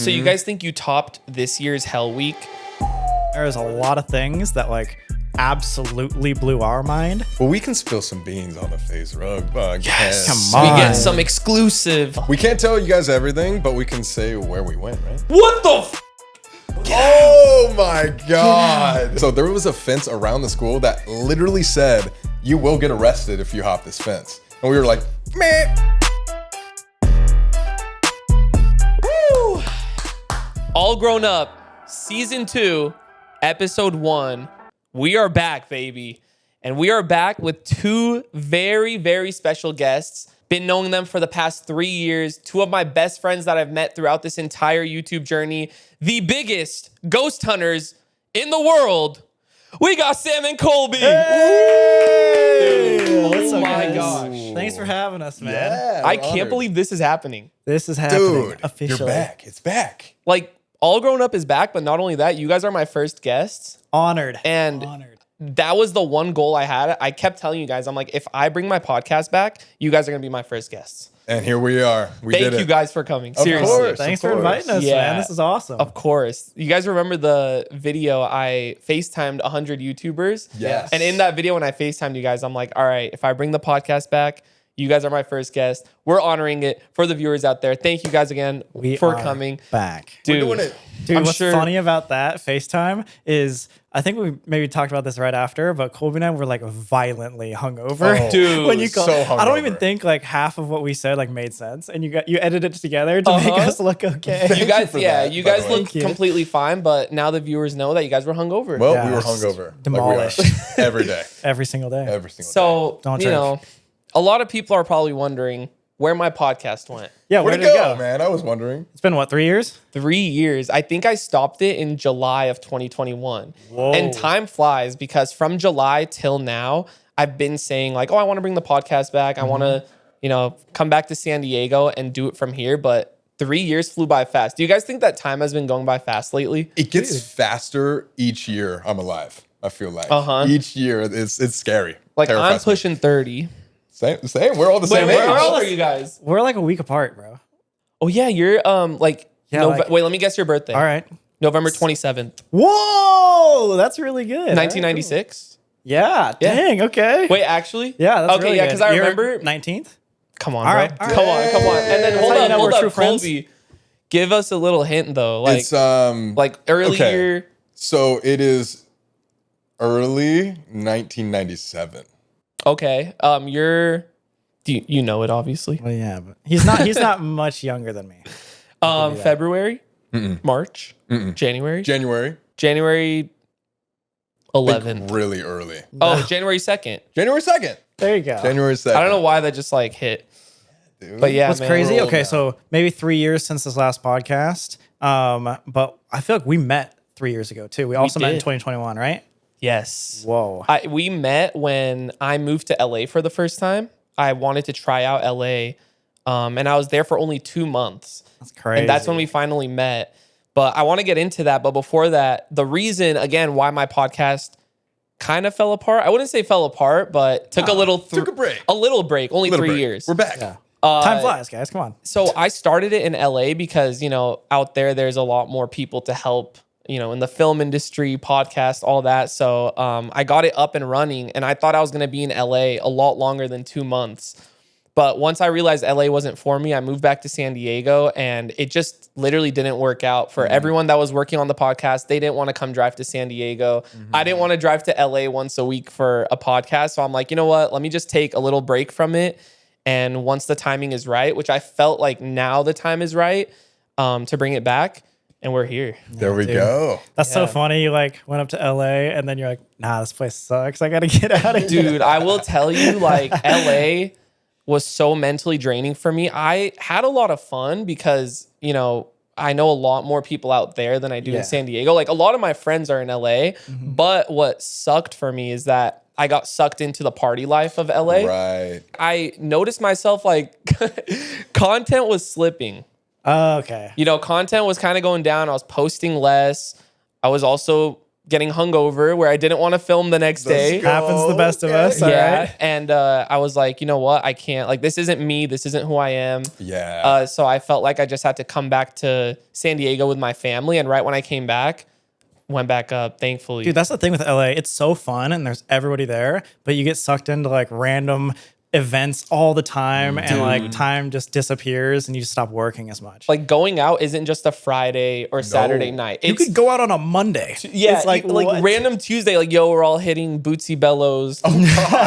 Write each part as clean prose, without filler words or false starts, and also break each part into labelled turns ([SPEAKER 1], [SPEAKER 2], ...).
[SPEAKER 1] So you guys think you topped this year's Hell Week?
[SPEAKER 2] There's a lot of things that like absolutely blew our mind.
[SPEAKER 3] Well, we can spill some beans on the FaZe Rug.
[SPEAKER 1] Yes,
[SPEAKER 2] come on.
[SPEAKER 1] We get some exclusive.
[SPEAKER 3] We can't tell you guys everything, but we can say where we went, right?
[SPEAKER 1] What the
[SPEAKER 3] Oh my God. So there was a fence around the school that literally said, you will get arrested if you hop this fence. And we were like, meh.
[SPEAKER 1] Woo! All Grown Up, Season 2, Episode 1. We are back, baby. And we are back with two very, very special guests. Been knowing them for the past 3 years. Two of my best friends that I've met throughout this entire YouTube journey. The biggest ghost hunters in the world. We got Sam and Colby.
[SPEAKER 2] Hey!
[SPEAKER 1] Dude,
[SPEAKER 2] What's
[SPEAKER 1] oh
[SPEAKER 2] up,
[SPEAKER 1] my
[SPEAKER 2] guys?
[SPEAKER 1] gosh.
[SPEAKER 2] Thanks for having us, man.
[SPEAKER 3] Yeah,
[SPEAKER 1] I
[SPEAKER 3] we're
[SPEAKER 1] can't
[SPEAKER 3] honored.
[SPEAKER 1] believe this is happening.
[SPEAKER 2] This is happening
[SPEAKER 3] Dude,
[SPEAKER 2] officially.
[SPEAKER 3] you're back. It's back.
[SPEAKER 1] Like, All Grown Up is back, but not only that, you guys are my first guests.
[SPEAKER 2] Honored.
[SPEAKER 1] And
[SPEAKER 2] Honored.
[SPEAKER 1] that was the one goal I had. I kept telling you guys, I'm like, if I bring my podcast back, you guys are going to be my first guests.
[SPEAKER 3] And here we are. We did
[SPEAKER 1] Thank you
[SPEAKER 3] it.
[SPEAKER 1] guys for coming.
[SPEAKER 3] Of
[SPEAKER 1] Seriously.
[SPEAKER 3] course.
[SPEAKER 2] Thanks for inviting us,
[SPEAKER 1] Yeah.
[SPEAKER 2] man. This is awesome.
[SPEAKER 1] Of course. You guys remember the video I FaceTimed 100 YouTubers?
[SPEAKER 3] Yes.
[SPEAKER 1] And in that video, when I FaceTimed you guys, I'm like, all right, if I bring the podcast back, you guys are my first guest. We're honoring it for the viewers out there. Thank you guys again
[SPEAKER 2] We
[SPEAKER 1] for
[SPEAKER 2] are
[SPEAKER 1] coming.
[SPEAKER 2] back.
[SPEAKER 1] Dude,
[SPEAKER 3] We're doing it.
[SPEAKER 2] Dude,
[SPEAKER 1] I'm
[SPEAKER 2] what's
[SPEAKER 1] sure-
[SPEAKER 2] funny about that FaceTime is I think we maybe talked about this right after, but Colby and I were like violently hungover.
[SPEAKER 3] Oh,
[SPEAKER 1] Dude,
[SPEAKER 2] when you call,
[SPEAKER 3] so
[SPEAKER 2] I don't even
[SPEAKER 3] hungover.
[SPEAKER 2] think like half of what we said like made sense, and you edited it together to make us look okay.
[SPEAKER 1] you guys,
[SPEAKER 3] for
[SPEAKER 1] yeah,
[SPEAKER 3] that,
[SPEAKER 1] you
[SPEAKER 3] by
[SPEAKER 1] guys
[SPEAKER 3] the way.
[SPEAKER 1] look
[SPEAKER 2] Thank you.
[SPEAKER 1] completely fine, but now the viewers know that you guys were hungover.
[SPEAKER 3] Well,
[SPEAKER 2] Yeah,
[SPEAKER 3] we were
[SPEAKER 2] just
[SPEAKER 3] hungover.
[SPEAKER 2] demolished.
[SPEAKER 3] Like we are. Every day.
[SPEAKER 2] Every single day.
[SPEAKER 3] Every single day.
[SPEAKER 1] so,
[SPEAKER 2] Don't
[SPEAKER 1] you
[SPEAKER 2] drink.
[SPEAKER 1] know, a lot of people are probably wondering where my podcast went.
[SPEAKER 2] Yeah,
[SPEAKER 3] Where'd
[SPEAKER 2] where
[SPEAKER 3] it
[SPEAKER 2] did it
[SPEAKER 3] go,
[SPEAKER 2] go?
[SPEAKER 3] man? I was wondering.
[SPEAKER 2] It's been what, 3 years?
[SPEAKER 1] 3 years. I think I stopped it in July of 2021.
[SPEAKER 2] Whoa.
[SPEAKER 1] And time flies because from July till now, I've been saying like, oh, I want to bring the podcast back. I want to, come back to San Diego and do it from here. But 3 years flew by fast. Do you guys think that time has been going by fast lately?
[SPEAKER 3] It gets faster each year I'm alive, I feel like.
[SPEAKER 1] Uh-huh.
[SPEAKER 3] Each year, it's scary.
[SPEAKER 1] Like
[SPEAKER 3] Terrifies
[SPEAKER 1] I'm
[SPEAKER 3] me.
[SPEAKER 1] pushing 30.
[SPEAKER 3] Same. We're all the
[SPEAKER 1] Wait,
[SPEAKER 3] same
[SPEAKER 1] how
[SPEAKER 3] age.
[SPEAKER 1] old are you guys?
[SPEAKER 2] We're like a week apart, bro.
[SPEAKER 1] Oh yeah, you're like,
[SPEAKER 2] Yeah, like-
[SPEAKER 1] wait, let me guess your birthday.
[SPEAKER 2] All right.
[SPEAKER 1] November 27th,
[SPEAKER 2] Whoa, that's really good. All right,
[SPEAKER 1] 1996.
[SPEAKER 2] cool. Yeah,
[SPEAKER 1] Yeah.
[SPEAKER 2] dang, okay.
[SPEAKER 1] Wait, actually?
[SPEAKER 2] Yeah, that's
[SPEAKER 1] okay,
[SPEAKER 2] really
[SPEAKER 1] yeah,
[SPEAKER 2] good.
[SPEAKER 1] because I
[SPEAKER 2] You're
[SPEAKER 1] remember
[SPEAKER 2] 19th?
[SPEAKER 1] Come on,
[SPEAKER 2] All
[SPEAKER 1] bro.
[SPEAKER 2] right, all
[SPEAKER 1] Come on. And then
[SPEAKER 2] That's
[SPEAKER 1] hold
[SPEAKER 2] how you
[SPEAKER 1] up,
[SPEAKER 2] know we're true friends.
[SPEAKER 1] Colby. Give us a little hint though. Like,
[SPEAKER 3] It's
[SPEAKER 1] like early
[SPEAKER 3] okay.
[SPEAKER 1] year.
[SPEAKER 3] So it is early 1997.
[SPEAKER 1] Okay. You know it obviously.
[SPEAKER 2] Well, yeah, but he's not much younger than me.
[SPEAKER 1] February, March, January, January
[SPEAKER 3] Like
[SPEAKER 1] 11th.
[SPEAKER 3] really early.
[SPEAKER 1] Oh, January 2nd.
[SPEAKER 3] January 2nd.
[SPEAKER 2] There you go.
[SPEAKER 3] January 2nd.
[SPEAKER 1] I don't know why that just like hit.
[SPEAKER 3] Dude.
[SPEAKER 1] But yeah,
[SPEAKER 2] What's
[SPEAKER 1] man.
[SPEAKER 2] crazy?
[SPEAKER 3] Roll
[SPEAKER 2] Okay,
[SPEAKER 3] down.
[SPEAKER 2] so maybe 3 years since this last podcast. But I feel like we met 3 years ago too. We also met in
[SPEAKER 1] did.
[SPEAKER 2] 2021, right?
[SPEAKER 1] Yes.
[SPEAKER 2] Whoa.
[SPEAKER 1] We met when I moved to LA for the first time. I wanted to try out LA. And I was there for only 2 months.
[SPEAKER 2] That's crazy.
[SPEAKER 1] And that's when we finally met. But I want to get into that. But before that, the reason, again, why my podcast kind of fell apart, I wouldn't say fell apart, but took a little
[SPEAKER 3] Took a break.
[SPEAKER 1] A little break, only
[SPEAKER 3] Little
[SPEAKER 1] 3
[SPEAKER 3] break.
[SPEAKER 1] years.
[SPEAKER 3] We're back.
[SPEAKER 2] Yeah. Time flies, guys. Come on.
[SPEAKER 1] So I started it in LA because, out there's a lot more people to help, in the film industry, podcast, all that. So I got it up and running and I thought I was going to be in LA a lot longer than 2 months. But once I realized LA wasn't for me, I moved back to San Diego and it just literally didn't work out for everyone that was working on the podcast. They didn't want to come drive to San Diego. I didn't want to drive to LA once a week for a podcast. So I'm like, you know what? Let me just take a little break from it. And once the timing is right, which I felt like now the time is right to bring it back, and we're here.
[SPEAKER 3] There we
[SPEAKER 2] dude.
[SPEAKER 3] go.
[SPEAKER 2] That's so
[SPEAKER 1] Yeah.
[SPEAKER 2] funny. You like went up to LA and then you're like, nah, this place sucks. I gotta get out of here.
[SPEAKER 1] Dude, I will tell you, like, LA was so mentally draining for me. I had a lot of fun because, I know a lot more people out there than I do
[SPEAKER 2] Yeah.
[SPEAKER 1] in San Diego. Like, a lot of my friends are in LA, but what sucked for me is that I got sucked into the party life of LA.
[SPEAKER 3] Right.
[SPEAKER 1] I noticed myself, like, content was slipping.
[SPEAKER 2] Oh, okay.
[SPEAKER 1] Content was kind of going down. I was posting less. I was also getting hungover where I didn't want to film the next day.
[SPEAKER 2] Happens to the best of us.
[SPEAKER 1] Yeah.
[SPEAKER 2] All right.
[SPEAKER 1] And I was like, you know what? I can't. Like, this isn't me. This isn't who I am.
[SPEAKER 3] Yeah.
[SPEAKER 1] So I felt like I just had to come back to San Diego with my family. And right when I came back, went back up, thankfully.
[SPEAKER 2] Dude, that's the thing with LA. It's so fun and there's everybody there, but you get sucked into like random events all the time and like time just disappears and you just stop working as much.
[SPEAKER 1] Like going out isn't just a Friday or Saturday night.
[SPEAKER 2] you could go out on a Monday.
[SPEAKER 1] Yeah,
[SPEAKER 2] it's like what?
[SPEAKER 1] random Tuesday, like, yo, we're all hitting Bootsy Bellows.
[SPEAKER 3] God,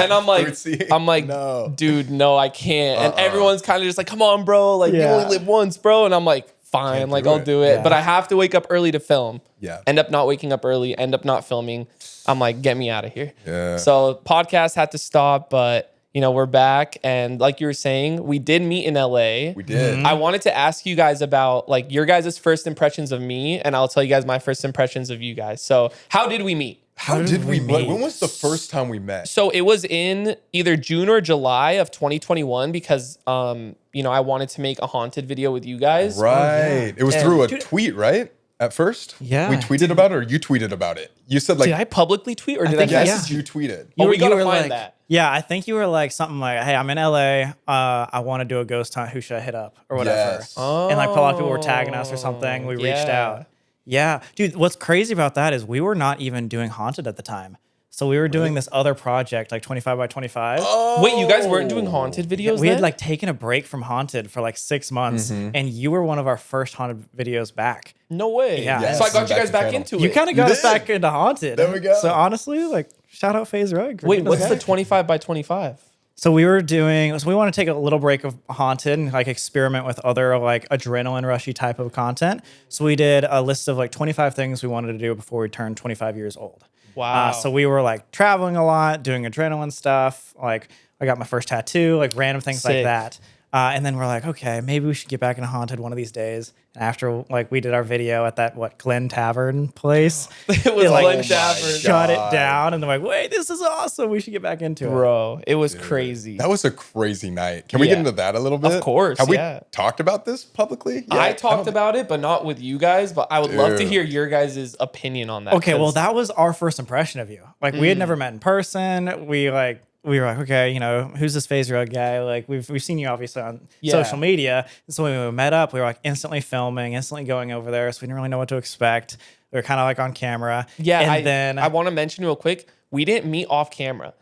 [SPEAKER 1] and I'm like,
[SPEAKER 3] Bootsy.
[SPEAKER 1] No. Dude, no, I can't. And everyone's kind of just like, come on, bro. Like, you only live once, bro. And I'm like, fine, like, I'll do it.
[SPEAKER 2] Yeah.
[SPEAKER 1] But I have to wake up early to film.
[SPEAKER 3] Yeah.
[SPEAKER 1] End up not waking up early, end up not filming. I'm like, get me out of here.
[SPEAKER 3] Yeah.
[SPEAKER 1] So podcast had to stop, but you know, we're back. And like you were saying, we did meet in LA.
[SPEAKER 3] We did.
[SPEAKER 1] I wanted to ask you guys about like your guys' first impressions of me, and I'll tell you guys my first impressions of you guys. So how did we meet?
[SPEAKER 3] How did we
[SPEAKER 2] meet?
[SPEAKER 3] When was the first time we met?
[SPEAKER 1] So it was in either June or July of 2021 because, you know, I wanted to make a haunted video with you guys.
[SPEAKER 3] Right. It was through a tweet, right? At first?
[SPEAKER 2] Yeah.
[SPEAKER 3] We tweeted about it or you tweeted about it? You said like,
[SPEAKER 1] Did I publicly tweet or did I
[SPEAKER 2] think
[SPEAKER 1] just?
[SPEAKER 3] yes, you tweeted.
[SPEAKER 1] Oh, we gotta
[SPEAKER 2] were
[SPEAKER 1] find
[SPEAKER 2] like,
[SPEAKER 1] that.
[SPEAKER 2] Yeah, I think you were like something like, hey, I'm in LA. I want to do a ghost hunt. Who should I hit up or whatever?
[SPEAKER 3] Yes.
[SPEAKER 2] And like a lot of people were tagging us or something. We reached out. Yeah. Dude, what's crazy about that is we were not even doing haunted at the time. So we were doing this other project, like 25 by 25.
[SPEAKER 1] Wait, you guys weren't doing haunted videos
[SPEAKER 2] We
[SPEAKER 1] then?
[SPEAKER 2] had like taken a break from haunted for like 6 months, and you were one of our first haunted videos back.
[SPEAKER 1] No way.
[SPEAKER 2] Yeah.
[SPEAKER 3] Yes,
[SPEAKER 1] So I got you
[SPEAKER 3] back
[SPEAKER 1] guys
[SPEAKER 3] to
[SPEAKER 1] back
[SPEAKER 3] channel.
[SPEAKER 1] into
[SPEAKER 2] You
[SPEAKER 1] it.
[SPEAKER 2] kind of got us
[SPEAKER 3] did.
[SPEAKER 2] back into haunted.
[SPEAKER 3] There we go.
[SPEAKER 2] So honestly, like shout out FaZe Rug. for
[SPEAKER 1] Wait,
[SPEAKER 2] getting
[SPEAKER 1] what's
[SPEAKER 2] us
[SPEAKER 1] the
[SPEAKER 2] back.
[SPEAKER 1] 25 by 25?
[SPEAKER 2] So we want to take a little break of haunted and like experiment with other like adrenaline rushy type of content. So we did a list of like 25 things we wanted to do before we turned 25 years old.
[SPEAKER 1] Wow.
[SPEAKER 2] So we were like traveling a lot, doing adrenaline stuff. Like I got my first tattoo, like random things like
[SPEAKER 1] Sick.
[SPEAKER 2] that. And then we're like, okay, maybe we should get back into haunted one of these days. And after like we did our video at that Glen Tavern place,
[SPEAKER 1] It was
[SPEAKER 2] like,
[SPEAKER 1] Glen Tavern.
[SPEAKER 2] shut it down, and they're like, wait, this is awesome. We should get back into it.
[SPEAKER 1] Bro, it was crazy.
[SPEAKER 3] That was a crazy night. Can we
[SPEAKER 1] Yeah.
[SPEAKER 3] get into that a little bit?
[SPEAKER 1] Of course,
[SPEAKER 3] Have we
[SPEAKER 1] yeah.
[SPEAKER 3] talked about this publicly?
[SPEAKER 1] I
[SPEAKER 3] Yeah,
[SPEAKER 1] talked
[SPEAKER 3] don't-
[SPEAKER 1] about it, but not with you guys. But I would love to
[SPEAKER 3] Dude.
[SPEAKER 1] hear your guys' opinion on that.
[SPEAKER 2] Okay, well,
[SPEAKER 1] 'cause-
[SPEAKER 2] that was our first impression of you. Like, we had never met in person. We were like, okay, you know, who's this FaZe Rug guy? Like, we've seen you obviously on
[SPEAKER 1] Yeah.
[SPEAKER 2] social media. And so when we met up, we were like instantly filming, instantly going over there. So we didn't really know what to expect. We were kind of like on camera.
[SPEAKER 1] Yeah,
[SPEAKER 2] and then
[SPEAKER 1] I want to mention real quick, we didn't meet off camera.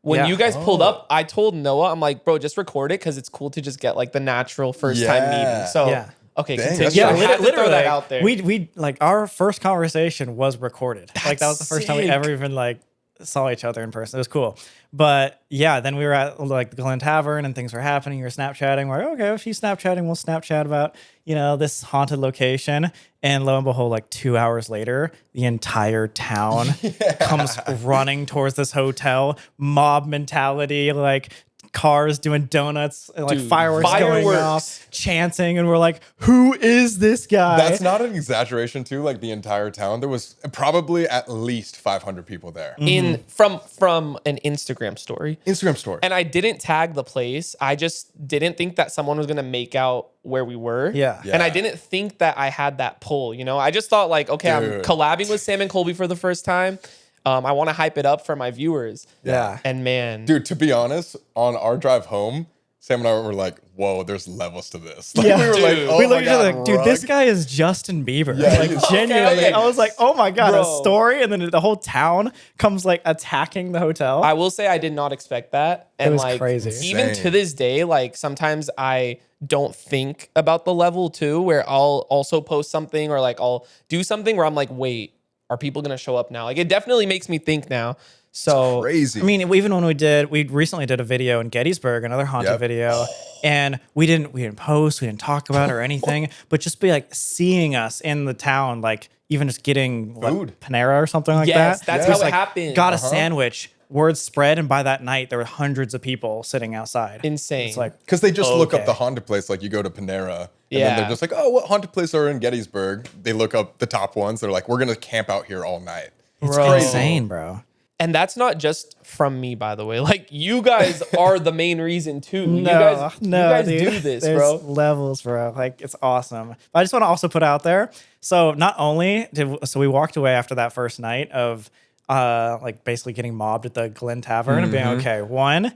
[SPEAKER 1] When
[SPEAKER 2] Yeah.
[SPEAKER 1] you guys pulled up, I told Noah, I'm like, bro, just record it because it's cool to just get like the natural first time
[SPEAKER 3] Yeah.
[SPEAKER 1] meeting. So,
[SPEAKER 2] Yeah.
[SPEAKER 1] okay,
[SPEAKER 3] Dang,
[SPEAKER 1] continue.
[SPEAKER 3] that's
[SPEAKER 2] yeah,
[SPEAKER 1] I had to throw that
[SPEAKER 2] like,
[SPEAKER 1] out there.
[SPEAKER 2] We like our first conversation was recorded. Like that was the first time we
[SPEAKER 1] sick.
[SPEAKER 2] ever even like saw each other in person. It was cool. But yeah, then we were at like the Glen Tavern and things were happening. You were Snapchatting. We're like, okay, if she's Snapchatting, we'll Snapchat about, you know, this haunted location. And lo and behold, like 2 hours later, the entire town comes running towards this hotel. Mob mentality, like cars doing donuts, and like
[SPEAKER 1] Dude,
[SPEAKER 2] fireworks going
[SPEAKER 1] fireworks.
[SPEAKER 2] off, chanting, and we're like, who is this guy?
[SPEAKER 3] That's not an exaggeration, too. Like the entire town, there was probably at least 500 people there.
[SPEAKER 1] in from an Instagram story.
[SPEAKER 3] Instagram story.
[SPEAKER 1] And I didn't tag the place. I just didn't think that someone was gonna make out where we were.
[SPEAKER 2] Yeah.
[SPEAKER 1] And I didn't think that I had that pull. You know, I just thought like, okay, I'm
[SPEAKER 3] Dude.
[SPEAKER 1] collabing with Sam and Colby for the first time. I want to hype it up for my viewers.
[SPEAKER 2] Yeah.
[SPEAKER 1] And man,
[SPEAKER 3] Dude, to be honest, on our drive home, Sam and I were like, whoa, there's levels to this. Like,
[SPEAKER 2] Yeah.
[SPEAKER 3] we were like,
[SPEAKER 1] Dude.
[SPEAKER 3] oh
[SPEAKER 2] We
[SPEAKER 3] my
[SPEAKER 2] looked at each other
[SPEAKER 3] God,
[SPEAKER 2] like, dude,
[SPEAKER 3] Rug?
[SPEAKER 2] this guy is Justin Bieber.
[SPEAKER 3] Yeah,
[SPEAKER 2] like,
[SPEAKER 3] he's-
[SPEAKER 2] genuinely.
[SPEAKER 1] Okay.
[SPEAKER 2] I was like, oh my God,
[SPEAKER 1] Bro.
[SPEAKER 2] a story. And then the whole town comes like attacking the hotel.
[SPEAKER 1] I will say I did not expect that. And
[SPEAKER 2] was
[SPEAKER 1] like
[SPEAKER 2] crazy.
[SPEAKER 1] even
[SPEAKER 3] Insane.
[SPEAKER 1] to this day, like sometimes I don't think about the level too, where I'll also post something or like I'll do something where I'm like, wait, are people gonna show up now? Like it definitely makes me think now. So
[SPEAKER 3] Crazy.
[SPEAKER 2] I mean, even when we recently did a video in Gettysburg, another haunted
[SPEAKER 3] Yep.
[SPEAKER 2] video, and we didn't post, we didn't talk about it or anything, but just be like seeing us in the town, like even just getting
[SPEAKER 3] Food.
[SPEAKER 2] Panera or something like
[SPEAKER 1] yes,
[SPEAKER 2] that.
[SPEAKER 1] that's
[SPEAKER 3] Yeah.
[SPEAKER 1] how it
[SPEAKER 2] Like,
[SPEAKER 1] happened.
[SPEAKER 2] got a sandwich, word spread, and by that night there were hundreds of people sitting outside.
[SPEAKER 1] Insane.
[SPEAKER 2] It's like,
[SPEAKER 3] Because they just look up
[SPEAKER 2] Okay.
[SPEAKER 3] the haunted place, like you go to Panera, and
[SPEAKER 1] Yeah.
[SPEAKER 3] then they're just like, oh, what haunted place are in Gettysburg? They look up the top ones. They're like, we're gonna camp out here all night.
[SPEAKER 2] it's
[SPEAKER 1] Bro.
[SPEAKER 2] insane, bro.
[SPEAKER 1] And that's not just from me, by the way. Like, you guys are the main reason too. You guys
[SPEAKER 2] dude,
[SPEAKER 1] do this,
[SPEAKER 2] there's
[SPEAKER 1] bro.
[SPEAKER 2] levels, bro. Like, it's awesome. But I just want to also put out there. So not only so we walked away after that first night of like basically getting mobbed at the Glen Tavern and being okay. One,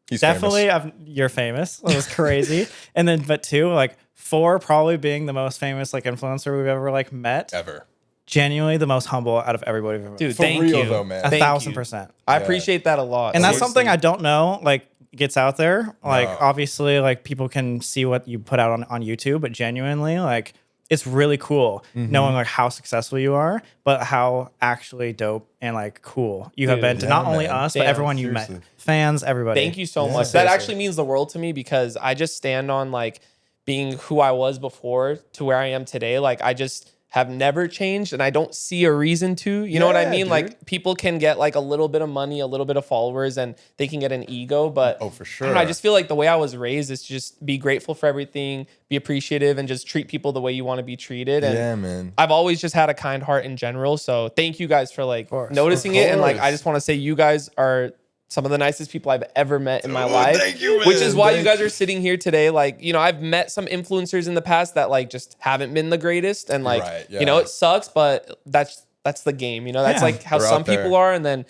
[SPEAKER 3] He's
[SPEAKER 2] definitely
[SPEAKER 3] famous.
[SPEAKER 2] you're famous. It was crazy. And then, but two, like 4 probably being the most famous like influencer we've ever like met.
[SPEAKER 3] Ever.
[SPEAKER 2] Genuinely the most humble out of everybody we've ever met.
[SPEAKER 1] Dude,
[SPEAKER 3] For
[SPEAKER 1] thank
[SPEAKER 3] real
[SPEAKER 1] you.
[SPEAKER 3] though, man.
[SPEAKER 1] Thank
[SPEAKER 2] 1,000%.
[SPEAKER 1] I appreciate that a lot.
[SPEAKER 2] And that's
[SPEAKER 1] seriously.
[SPEAKER 2] something I don't know, like, gets out there. Like,
[SPEAKER 3] No.
[SPEAKER 2] obviously, like, people can see what you put out on YouTube, but genuinely, like, it's really cool knowing, like, how successful you are, but how actually dope and, like, cool you have
[SPEAKER 1] Dude,
[SPEAKER 2] been to
[SPEAKER 3] yeah,
[SPEAKER 2] not only
[SPEAKER 3] man.
[SPEAKER 2] us, but
[SPEAKER 1] Damn,
[SPEAKER 2] everyone you met. Fans, everybody.
[SPEAKER 1] Thank you so
[SPEAKER 3] Yeah.
[SPEAKER 1] much. That
[SPEAKER 2] Seriously.
[SPEAKER 1] actually means the world to me because I just stand on like being who I was before to where I am today. Like I just have never changed and I don't see a reason to. You know what I
[SPEAKER 3] Yeah,
[SPEAKER 1] mean?
[SPEAKER 3] dude.
[SPEAKER 1] Like people can get like a little bit of money, a little bit of followers, and they can get an ego. But
[SPEAKER 3] Oh, for
[SPEAKER 1] I
[SPEAKER 3] sure.
[SPEAKER 1] don't know, I just feel like the way I was raised is to just be grateful for everything, be appreciative, and just treat people the way you want to be treated. And
[SPEAKER 3] Yeah, man.
[SPEAKER 1] I've always just had a kind heart in general. So thank you guys for like
[SPEAKER 2] course.
[SPEAKER 1] noticing
[SPEAKER 3] Of
[SPEAKER 1] it. And like,
[SPEAKER 3] course.
[SPEAKER 1] I just want to say you guys are some of the nicest people I've ever met in my life.
[SPEAKER 3] Thank you,
[SPEAKER 1] Which is
[SPEAKER 3] man.
[SPEAKER 1] why you
[SPEAKER 3] Thank
[SPEAKER 1] guys
[SPEAKER 3] you.
[SPEAKER 1] are sitting here today. Like, you know, I've met some influencers in the past that like just haven't been the greatest. And like,
[SPEAKER 3] Right,
[SPEAKER 1] you know,
[SPEAKER 3] yeah.
[SPEAKER 1] it sucks, but that's the game. You know, that's
[SPEAKER 2] Yeah.
[SPEAKER 1] like how
[SPEAKER 3] They're
[SPEAKER 1] some
[SPEAKER 3] out there.
[SPEAKER 1] people are. And then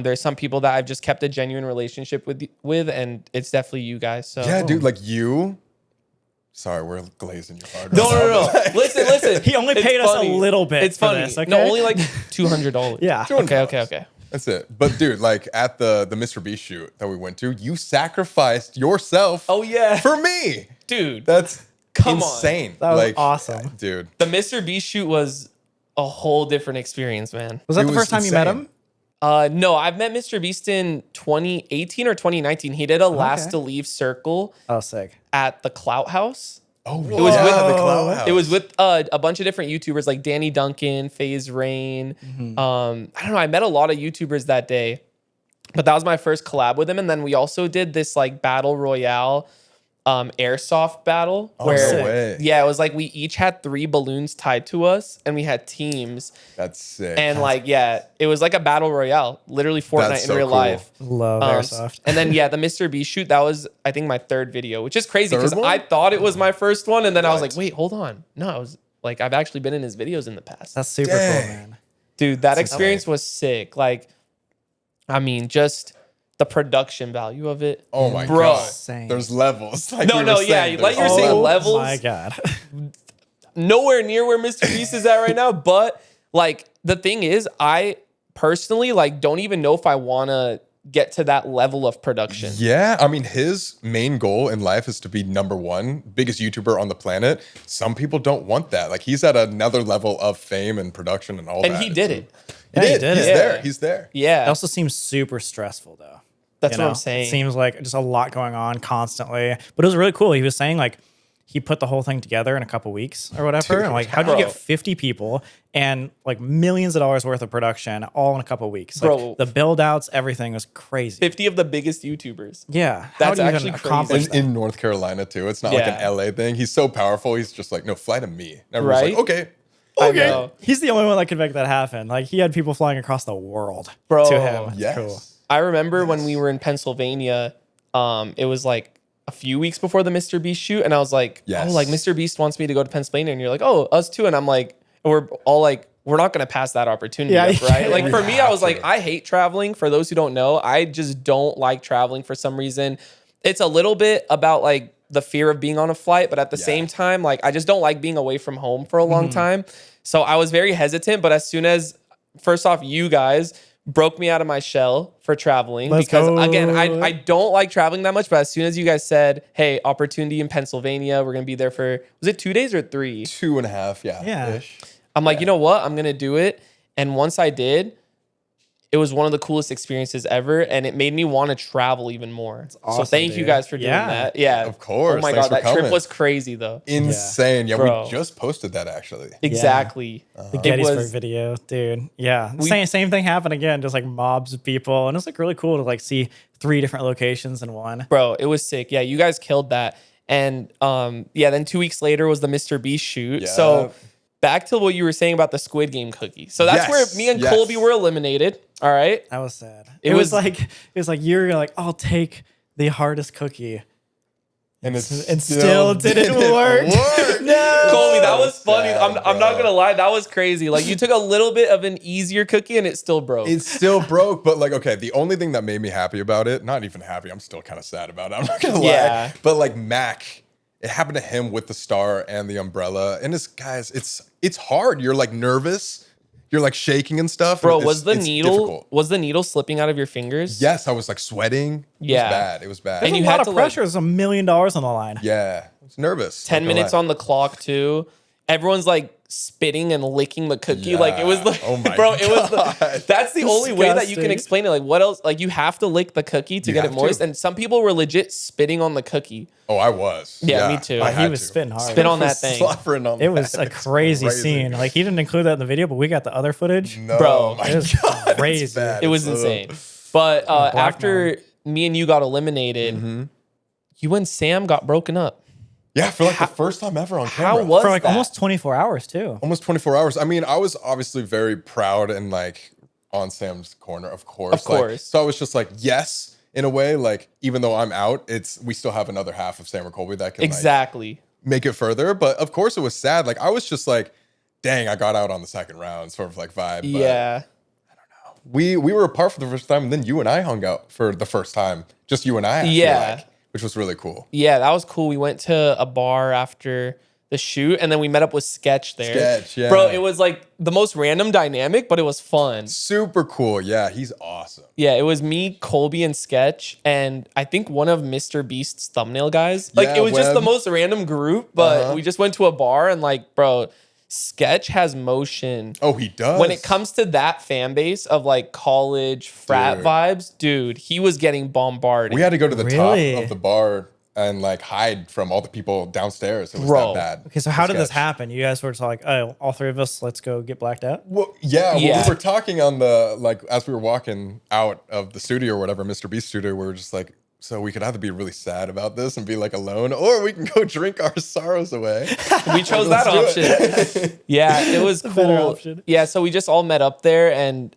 [SPEAKER 1] there's some people that I've just kept a genuine relationship with, and it's definitely you guys. So
[SPEAKER 3] Yeah, dude, like you. Sorry, we're glazing your hard.
[SPEAKER 1] No. Listen.
[SPEAKER 2] He only
[SPEAKER 1] It's
[SPEAKER 2] paid us a
[SPEAKER 1] funny.
[SPEAKER 2] little bit
[SPEAKER 1] It's
[SPEAKER 2] for
[SPEAKER 1] funny.
[SPEAKER 2] this, okay?
[SPEAKER 1] No, only like $200.
[SPEAKER 2] Yeah.
[SPEAKER 1] Okay.
[SPEAKER 3] That's it. But dude, like at the Mr. Beast shoot that we went to, you sacrificed yourself
[SPEAKER 1] Oh yeah,
[SPEAKER 3] for me.
[SPEAKER 1] dude.
[SPEAKER 3] That's
[SPEAKER 1] Come on.
[SPEAKER 3] insane.
[SPEAKER 2] That was
[SPEAKER 3] like,
[SPEAKER 2] awesome.
[SPEAKER 3] dude.
[SPEAKER 1] The Mr. Beast shoot was a whole different experience, man.
[SPEAKER 2] Was that
[SPEAKER 3] It
[SPEAKER 2] the
[SPEAKER 3] was
[SPEAKER 2] first time you met
[SPEAKER 3] insane.
[SPEAKER 2] him?
[SPEAKER 1] No, I've met Mr. Beast in 2018 or 2019. He did a last to leave circle
[SPEAKER 2] Oh, sick.
[SPEAKER 1] at the Clout House.
[SPEAKER 3] Oh,
[SPEAKER 1] It was with
[SPEAKER 3] the Cloud House.
[SPEAKER 1] It was with a bunch of different YouTubers like Danny Duncan, FaZe Rain. I don't know. I met a lot of YouTubers that day, but that was my first collab with him. And then we also did this like battle royale, airsoft battle where
[SPEAKER 3] no way.
[SPEAKER 1] yeah, it was like we each had 3 balloons tied to us and we had teams.
[SPEAKER 3] That's sick.
[SPEAKER 1] And like, yeah, it was like a battle royale, literally Fortnite
[SPEAKER 3] That's
[SPEAKER 1] in
[SPEAKER 3] so
[SPEAKER 1] real
[SPEAKER 3] cool.
[SPEAKER 1] life.
[SPEAKER 2] Love airsoft.
[SPEAKER 1] And then yeah, the Mr. Beast shoot, that was I think my 3rd video, which is crazy because
[SPEAKER 3] Third one?
[SPEAKER 1] I thought it was my first one, and then I was
[SPEAKER 3] Right.
[SPEAKER 1] like, wait, hold on, no, I was like, I've actually been in his videos in the past.
[SPEAKER 2] That's super
[SPEAKER 3] Dang.
[SPEAKER 2] cool, man.
[SPEAKER 1] Dude, that experience was sick. Like, I mean, just the production value of it.
[SPEAKER 3] oh my
[SPEAKER 1] Bro.
[SPEAKER 3] god.
[SPEAKER 2] Insane.
[SPEAKER 3] There's levels. Like
[SPEAKER 1] No,
[SPEAKER 3] we
[SPEAKER 1] no,
[SPEAKER 3] were
[SPEAKER 1] yeah,
[SPEAKER 3] saying,
[SPEAKER 1] like
[SPEAKER 3] there's
[SPEAKER 1] you were saying, levels.
[SPEAKER 2] Oh my God.
[SPEAKER 1] Nowhere near where Mr. Beast is at right now, but like the thing is, I personally like don't even know if I want to get to that level of production.
[SPEAKER 3] Yeah, I mean, his main goal in life is to be #1, biggest YouTuber on the planet. Some people don't want that. Like, he's at another level of fame and production and all that.
[SPEAKER 1] And he did it.
[SPEAKER 2] Yeah, he
[SPEAKER 3] He did.
[SPEAKER 2] did
[SPEAKER 3] He's
[SPEAKER 2] it.
[SPEAKER 3] there. He's there.
[SPEAKER 1] Yeah.
[SPEAKER 2] It also seems super stressful, though.
[SPEAKER 1] That's
[SPEAKER 2] You
[SPEAKER 1] what
[SPEAKER 2] know?
[SPEAKER 1] I'm saying.
[SPEAKER 2] It seems like just a lot going on constantly. But it was really cool. He was saying, like, he put the whole thing together in a couple weeks or whatever.
[SPEAKER 3] Dude,
[SPEAKER 2] and like, how did you
[SPEAKER 1] bro.
[SPEAKER 2] get 50 people and like millions of dollars worth of production all in a couple weeks? Like,
[SPEAKER 1] Bro.
[SPEAKER 2] the build outs, everything was crazy.
[SPEAKER 1] 50 of the biggest YouTubers.
[SPEAKER 2] Yeah.
[SPEAKER 1] That's
[SPEAKER 2] how do you
[SPEAKER 1] actually
[SPEAKER 2] even
[SPEAKER 1] crazy.
[SPEAKER 2] accomplish that?
[SPEAKER 3] In North Carolina, too. It's not like an
[SPEAKER 1] Yeah.
[SPEAKER 3] LA thing. He's so powerful. He's just like, no, fly to me. And everyone's
[SPEAKER 1] Right?
[SPEAKER 3] like, okay.
[SPEAKER 1] I know.
[SPEAKER 2] He's the only one that could make that happen. Like, he had people flying across the world
[SPEAKER 1] Bro.
[SPEAKER 2] to him. It's
[SPEAKER 3] Yes.
[SPEAKER 2] cool.
[SPEAKER 1] I remember when we were in Pennsylvania, it was like a few weeks before the Mr. Beast shoot, and I was like,
[SPEAKER 3] Yes.
[SPEAKER 1] oh, like Mr. Beast wants me to go to Pennsylvania, and you're like, oh, us too, and I'm like, and we're all like, we're not gonna pass that opportunity
[SPEAKER 2] Yeah,
[SPEAKER 1] up, right?
[SPEAKER 2] yeah.
[SPEAKER 1] Like for me, I
[SPEAKER 3] have
[SPEAKER 1] was like,
[SPEAKER 3] to.
[SPEAKER 1] I hate traveling. For those who don't know, I just don't like traveling for some reason. It's a little bit about like the fear of being on a flight, but at the same time, like I just don't like being away from home for a long time. So I was very hesitant, but as soon as, first off, you guys broke me out of my shell for traveling
[SPEAKER 2] Let's
[SPEAKER 1] because
[SPEAKER 2] go.
[SPEAKER 1] again, I don't like traveling that much, but as soon as you guys said, hey, opportunity in Pennsylvania, we're gonna be there for, was it 2 days or 3?
[SPEAKER 3] 2.5,
[SPEAKER 2] Yeah.
[SPEAKER 3] ish.
[SPEAKER 1] I'm like, you know what? I'm gonna do it. And once I did, it was one of the coolest experiences ever, and it made me want to travel even more. So
[SPEAKER 2] awesome,
[SPEAKER 1] thank you
[SPEAKER 2] dude.
[SPEAKER 1] guys for doing
[SPEAKER 2] Yeah.
[SPEAKER 1] that. Yeah,
[SPEAKER 3] Of course.
[SPEAKER 1] Oh my
[SPEAKER 3] Thanks
[SPEAKER 1] god,
[SPEAKER 3] for
[SPEAKER 1] that trip
[SPEAKER 3] coming.
[SPEAKER 1] was crazy though.
[SPEAKER 3] Insane. Yeah,
[SPEAKER 1] Bro.
[SPEAKER 3] we just posted that actually.
[SPEAKER 1] Exactly.
[SPEAKER 2] The
[SPEAKER 1] It
[SPEAKER 2] Gettysburg
[SPEAKER 1] was
[SPEAKER 2] video, dude. Yeah. Same thing happened again, just like mobs of people. And it was like really cool to like see 3 different locations in one.
[SPEAKER 1] bro, it was sick. Yeah, you guys killed that. And yeah, then 2 weeks later was the Mr. Beast shoot.
[SPEAKER 3] Yeah.
[SPEAKER 1] So back to what you were saying about the Squid Game cookie. So that's where me and
[SPEAKER 3] yes.
[SPEAKER 1] Colby were eliminated. All right.
[SPEAKER 2] That was sad.
[SPEAKER 1] It
[SPEAKER 2] It
[SPEAKER 1] was-
[SPEAKER 2] was like you're like, I'll take the hardest cookie.
[SPEAKER 3] And
[SPEAKER 2] still didn't work. No.
[SPEAKER 1] Colby, that was funny.
[SPEAKER 3] sad,
[SPEAKER 1] I'm not
[SPEAKER 3] bro.
[SPEAKER 1] gonna lie, that was crazy. Like you took a little bit of an easier cookie and it still broke.
[SPEAKER 3] It still broke, but like, okay, the only thing that made me happy about it, not even happy, I'm still kind of sad about it. I'm not gonna lie.
[SPEAKER 1] Yeah.
[SPEAKER 3] But like Mac, it happened to him with the star and the umbrella. And it's guys, it's hard. You're like nervous. You're like shaking and stuff.
[SPEAKER 1] Bro,
[SPEAKER 3] It's-
[SPEAKER 1] was the
[SPEAKER 3] it's
[SPEAKER 1] needle
[SPEAKER 3] difficult.
[SPEAKER 1] slipping out of your fingers?
[SPEAKER 3] Yes, I was like sweating.
[SPEAKER 1] Yeah.
[SPEAKER 3] It was bad.
[SPEAKER 1] And
[SPEAKER 2] There's
[SPEAKER 1] you
[SPEAKER 2] a lot
[SPEAKER 1] had
[SPEAKER 2] of
[SPEAKER 1] to,
[SPEAKER 2] pressure. There's $1 million on the line.
[SPEAKER 3] Yeah. I was nervous.
[SPEAKER 1] 10 minutes on the clock too. Everyone's like spitting and licking the cookie. Like it was like,
[SPEAKER 3] Oh my
[SPEAKER 1] bro, it was
[SPEAKER 3] God.
[SPEAKER 1] that's the only way that you can
[SPEAKER 2] Disgusting.
[SPEAKER 1] explain it. Like what else? Like you have to lick the cookie to
[SPEAKER 3] You
[SPEAKER 1] get it
[SPEAKER 3] have
[SPEAKER 1] moist.
[SPEAKER 3] to.
[SPEAKER 1] And some people were legit spitting on the cookie.
[SPEAKER 3] Oh, I was.
[SPEAKER 1] Yeah, me too.
[SPEAKER 3] I
[SPEAKER 2] He
[SPEAKER 3] had
[SPEAKER 2] was
[SPEAKER 3] to.
[SPEAKER 2] spitting hard.
[SPEAKER 1] Spit on that thing.
[SPEAKER 3] Slobbering on
[SPEAKER 2] It was
[SPEAKER 3] that.
[SPEAKER 2] a
[SPEAKER 3] It's
[SPEAKER 2] crazy scene. Like he didn't include that in the video, but we got the other footage.
[SPEAKER 3] No,
[SPEAKER 1] Bro,
[SPEAKER 3] my
[SPEAKER 2] it was
[SPEAKER 3] God, it's
[SPEAKER 2] crazy.
[SPEAKER 3] bad.
[SPEAKER 1] It was
[SPEAKER 3] It's-
[SPEAKER 1] insane. But
[SPEAKER 2] Black
[SPEAKER 1] after me and you got eliminated,
[SPEAKER 3] Mm-hmm.
[SPEAKER 1] you and Sam got broken up.
[SPEAKER 3] Yeah, for like the first time ever on
[SPEAKER 1] How
[SPEAKER 3] camera.
[SPEAKER 1] was
[SPEAKER 2] For like
[SPEAKER 1] that?
[SPEAKER 2] almost 24 hours too.
[SPEAKER 3] Almost 24 hours. I mean, I was obviously very proud and like on Sam's corner, of course.
[SPEAKER 1] Of
[SPEAKER 3] Like,
[SPEAKER 1] course.
[SPEAKER 3] so I was just like, yes, in a way, like even though I'm out, we still have another half of Sam or Colby that can like,
[SPEAKER 1] Exactly.
[SPEAKER 3] make it further. But of course it was sad. Like I was just like, dang, I got out on the second round, sort of like vibe. But
[SPEAKER 1] Yeah.
[SPEAKER 3] we were apart for the first time, and then you and I hung out for the first time. Just you and I, feel
[SPEAKER 1] Yeah.
[SPEAKER 3] like, which was really cool.
[SPEAKER 1] Yeah, that was cool. We went to a bar after the shoot and then we met up with Sketch there.
[SPEAKER 3] Sketch, yeah.
[SPEAKER 1] Bro, it was like the most random dynamic, but it was fun.
[SPEAKER 3] Super cool. Yeah, he's awesome.
[SPEAKER 1] Yeah, it was me, Colby, and Sketch, and I think one of Mr. Beast's thumbnail guys. Like
[SPEAKER 3] Yeah,
[SPEAKER 1] it was just the
[SPEAKER 3] Webb.
[SPEAKER 1] most random group, but
[SPEAKER 3] Uh-huh.
[SPEAKER 1] we just went to a bar and like, bro, Sketch has motion.
[SPEAKER 3] Oh, he does.
[SPEAKER 1] When it comes to that fan base of like college frat
[SPEAKER 3] Dude.
[SPEAKER 1] vibes, dude, he was getting bombarded.
[SPEAKER 3] we had to go to the
[SPEAKER 2] Really?
[SPEAKER 3] top of the bar and like hide from all the people downstairs. It was
[SPEAKER 1] Bro.
[SPEAKER 3] that bad.
[SPEAKER 2] Okay, so how did this
[SPEAKER 3] Sketch.
[SPEAKER 2] happen? You guys were just like, oh, all three of us, let's go get blacked out.
[SPEAKER 3] Well, yeah,
[SPEAKER 1] Yeah.
[SPEAKER 3] we were talking on the like as we were walking out of the studio or whatever, Mr. Beast studio. We were just like, so we could either be really sad about this and be like alone, or we can go drink our sorrows away.
[SPEAKER 1] We chose that
[SPEAKER 3] Let's do
[SPEAKER 1] option. Yeah, it was
[SPEAKER 2] a better
[SPEAKER 1] cool.
[SPEAKER 2] option.
[SPEAKER 1] Yeah, so we just all met up there and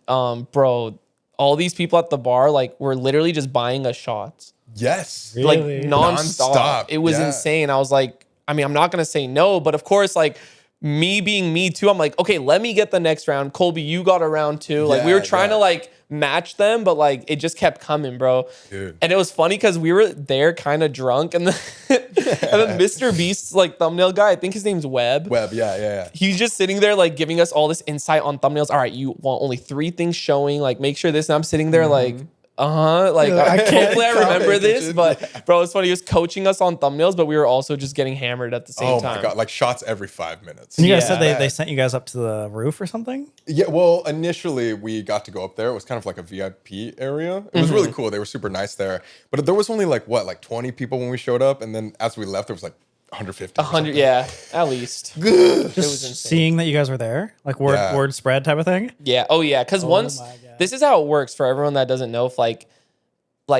[SPEAKER 1] bro, all these people at the bar like were literally just buying us shots.
[SPEAKER 3] Yes.
[SPEAKER 2] Really?
[SPEAKER 1] Like
[SPEAKER 3] Nonstop,
[SPEAKER 1] nonstop. It was
[SPEAKER 3] yeah.
[SPEAKER 1] insane. I was like, I mean, I'm not gonna say no, but of course, like me being me too, I'm like, okay, let me get the next round. Colby, you got a round too. Like we were
[SPEAKER 3] Yeah,
[SPEAKER 1] trying
[SPEAKER 3] yeah.
[SPEAKER 1] to like match them, but like it just kept coming, bro.
[SPEAKER 3] Dude.
[SPEAKER 1] And it was funny because we were there kind of drunk, and then and then Mr. Beast's like thumbnail guy, I think his name's Webb.
[SPEAKER 3] Webb, yeah.
[SPEAKER 1] He's just sitting there like giving us all this insight on thumbnails. All right, you want only 3 things showing. Like make sure this. And I'm sitting there like, like
[SPEAKER 2] I can't
[SPEAKER 1] hopefully I remember
[SPEAKER 3] comment,
[SPEAKER 1] this.
[SPEAKER 3] dude.
[SPEAKER 1] But bro, it's funny. He was coaching us on thumbnails, but we were also just getting hammered at the same
[SPEAKER 3] Oh
[SPEAKER 1] time.
[SPEAKER 3] my god, like shots every 5 minutes.
[SPEAKER 2] And you guys
[SPEAKER 1] Yeah.
[SPEAKER 2] said they sent you guys up to the roof or something?
[SPEAKER 3] Yeah, well, initially we got to go up there. It was kind of like a VIP area. It was really cool. They were super nice there. But there was only like 20 people when we showed up, and then as we left, there was like 150. or
[SPEAKER 1] 100,
[SPEAKER 3] something.
[SPEAKER 1] yeah, at least. It was
[SPEAKER 2] Just
[SPEAKER 1] insane.
[SPEAKER 2] seeing that you guys were there, like word
[SPEAKER 3] Yeah.
[SPEAKER 2] word spread type of thing.
[SPEAKER 1] Yeah. Oh yeah. Because once
[SPEAKER 2] my God.
[SPEAKER 1] this is how it works for everyone that doesn't know. If like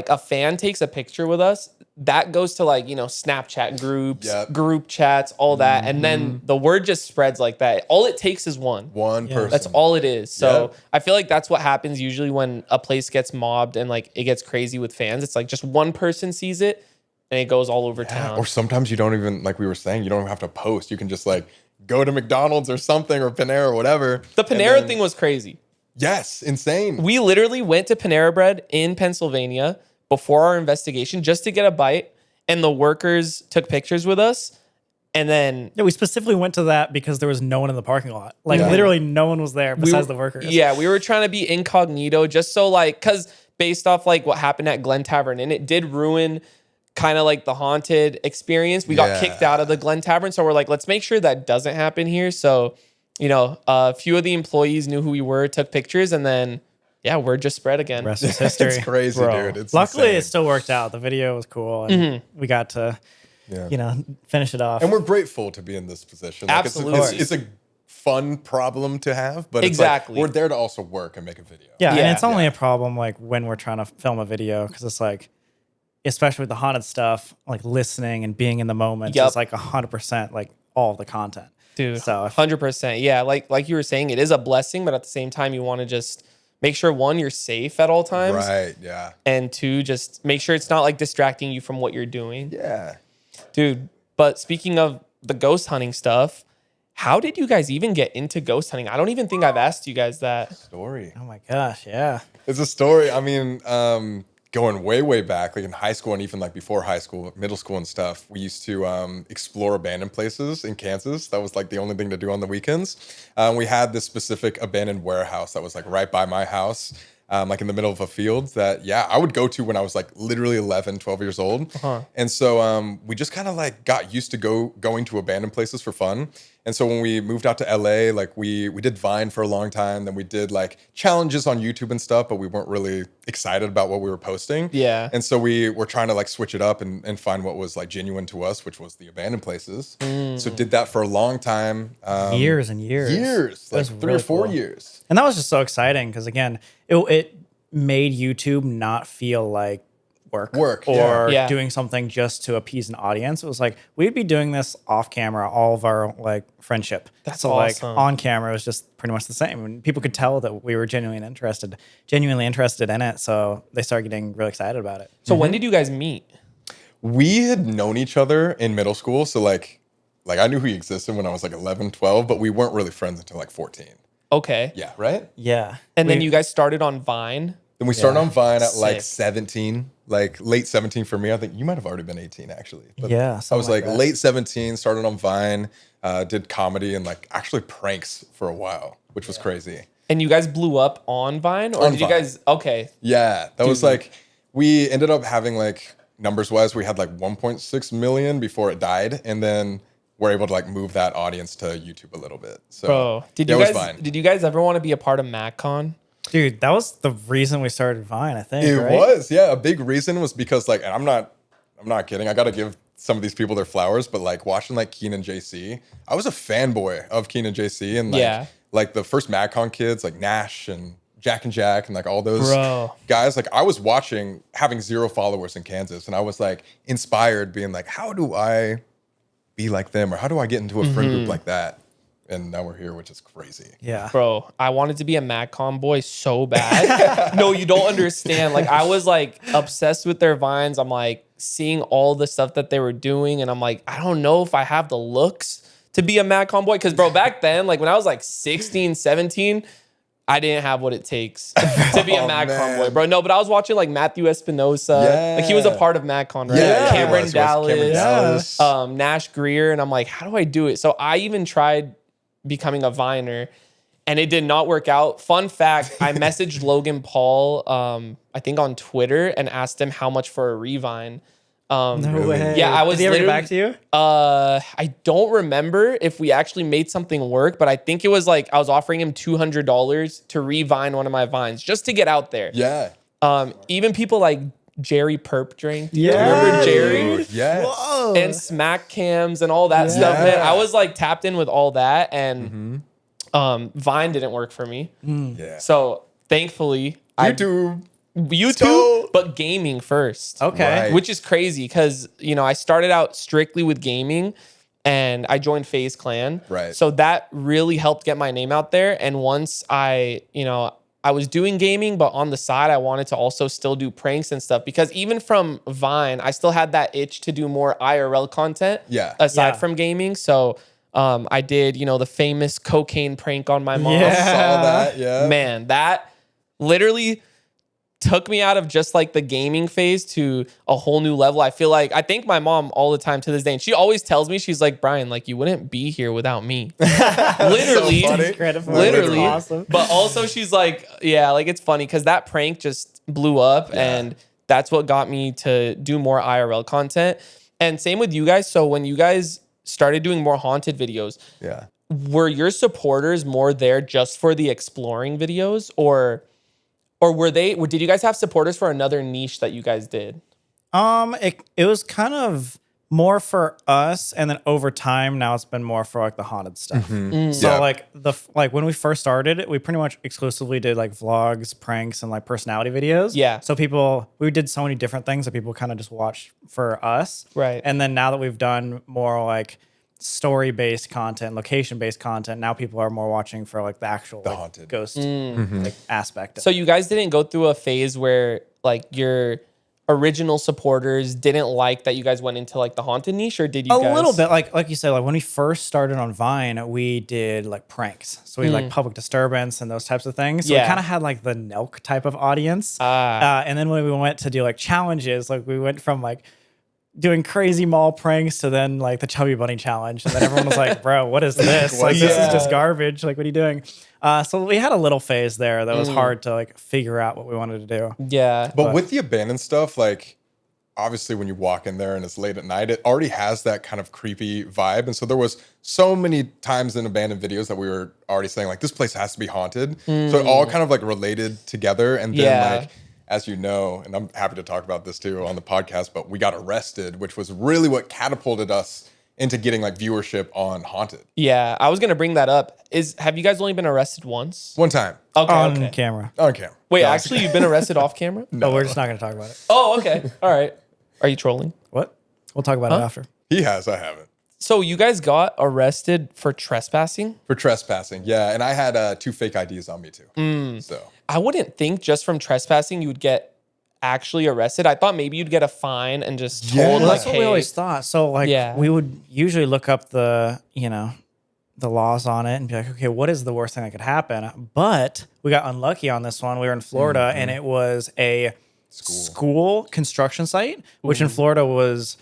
[SPEAKER 1] a fan takes a picture with us, that goes to like Snapchat groups,
[SPEAKER 3] Yep.
[SPEAKER 1] group chats, all that, and then the word just spreads like that. All it takes is one.
[SPEAKER 3] One person.
[SPEAKER 1] That's all it is. So
[SPEAKER 3] Yeah.
[SPEAKER 1] I feel like that's what happens usually when a place gets mobbed and like it gets crazy with fans. It's like just one person sees it and it goes all over town.
[SPEAKER 3] Or sometimes you don't even, like we were saying, you don't have to post. You can just like go to McDonald's or something or Panera or whatever.
[SPEAKER 1] The
[SPEAKER 3] and
[SPEAKER 1] Panera
[SPEAKER 3] then-
[SPEAKER 1] thing was crazy.
[SPEAKER 3] Yes, insane.
[SPEAKER 1] We literally went to Panera Bread in Pennsylvania before our investigation just to get a bite, and the workers took pictures with us. And then
[SPEAKER 2] Yeah, we specifically went to that because there was no one in the parking lot. Like
[SPEAKER 3] Yeah.
[SPEAKER 2] literally no one was there besides
[SPEAKER 1] we
[SPEAKER 2] the workers.
[SPEAKER 1] Yeah, we were trying to be incognito just so like, cause based off like what happened at Glen Tavern, and it did ruin kind of like the haunted experience. We got
[SPEAKER 3] Yeah.
[SPEAKER 1] kicked out of the Glen Tavern. So we're like, let's make sure that doesn't happen here. So, a few of the employees knew who we were, took pictures, and then yeah, word just spread again.
[SPEAKER 2] Rest is history.
[SPEAKER 3] It's crazy,
[SPEAKER 2] Bro.
[SPEAKER 3] dude. It's
[SPEAKER 2] Luckily,
[SPEAKER 3] insane.
[SPEAKER 2] it still worked out. The video was cool, and we got to,
[SPEAKER 3] Yeah.
[SPEAKER 2] finish it off.
[SPEAKER 3] And we're grateful to be in this position. Like,
[SPEAKER 1] Absolutely.
[SPEAKER 3] It's a fun problem to have, but
[SPEAKER 1] Exactly.
[SPEAKER 3] it's like we're there to also work and make a video.
[SPEAKER 2] yeah,
[SPEAKER 1] Yeah.
[SPEAKER 2] and it's only a problem like when we're trying to film a video because it's like, especially with the haunted stuff, like listening and being in the moment
[SPEAKER 1] Yup.
[SPEAKER 2] is like 100% like all the content.
[SPEAKER 1] Dude,
[SPEAKER 2] So
[SPEAKER 1] 100%. Yeah, like you were saying, it is a blessing, but at the same time, you want to just make sure, one, you're safe at all times.
[SPEAKER 3] Right. Yeah.
[SPEAKER 1] And two, just make sure it's not like distracting you from what you're doing.
[SPEAKER 3] Yeah.
[SPEAKER 1] Dude, but speaking of the ghost hunting stuff, how did you guys even get into ghost hunting? I don't even think I've asked you guys that.
[SPEAKER 3] Story.
[SPEAKER 2] oh my gosh, yeah.
[SPEAKER 3] It's a story. I mean, going way, way back, like in high school and even like before high school, middle school and stuff, we used to explore abandoned places in Kansas. That was like the only thing to do on the weekends. We had this specific abandoned warehouse that was like right by my house, like in the middle of a field that, yeah, I would go to when I was like literally 11, 12 years old. And so we just kind of like got used to going to abandoned places for fun. And so when we moved out to LA, like we did Vine for a long time. Then we did like challenges on YouTube and stuff, but we weren't really excited about what we were posting.
[SPEAKER 1] Yeah.
[SPEAKER 3] And so we were trying to like switch it up and find what was like genuine to us, which was the abandoned places. So did that for a long time.
[SPEAKER 2] Years and years.
[SPEAKER 3] Years, like
[SPEAKER 2] was
[SPEAKER 3] 3
[SPEAKER 2] really
[SPEAKER 3] or 4
[SPEAKER 2] cool.
[SPEAKER 3] years.
[SPEAKER 2] And that was just so exciting because, again, it made YouTube not feel like work or
[SPEAKER 1] Yeah.
[SPEAKER 2] doing something just to appease an audience. It was like we'd be doing this off camera, all of our like friendship.
[SPEAKER 1] That's
[SPEAKER 2] so like
[SPEAKER 1] awesome.
[SPEAKER 2] on camera it was just pretty much the same. And people could tell that we were genuinely interested in it. So they started getting really excited about it.
[SPEAKER 1] So when did you guys meet?
[SPEAKER 3] We had known each other in middle school. So like I knew he existed when I was like 11, 12, but we weren't really friends until like 14.
[SPEAKER 1] Okay.
[SPEAKER 3] Yeah, right?
[SPEAKER 2] Yeah.
[SPEAKER 1] And then you guys started on Vine.
[SPEAKER 3] Then we started on Vine at like
[SPEAKER 1] Sick.
[SPEAKER 3] 17, like late 17 for me. I think you might have already been 18 actually. But
[SPEAKER 2] Yeah,
[SPEAKER 3] I was
[SPEAKER 2] something like
[SPEAKER 3] like
[SPEAKER 2] that.
[SPEAKER 3] late 17, started on Vine, did comedy and like actually pranks for a while, which was crazy.
[SPEAKER 1] And you guys blew up on Vine? Or
[SPEAKER 3] On
[SPEAKER 1] did you
[SPEAKER 3] Vine.
[SPEAKER 1] guys... Okay.
[SPEAKER 3] Yeah, that was like, we ended up having like, numbers wise, we had like 1.6 million before it died. And then we're able to like move that audience to YouTube a little bit. So
[SPEAKER 1] Bro,
[SPEAKER 3] it was Vine.
[SPEAKER 1] did you guys ever want to be a part of MacCon?
[SPEAKER 2] Dude, that was the reason we started Vine, I think.
[SPEAKER 3] It
[SPEAKER 2] right?
[SPEAKER 3] was, yeah. A big reason was because like, and I'm not kidding. I got to give some of these people their flowers, but like watching like Keenan JC, I was a fanboy of Keenan JC and like, like the first MadCon kids, like Nash and Jack and like all those
[SPEAKER 1] Bro.
[SPEAKER 3] guys. Like I was watching, having 0 followers in Kansas, and I was like inspired, being like, how do I be like them, or how do I get into a friend group like that? And now we're here, which is crazy.
[SPEAKER 2] Yeah.
[SPEAKER 1] Bro, I wanted to be a MacCon boy so bad. No, you don't understand. Like, I was like obsessed with their Vines. I'm like seeing all the stuff that they were doing. And I'm like, I don't know if I have the looks to be a MacCon boy. Cause bro, back then, like when I was like 16, 17, I didn't have what it takes to be a MacCon boy, bro. No, but I was watching like Matthew Espinosa. Like he was a part of MacCon, right?
[SPEAKER 3] Yeah,
[SPEAKER 1] Cameron
[SPEAKER 3] was Cameron
[SPEAKER 1] Dallas,
[SPEAKER 3] Dallas.
[SPEAKER 1] Nash Greer. And I'm like, how do I do it? So I even tried becoming a Viner and it did not work out. Fun fact, I messaged Logan Paul, I think on Twitter and asked him how much for a revine.
[SPEAKER 2] No way.
[SPEAKER 1] Yeah, I was
[SPEAKER 2] Did he ever get
[SPEAKER 1] literally-
[SPEAKER 2] back to you?
[SPEAKER 1] I don't remember if we actually made something work, but I think it was like I was offering him $200 to revine one of my vines just to get out there.
[SPEAKER 3] Yeah.
[SPEAKER 1] Even people like Jerry Perp Drink.
[SPEAKER 2] Yeah,
[SPEAKER 1] Do you remember Jerry?
[SPEAKER 3] Dude, yes.
[SPEAKER 2] Whoa.
[SPEAKER 1] And smack cams and all that stuff, man. I was like tapped in with all that, and Vine didn't work for me.
[SPEAKER 3] Yeah.
[SPEAKER 1] So thankfully,
[SPEAKER 3] YouTube.
[SPEAKER 1] YouTube,
[SPEAKER 3] So-
[SPEAKER 1] but gaming first.
[SPEAKER 2] Okay.
[SPEAKER 3] Right.
[SPEAKER 1] Which is crazy because, you know, I started out strictly with gaming and I joined FaZe Clan.
[SPEAKER 3] Right.
[SPEAKER 1] So that really helped get my name out there. And once I was doing gaming, but on the side, I wanted to also still do pranks and stuff because even from Vine, I still had that itch to do more IRL content aside
[SPEAKER 2] Yeah.
[SPEAKER 1] from gaming. So I did, the famous cocaine prank on my mom.
[SPEAKER 2] Yeah.
[SPEAKER 3] Saw that. Yeah.
[SPEAKER 1] Man, that literally took me out of just like the gaming phase to a whole new level. I thank my mom all the time to this day. And she always tells me, she's like, Brian, like you wouldn't be here without me. Literally.
[SPEAKER 3] So funny.
[SPEAKER 2] Incredible.
[SPEAKER 1] Literally.
[SPEAKER 2] Awesome.
[SPEAKER 1] But also she's like, yeah, like it's funny because that prank just blew up and that's what got me to do more IRL content. And same with you guys. So when you guys started doing more haunted videos,
[SPEAKER 3] Yeah.
[SPEAKER 1] were your supporters more there just for the exploring videos or did you guys have supporters for another niche that you guys did?
[SPEAKER 2] It was kind of more for us, and then over time now it's been more for like the haunted stuff. So
[SPEAKER 3] Yeah.
[SPEAKER 2] like when we first started, we pretty much exclusively did like vlogs, pranks, and like personality videos.
[SPEAKER 1] Yeah.
[SPEAKER 2] So we did so many different things that people kind of just watched for us.
[SPEAKER 1] Right.
[SPEAKER 2] And then now that we've done more like story-based content, location-based content. Now people are more watching for like the actual like,
[SPEAKER 3] haunted
[SPEAKER 2] ghost like, aspect.
[SPEAKER 1] So you guys didn't go through a phase where like your original supporters didn't like that you guys went into like the haunted niche, or did you
[SPEAKER 2] A
[SPEAKER 1] guys?
[SPEAKER 2] little bit, like you said, like when we first started on Vine, we did like pranks. So we like public disturbance and those types of things. So we
[SPEAKER 1] Yeah.
[SPEAKER 2] kind of had like the Nelk type of audience. And then when we went to do like challenges, like we went from like doing crazy mall pranks to then like the Chubby Bunny challenge. And then everyone was like, bro, what is this? Like, this is just garbage. Like, what are you doing? So we had a little phase there that was hard to like figure out what we wanted to do.
[SPEAKER 1] Yeah.
[SPEAKER 3] But with the abandoned stuff, like obviously when you walk in there and it's late at night, it already has that kind of creepy vibe. And so there was so many times in abandoned videos that we were already saying like, this place has to be haunted. So it all kind of like related together. And then like, as you know, and I'm happy to talk about this too on the podcast, but we got arrested, which was really what catapulted us into getting like viewership on Haunted.
[SPEAKER 1] Yeah, I was gonna bring that up. Have you guys only been arrested once?
[SPEAKER 3] One time.
[SPEAKER 1] Okay.
[SPEAKER 2] On camera.
[SPEAKER 3] On camera.
[SPEAKER 1] Wait, actually, you've been arrested off camera?
[SPEAKER 2] No, we're just not going to talk about it.
[SPEAKER 1] Oh, okay. All right. Are you trolling?
[SPEAKER 2] What? We'll talk about it after.
[SPEAKER 3] He has, I haven't.
[SPEAKER 1] So you guys got arrested for trespassing?
[SPEAKER 3] For trespassing, yeah. And I had 2 fake IDs on me too. So
[SPEAKER 1] I wouldn't think just from trespassing you would get actually arrested. I thought maybe you'd get a fine and just told
[SPEAKER 2] Well,
[SPEAKER 1] like,
[SPEAKER 2] that's what
[SPEAKER 1] hey,
[SPEAKER 2] we always thought. So like we would usually look up the, the laws on it and be like, okay, what is the worst thing that could happen? But we got unlucky on this one. We were in Florida and it was a school construction site, which in Florida was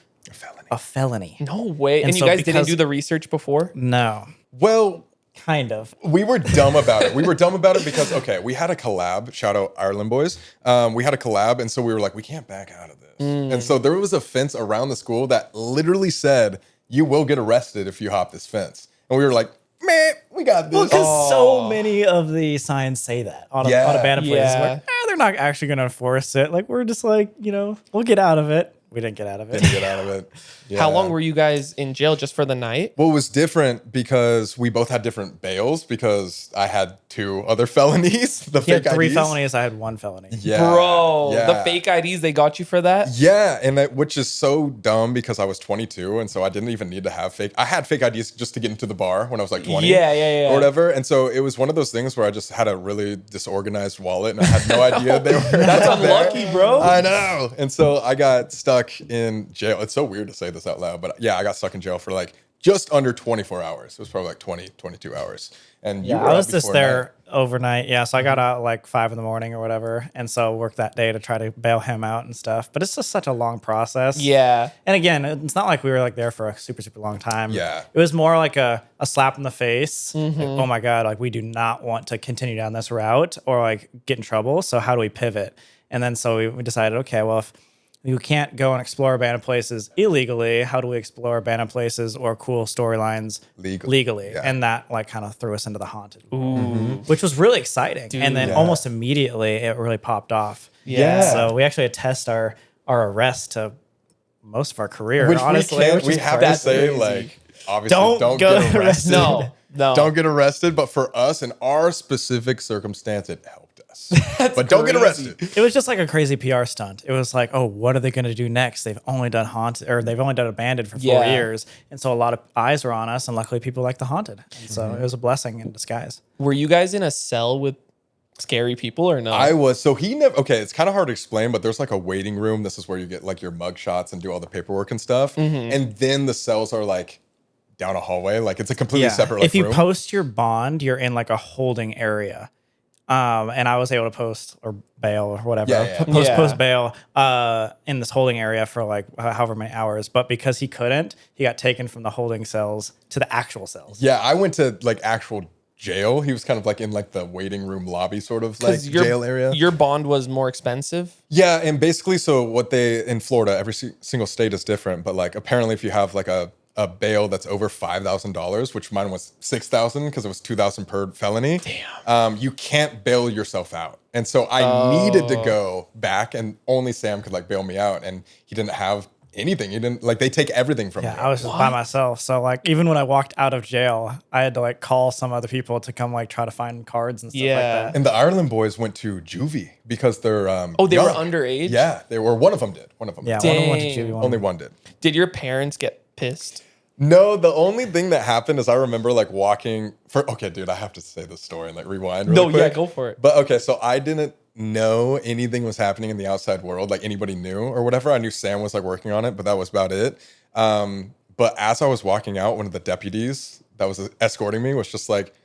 [SPEAKER 2] a felony.
[SPEAKER 1] no way. And you
[SPEAKER 2] so
[SPEAKER 1] guys didn't
[SPEAKER 2] because-
[SPEAKER 1] do the research before?
[SPEAKER 2] No,
[SPEAKER 3] well,
[SPEAKER 2] kind of.
[SPEAKER 3] we were dumb about it. We were dumb about it because, okay, we had a collab. Shout out Ireland boys. We had a collab. And so we were like, we can't back out of this. And so there was a fence around the school that literally said, you will get arrested if you hop this fence. And we were like, man, we got this.
[SPEAKER 2] Well, because so many of the signs say that on abandoned places.
[SPEAKER 1] Yeah.
[SPEAKER 2] Like, they're not actually going to enforce it. Like, we're just like, we'll get out of it. We didn't get out of it.
[SPEAKER 3] Didn't get out of it. Yeah.
[SPEAKER 1] How long were you guys in jail, just for the night?
[SPEAKER 3] Well, it was different because we both had different bails because I had 2 other felonies. The
[SPEAKER 2] He had
[SPEAKER 3] fake
[SPEAKER 2] 3
[SPEAKER 3] IDs.
[SPEAKER 2] felonies. I had 1 felony.
[SPEAKER 3] Yeah.
[SPEAKER 1] Bro,
[SPEAKER 3] yeah.
[SPEAKER 1] the fake IDs, they got you for that?
[SPEAKER 3] Yeah, and which is so dumb because I was 22, and so I didn't even need to have fake. I had fake IDs just to get into the bar when I was like 20,
[SPEAKER 1] Yeah.
[SPEAKER 3] or whatever. And so it was one of those things where I just had a really disorganized wallet, and I had no idea they were.
[SPEAKER 1] That's unlucky, bro.
[SPEAKER 3] I know. And so I got stuck in jail. It's so weird to say this out loud, but yeah, I got stuck in jail for like just under 24 hours. It was probably like 22 hours. And you
[SPEAKER 2] Yeah,
[SPEAKER 3] were
[SPEAKER 2] I
[SPEAKER 3] out
[SPEAKER 2] was just
[SPEAKER 3] before
[SPEAKER 2] there overnight. Yeah, so I got out like 5 in the morning or whatever, and so worked that day to try to bail him out and stuff. But it's just such a long process.
[SPEAKER 1] Yeah.
[SPEAKER 2] And again, it's not like we were like there for a super, super long time.
[SPEAKER 3] Yeah.
[SPEAKER 2] It was more like a slap in the face. Like, oh my God, like we do not want to continue down this route or like get in trouble. So how do we pivot? And then so we decided, okay, well, if you can't go and explore abandoned places illegally, how do we explore abandoned places or cool storylines legally?
[SPEAKER 3] Yeah.
[SPEAKER 2] And that like kind of threw us into the haunted, which was really exciting. And then almost immediately it really popped off.
[SPEAKER 1] Yeah.
[SPEAKER 2] So we actually attest our arrest to most of our career,
[SPEAKER 3] Which
[SPEAKER 2] honestly.
[SPEAKER 3] we have to say, like, obviously, don't
[SPEAKER 2] go
[SPEAKER 3] get arrested.
[SPEAKER 1] No.
[SPEAKER 3] Don't get arrested. But for us, in our specific circumstance, it helped us. But don't get
[SPEAKER 1] crazy.
[SPEAKER 3] arrested.
[SPEAKER 2] It was just like a crazy PR stunt. It was like, oh, what are they going to do next? They've only done haunted, or they've only done abandoned for 4 years, and so a lot of eyes were on us. And luckily, people liked the haunted, and so it was a blessing in disguise.
[SPEAKER 1] Were you guys in a cell with scary people or no?
[SPEAKER 3] I was. So he never. Okay, it's kind of hard to explain, but there's like a waiting room. This is where you get like your mug shots and do all the paperwork and stuff. And then the cells are like down a hallway. Like it's a completely separate. Like,
[SPEAKER 2] if you
[SPEAKER 3] room.
[SPEAKER 2] post your bond, you're in like a holding area. And I was able to post or bail or whatever, post bail in this holding area for like however many hours. But because he couldn't, he got taken from the holding cells to the actual cells.
[SPEAKER 3] Yeah, I went to like actual jail. He was kind of like in like the waiting room lobby sort of like jail area.
[SPEAKER 1] Your bond was more expensive?
[SPEAKER 3] Yeah, and basically, so what they in Florida, every single state is different, but like apparently, if you have like a bail that's over $5,000, which mine was $6,000 because it was $2,000 per felony. Damn. You can't bail yourself out, and so I needed to go back, and only Sam could like bail me out, and he didn't have anything. He didn't like they take everything from me.
[SPEAKER 2] I was just by myself. So like even when I walked out of jail, I had to like call some other people to come like try to find cards and stuff like that.
[SPEAKER 3] And the Ireland boys went to juvie because they're
[SPEAKER 1] they
[SPEAKER 3] young.
[SPEAKER 1] were underage?
[SPEAKER 3] Yeah, they were. One of them did.
[SPEAKER 2] Yeah,
[SPEAKER 3] did.
[SPEAKER 2] one of them went to juvie.
[SPEAKER 3] Only one did.
[SPEAKER 1] Did your parents get pissed?
[SPEAKER 3] No, the only thing that happened is I remember like walking okay, dude, I have to say this story and like rewind really quick.
[SPEAKER 1] Yeah, go for it.
[SPEAKER 3] But okay, so I didn't know anything was happening in the outside world, like anybody knew or whatever. I knew Sam was like working on it, but that was about it. But as I was walking out, one of the deputies that was escorting me was just like,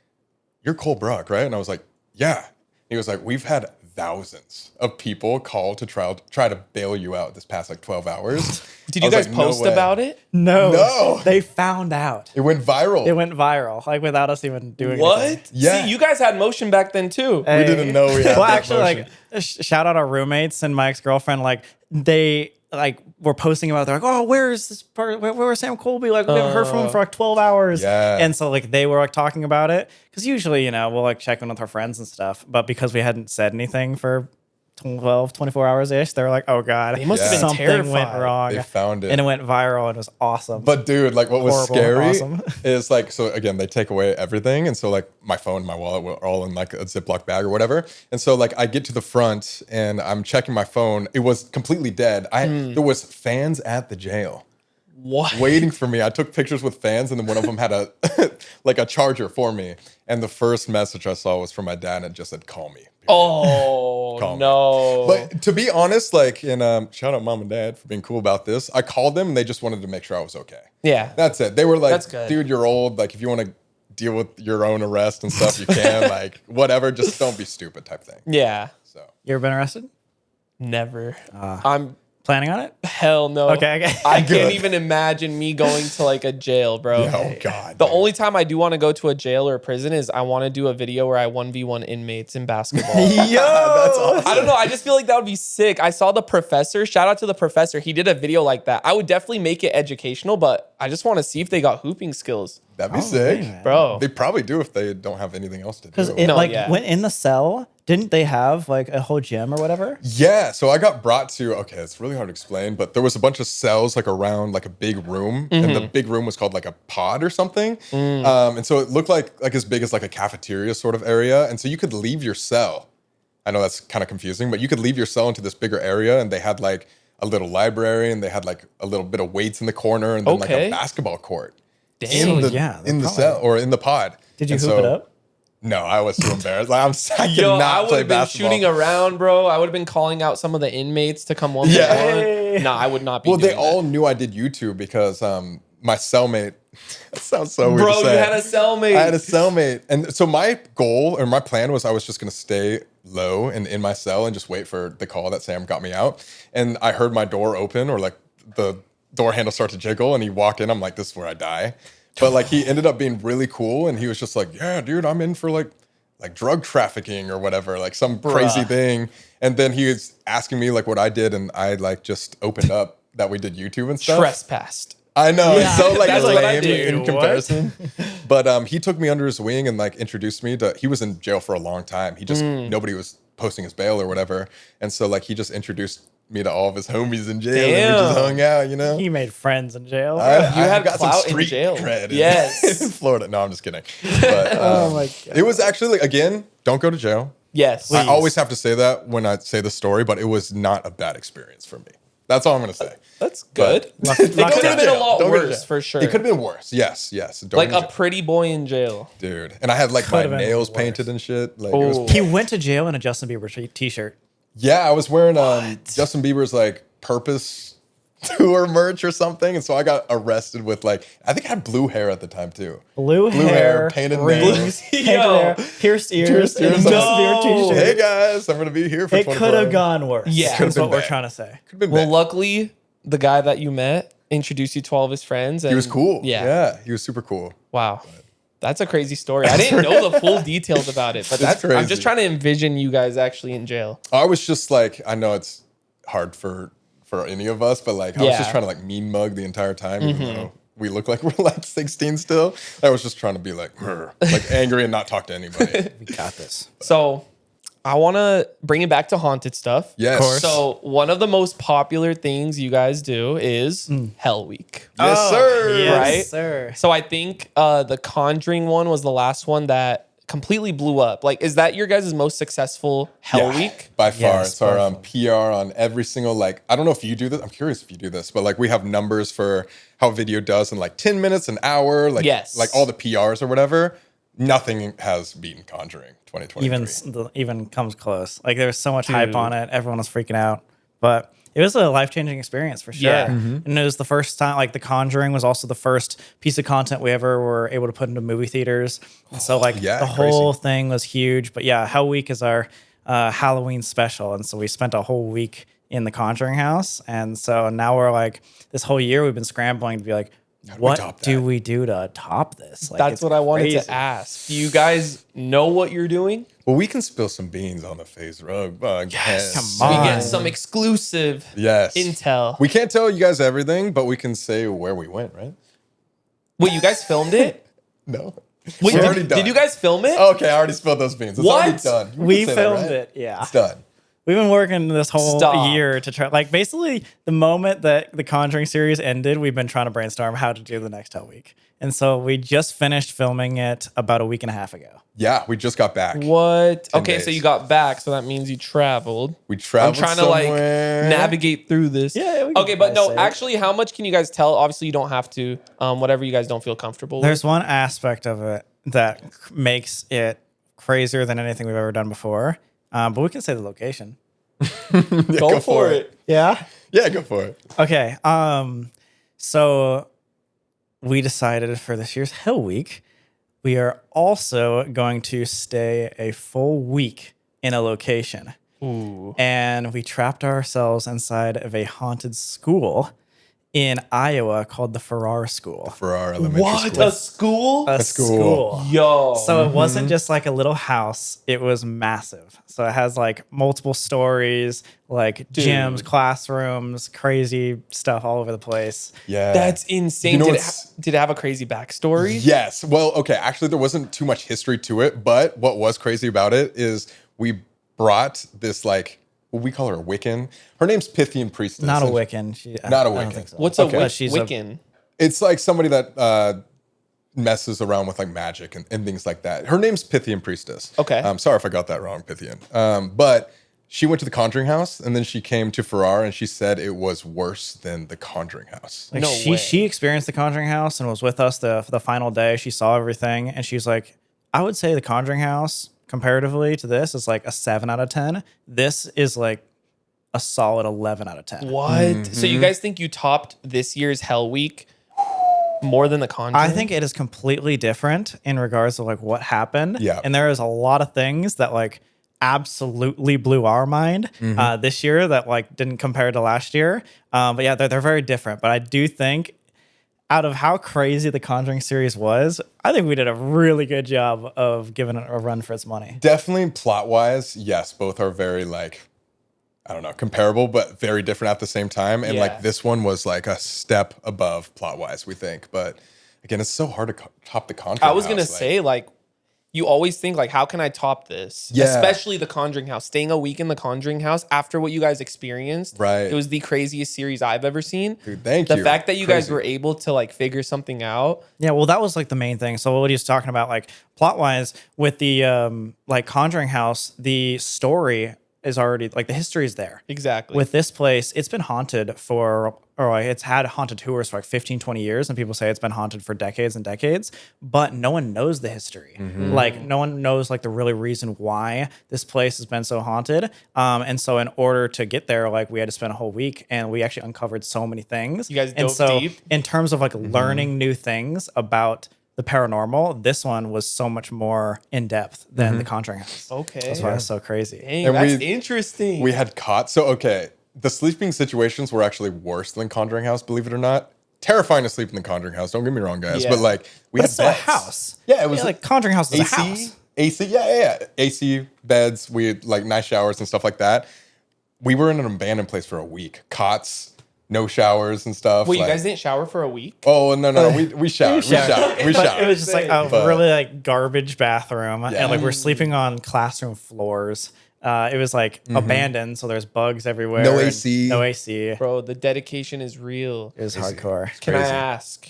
[SPEAKER 3] "You're Cole Bruck, right?" And I was like, "Yeah." He was like, "We've had thousands of people call to try to bail you out this past like 12 hours."
[SPEAKER 1] Did you guys post about it?
[SPEAKER 2] No. They found out.
[SPEAKER 3] It went viral.
[SPEAKER 2] It went viral, like without us even doing
[SPEAKER 1] What?
[SPEAKER 2] anything.
[SPEAKER 3] Yeah.
[SPEAKER 1] See, you guys had motion back then too.
[SPEAKER 3] We didn't know we had
[SPEAKER 2] Well,
[SPEAKER 3] that
[SPEAKER 2] actually,
[SPEAKER 3] motion.
[SPEAKER 2] like, shout out our roommates and my ex-girlfriend. Like, they like were posting about it. They're like, "Oh, where is this part? Where's Sam Colby? Like, we haven't heard from him for like 12 hours."
[SPEAKER 3] Yeah.
[SPEAKER 2] And so like they were like talking about it because usually, we'll like check in with our friends and stuff. But because we hadn't said anything for 24 hours ish, they were like, "Oh God,
[SPEAKER 1] They must have been
[SPEAKER 2] something
[SPEAKER 1] terrified.
[SPEAKER 2] went wrong."
[SPEAKER 3] They found it.
[SPEAKER 2] and it went viral and it was awesome.
[SPEAKER 3] But dude, like what was
[SPEAKER 2] Horrible,
[SPEAKER 3] scary
[SPEAKER 2] awesome.
[SPEAKER 3] is like, so again, they take away everything. And so like my phone, my wallet were all in like a Ziploc bag or whatever. And so like I get to the front and I'm checking my phone. It was completely dead. There was fans at the jail
[SPEAKER 1] What?
[SPEAKER 3] waiting for me. I took pictures with fans and then one of them had a like a charger for me. And the first message I saw was from my dad and it just said, "Call me."
[SPEAKER 1] Oh,
[SPEAKER 3] Call me.
[SPEAKER 1] no.
[SPEAKER 3] But to be honest, like, and shout out mom and dad for being cool about this. I called them and they just wanted to make sure I was okay.
[SPEAKER 1] Yeah.
[SPEAKER 3] That's it. They were like,
[SPEAKER 1] That's good.
[SPEAKER 3] "Dude, you're old. Like, if you want to deal with your own arrest and stuff, you can. Like, whatever. Just don't be stupid," type thing.
[SPEAKER 1] Yeah.
[SPEAKER 3] So
[SPEAKER 2] You ever been arrested?
[SPEAKER 1] Never. I'm
[SPEAKER 2] Planning on it?
[SPEAKER 1] hell no.
[SPEAKER 2] Okay.
[SPEAKER 1] I
[SPEAKER 3] Good.
[SPEAKER 1] can't even imagine me going to like a jail, bro.
[SPEAKER 3] oh god.
[SPEAKER 1] The
[SPEAKER 3] dude.
[SPEAKER 1] only time I do want to go to a jail or a prison is I want to do a video where I 1v1 inmates in basketball.
[SPEAKER 2] Yo,
[SPEAKER 3] that's awesome.
[SPEAKER 1] I don't know. I just feel like that would be sick. I saw the professor. Shout out to the professor. He did a video like that. I would definitely make it educational, but I just want to see if they got hooping skills,
[SPEAKER 3] That'd be sick.
[SPEAKER 2] man.
[SPEAKER 1] bro.
[SPEAKER 3] They probably do if they don't have anything else to
[SPEAKER 2] Because
[SPEAKER 3] do.
[SPEAKER 1] No,
[SPEAKER 2] like
[SPEAKER 1] yeah.
[SPEAKER 2] when in the cell, didn't they have like a whole gym or whatever?
[SPEAKER 3] Yeah, so I got brought to, okay, it's really hard to explain, but there was a bunch of cells like around like a big room, and the big room was called like a pod or something. And so it looked like as big as like a cafeteria sort of area. And so you could leave your cell. I know that's kind of confusing, but you could leave your cell into this bigger area, and they had like a little library, and they had like a little bit of weights in the corner, and then like
[SPEAKER 1] Okay.
[SPEAKER 3] a basketball court
[SPEAKER 1] Dang.
[SPEAKER 3] in the
[SPEAKER 2] yeah,
[SPEAKER 3] in the
[SPEAKER 2] probably.
[SPEAKER 3] cell or in the pod.
[SPEAKER 2] Did you
[SPEAKER 3] And
[SPEAKER 2] hoop
[SPEAKER 3] so-
[SPEAKER 2] it up?
[SPEAKER 3] No, I was too embarrassed. Like I
[SPEAKER 1] Yo,
[SPEAKER 3] cannot
[SPEAKER 1] I would
[SPEAKER 3] play
[SPEAKER 1] have been
[SPEAKER 3] basketball.
[SPEAKER 1] shooting around, bro. I would have been calling out some of the inmates to come one by
[SPEAKER 2] Yeah.
[SPEAKER 1] one. No, I would not be.
[SPEAKER 3] Well, they
[SPEAKER 1] doing
[SPEAKER 3] all knew I did YouTube because my cellmate. That sounds so
[SPEAKER 1] that.
[SPEAKER 3] weird
[SPEAKER 1] Bro,
[SPEAKER 3] to
[SPEAKER 1] you
[SPEAKER 3] say.
[SPEAKER 1] had a cellmate.
[SPEAKER 3] I had a cellmate, and so my goal or my plan was I was just gonna stay low and in my cell and just wait for the call that Sam got me out. And I heard my door open or like the door handle start to jiggle, and he walked in. I'm like, "This is where I die." But like he ended up being really cool, and he was just like, "Yeah, dude, I'm in for like drug trafficking or whatever, like some crazy thing." And then he was asking me like what I did, and I like just opened up that we did YouTube and stuff.
[SPEAKER 1] Trespassed.
[SPEAKER 3] I know, it's so like
[SPEAKER 1] That's what I
[SPEAKER 3] lame
[SPEAKER 1] did.
[SPEAKER 3] in
[SPEAKER 2] What?
[SPEAKER 3] comparison. But he took me under his wing and like introduced me to. He was in jail for a long time. He just nobody was posting his bail or whatever, and so like he just introduced me to all of his homies in jail, and we just
[SPEAKER 1] Damn.
[SPEAKER 3] hung out, you know.
[SPEAKER 2] He made friends in jail.
[SPEAKER 3] I
[SPEAKER 1] had
[SPEAKER 3] got some
[SPEAKER 1] clout in
[SPEAKER 3] street
[SPEAKER 1] jail.
[SPEAKER 3] cred in-
[SPEAKER 1] Yes.
[SPEAKER 3] in Florida. No, I'm just kidding. But
[SPEAKER 2] Oh my God.
[SPEAKER 3] it was actually again, don't go to jail.
[SPEAKER 1] Yes.
[SPEAKER 3] I always have to say that when I say the story, but it was not a bad experience for me. That's all I'm gonna say.
[SPEAKER 1] That's good.
[SPEAKER 3] But-
[SPEAKER 1] It
[SPEAKER 2] Luck
[SPEAKER 1] could have been a lot
[SPEAKER 3] Don't go to
[SPEAKER 1] worse
[SPEAKER 3] jail.
[SPEAKER 1] for sure.
[SPEAKER 3] It could have been worse. Yes. Don't
[SPEAKER 1] like
[SPEAKER 3] go to
[SPEAKER 1] a
[SPEAKER 3] jail.
[SPEAKER 1] pretty boy in jail.
[SPEAKER 3] Dude. And I had like
[SPEAKER 2] Could
[SPEAKER 3] my
[SPEAKER 2] have been
[SPEAKER 3] nails
[SPEAKER 2] worse.
[SPEAKER 3] painted and shit. Like it
[SPEAKER 1] Oh.
[SPEAKER 3] was
[SPEAKER 2] He went to jail in a Justin Bieber t-shirt.
[SPEAKER 3] Yeah, I was wearing Justin Bieber's like Purpose tour merch or something, and so I got arrested with like I think I had blue hair at the time too.
[SPEAKER 2] Blue
[SPEAKER 3] hair,
[SPEAKER 2] hair,
[SPEAKER 3] painted
[SPEAKER 2] rings,
[SPEAKER 3] nails.
[SPEAKER 2] painted
[SPEAKER 1] Yo.
[SPEAKER 2] hair, pierced ears,
[SPEAKER 3] Pierced
[SPEAKER 2] and a
[SPEAKER 3] ears.
[SPEAKER 2] Justin
[SPEAKER 1] No.
[SPEAKER 2] Bieber t-shirt.
[SPEAKER 3] Hey guys, I'm gonna be here for
[SPEAKER 2] It
[SPEAKER 3] 24
[SPEAKER 2] could have
[SPEAKER 3] hours.
[SPEAKER 2] gone worse.
[SPEAKER 1] Yeah.
[SPEAKER 3] Could've
[SPEAKER 2] is
[SPEAKER 3] been
[SPEAKER 2] what we're
[SPEAKER 3] bad.
[SPEAKER 2] trying to say.
[SPEAKER 3] Could've been
[SPEAKER 1] Well,
[SPEAKER 3] bad.
[SPEAKER 1] luckily, the guy that you met introduced you to all of his friends. And
[SPEAKER 3] He was cool.
[SPEAKER 1] Yeah.
[SPEAKER 3] Yeah, he was super cool.
[SPEAKER 1] Wow. That's a crazy story. I didn't know the full details about it, but
[SPEAKER 3] It's
[SPEAKER 1] I'm
[SPEAKER 3] crazy.
[SPEAKER 1] just trying to envision you guys actually in jail.
[SPEAKER 3] I was just like, I know it's hard for any of us, but like I was
[SPEAKER 1] Yeah.
[SPEAKER 3] just trying to like mean mug the entire time, even though we look like we're like 16 still. I was just trying to be like angry and not talk to anybody.
[SPEAKER 2] We got this.
[SPEAKER 1] So I want to bring it back to haunted stuff.
[SPEAKER 3] Yes. Of course.
[SPEAKER 1] So one of the most popular things you guys do is Hell Week.
[SPEAKER 3] Yes, sir.
[SPEAKER 2] Yes,
[SPEAKER 1] Right?
[SPEAKER 2] sir.
[SPEAKER 1] So I think the Conjuring one was the last one that completely blew up. Like, is that your guys' most successful Hell Week?
[SPEAKER 3] By far.
[SPEAKER 2] Yes,
[SPEAKER 3] It's our
[SPEAKER 2] by far.
[SPEAKER 3] PR on every single, like, I don't know if you do this. I'm curious if you do this, but like we have numbers for how video does in like 10 minutes, an hour, like,
[SPEAKER 1] Yes.
[SPEAKER 3] like all the PRs or whatever. Nothing has beaten Conjuring 2023.
[SPEAKER 2] Even comes close. Like there was so much hype on it. Everyone was freaking out, but it was a life-changing experience for sure.
[SPEAKER 1] Yeah.
[SPEAKER 2] And it was the first time, like The Conjuring was also the first piece of content we ever were able to put into movie theaters. And so like
[SPEAKER 3] yeah,
[SPEAKER 2] the whole thing was huge. But yeah, Hell Week is our Halloween special. And so we spent a whole week in the Conjuring house. And so now we're like, this whole year we've been scrambling to be like, what do we do to top this? Like,
[SPEAKER 1] That's what I wanted
[SPEAKER 2] crazy.
[SPEAKER 1] to ask. Do you guys know what you're doing?
[SPEAKER 3] Well, we can spill some beans on the FaZe Rug. Yes.
[SPEAKER 2] Come
[SPEAKER 1] We
[SPEAKER 2] on.
[SPEAKER 1] get some exclusive
[SPEAKER 3] Yes.
[SPEAKER 1] intel.
[SPEAKER 3] We can't tell you guys everything, but we can say where we went, right?
[SPEAKER 1] Wait, you guys filmed it?
[SPEAKER 3] No.
[SPEAKER 1] Wait,
[SPEAKER 3] We're already done.
[SPEAKER 1] did you guys film it?
[SPEAKER 3] Okay, I already spilled those beans. It's already
[SPEAKER 1] What?
[SPEAKER 3] done. You can
[SPEAKER 2] We
[SPEAKER 3] say that,
[SPEAKER 2] filmed
[SPEAKER 3] right?
[SPEAKER 2] it. Yeah.
[SPEAKER 3] It's done.
[SPEAKER 2] We've been working this whole
[SPEAKER 1] Stop.
[SPEAKER 2] year to try, like, basically the moment that the Conjuring series ended, we've been trying to brainstorm how to do the next Hell Week. And so we just finished filming it about a week and a half ago.
[SPEAKER 3] Yeah, we just got back.
[SPEAKER 1] What?
[SPEAKER 3] 10
[SPEAKER 1] Okay, so
[SPEAKER 3] days.
[SPEAKER 1] you got back, so that means you traveled.
[SPEAKER 3] We traveled
[SPEAKER 1] I'm trying
[SPEAKER 3] somewhere.
[SPEAKER 1] to like navigate through this.
[SPEAKER 2] Yeah, we can
[SPEAKER 1] Okay, but no,
[SPEAKER 2] probably say it.
[SPEAKER 1] actually, how much can you guys tell? Obviously, you don't have to. Whatever you guys don't feel comfortable with.
[SPEAKER 2] There's one aspect of it that makes it crazier than anything we've ever done before. But we can say the location.
[SPEAKER 3] Yeah,
[SPEAKER 1] Go for it.
[SPEAKER 2] Yeah.
[SPEAKER 3] Yeah, go for it.
[SPEAKER 2] Okay. So we decided for this year's Hell Week, we are also going to stay a full week in a location.
[SPEAKER 1] Ooh.
[SPEAKER 2] And we trapped ourselves inside of a haunted school in Iowa called the Farrar School.
[SPEAKER 3] For our elementary
[SPEAKER 1] What?
[SPEAKER 3] school.
[SPEAKER 1] A school?
[SPEAKER 2] A
[SPEAKER 3] school.
[SPEAKER 1] Yo.
[SPEAKER 2] So it wasn't just like a little house, it was massive. So it has like multiple stories, like gyms, classrooms, crazy stuff all over the place.
[SPEAKER 3] Yeah.
[SPEAKER 1] That's insane.
[SPEAKER 3] You know
[SPEAKER 1] did,
[SPEAKER 3] what's-
[SPEAKER 1] did it have a crazy backstory?
[SPEAKER 3] Yes. Well, okay. Actually, there wasn't too much history to it, but what was crazy about it is we brought this, like, what we call her a Wiccan. Her name's Pythian Priestess.
[SPEAKER 2] Not a
[SPEAKER 3] and
[SPEAKER 2] Wiccan.
[SPEAKER 3] Not a
[SPEAKER 2] I don't
[SPEAKER 3] Wiccan.
[SPEAKER 2] think so.
[SPEAKER 1] What's a
[SPEAKER 3] Okay.
[SPEAKER 2] She's a-
[SPEAKER 1] Wiccan?
[SPEAKER 3] It's like somebody that messes around with like magic and things like that. Her name's Pythian Priestess.
[SPEAKER 1] Okay.
[SPEAKER 3] Sorry if I got that wrong, Pythian. But she went to the Conjuring House and then she came to Farrar and she said it was worse than the Conjuring House.
[SPEAKER 2] Like
[SPEAKER 1] No way.
[SPEAKER 2] she experienced the Conjuring House and was with us for the final day. She saw everything and she's like, I would say the Conjuring House comparatively to this is like a 7 out of 10. This is like a solid 11 out of 10.
[SPEAKER 1] What? So you guys think you topped this year's Hell Week more than the Conjuring?
[SPEAKER 2] I think it is completely different in regards to like what happened.
[SPEAKER 3] Yeah.
[SPEAKER 2] And there is a lot of things that like absolutely blew our mind this year that like didn't compare to last year. But yeah, they're very different. But I do think out of how crazy the Conjuring series was, I think we did a really good job of giving it a run for its money.
[SPEAKER 3] Definitely plot wise, yes, both are very like, I don't know, comparable, but very different at the same time. And
[SPEAKER 1] Yeah.
[SPEAKER 3] like this one was like a step above plot wise, we think. But again, it's so hard to top the Conjuring
[SPEAKER 1] I was going to
[SPEAKER 3] House, like-
[SPEAKER 1] say, like, you always think, like, how can I top this?
[SPEAKER 3] Yeah.
[SPEAKER 1] Especially the Conjuring House. Staying a week in the Conjuring House after what you guys experienced.
[SPEAKER 3] Right.
[SPEAKER 1] It was the craziest series I've ever seen.
[SPEAKER 3] Dude, thank
[SPEAKER 1] The
[SPEAKER 3] you.
[SPEAKER 1] fact that you guys
[SPEAKER 3] Crazy.
[SPEAKER 1] were able to, like, figure something out.
[SPEAKER 2] Yeah, well, that was like the main thing. So what he was talking about, like plot wise, with the like Conjuring House, the story is already like the history is there.
[SPEAKER 1] Exactly.
[SPEAKER 2] With this place, it's been haunted for, or like it's had haunted tours for like 15, 20 years. And people say it's been haunted for decades and decades, but no one knows the history. Like no one knows like the really reason why this place has been so haunted. And so in order to get there, like we had to spend a whole week and we actually uncovered so many things.
[SPEAKER 1] You guys
[SPEAKER 2] and
[SPEAKER 1] dove
[SPEAKER 2] so
[SPEAKER 1] deep?
[SPEAKER 2] in terms of like learning new things about the paranormal, this one was so much more in depth than the Conjuring House.
[SPEAKER 1] Okay.
[SPEAKER 2] That's why it's so crazy.
[SPEAKER 1] Dang,
[SPEAKER 3] And
[SPEAKER 1] that's
[SPEAKER 3] we-
[SPEAKER 1] interesting.
[SPEAKER 3] We had caught. So, okay, the sleeping situations were actually worse than Conjuring House, believe it or not. Terrifying to sleep in the Conjuring House. Don't get me wrong, guys.
[SPEAKER 1] Yeah.
[SPEAKER 3] But like, we
[SPEAKER 2] But
[SPEAKER 3] had
[SPEAKER 2] it's still a
[SPEAKER 3] beds.
[SPEAKER 2] house.
[SPEAKER 3] Yeah, it was
[SPEAKER 2] like Conjuring House is a
[SPEAKER 3] AC,
[SPEAKER 2] house.
[SPEAKER 3] AC, yeah. AC beds. We had like nice showers and stuff like that. We were in an abandoned place for a week. Cots, no showers and stuff.
[SPEAKER 1] Wait, you
[SPEAKER 3] like-
[SPEAKER 1] guys didn't shower for a week?
[SPEAKER 3] Oh no, we showered. We showered. We
[SPEAKER 2] But
[SPEAKER 3] showered.
[SPEAKER 2] it was just like a
[SPEAKER 3] But-
[SPEAKER 2] really like garbage bathroom,
[SPEAKER 3] Yeah.
[SPEAKER 2] and like we're sleeping on classroom floors. It was like abandoned, so there's bugs everywhere.
[SPEAKER 3] No
[SPEAKER 2] and
[SPEAKER 3] AC.
[SPEAKER 2] No AC.
[SPEAKER 1] Bro, the dedication is real.
[SPEAKER 2] It was hardcore.
[SPEAKER 1] Can I
[SPEAKER 3] Crazy.
[SPEAKER 1] ask,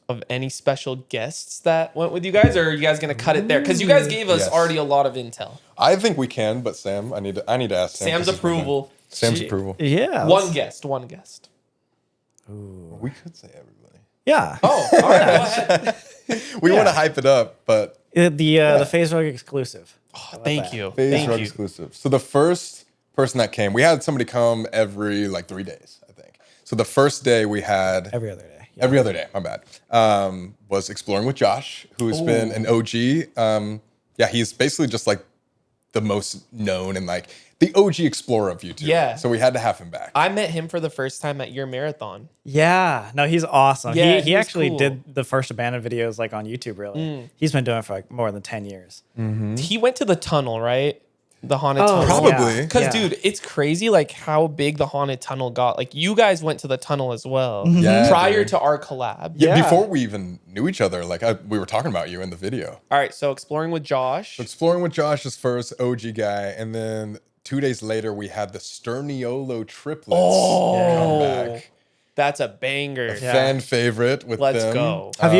[SPEAKER 1] of any special guests that went with you guys, or are you guys gonna cut it there? Because you guys gave us
[SPEAKER 3] Yes.
[SPEAKER 1] already a lot of intel.
[SPEAKER 3] I think we can, but Sam, I need to ask Sam.
[SPEAKER 1] Sam's
[SPEAKER 3] 'cause he's been
[SPEAKER 1] approval.
[SPEAKER 3] there. Sam's approval.
[SPEAKER 2] Yeah.
[SPEAKER 1] One guest.
[SPEAKER 3] We could say everybody.
[SPEAKER 2] Yeah.
[SPEAKER 1] Oh, all right. Go ahead.
[SPEAKER 3] We want to hype it up, but
[SPEAKER 2] The FaZe Rug exclusive.
[SPEAKER 1] Thank you.
[SPEAKER 3] FaZe
[SPEAKER 1] Thank
[SPEAKER 3] Rug
[SPEAKER 1] you.
[SPEAKER 3] exclusive. So the first person that came, we had somebody come every like 3 days, I think. So the first day we had
[SPEAKER 2] Every other day. Yeah.
[SPEAKER 3] every other day, my bad, was Exploring with Josh, who's been an OG. Yeah, he's basically just like the most known and like the OG explorer of YouTube.
[SPEAKER 1] Yeah.
[SPEAKER 3] So we had to have him back.
[SPEAKER 1] I met him for the first time at your marathon.
[SPEAKER 2] Yeah. No, he's awesome.
[SPEAKER 1] Yeah,
[SPEAKER 2] he
[SPEAKER 1] he was
[SPEAKER 2] actually
[SPEAKER 1] cool.
[SPEAKER 2] did the first abandoned videos like on YouTube, really. He's been doing it for like more than 10 years.
[SPEAKER 1] He went to the tunnel, right? The haunted tunnel.
[SPEAKER 3] Probably.
[SPEAKER 1] Because, dude, it's crazy like how big the haunted tunnel got. Like, you guys went to the tunnel as well
[SPEAKER 3] Yeah,
[SPEAKER 1] prior
[SPEAKER 3] dude.
[SPEAKER 1] to our collab.
[SPEAKER 3] Yeah,
[SPEAKER 2] Yeah.
[SPEAKER 3] before we even knew each other, like we were talking about you in the video.
[SPEAKER 1] All right, so Exploring with Josh.
[SPEAKER 3] Exploring with Josh is first OG guy, and then 2 days later we had the Sterniolo triplets come back.
[SPEAKER 1] That's a banger.
[SPEAKER 3] Fan favorite with
[SPEAKER 1] Let's
[SPEAKER 3] them.
[SPEAKER 1] go.
[SPEAKER 2] Have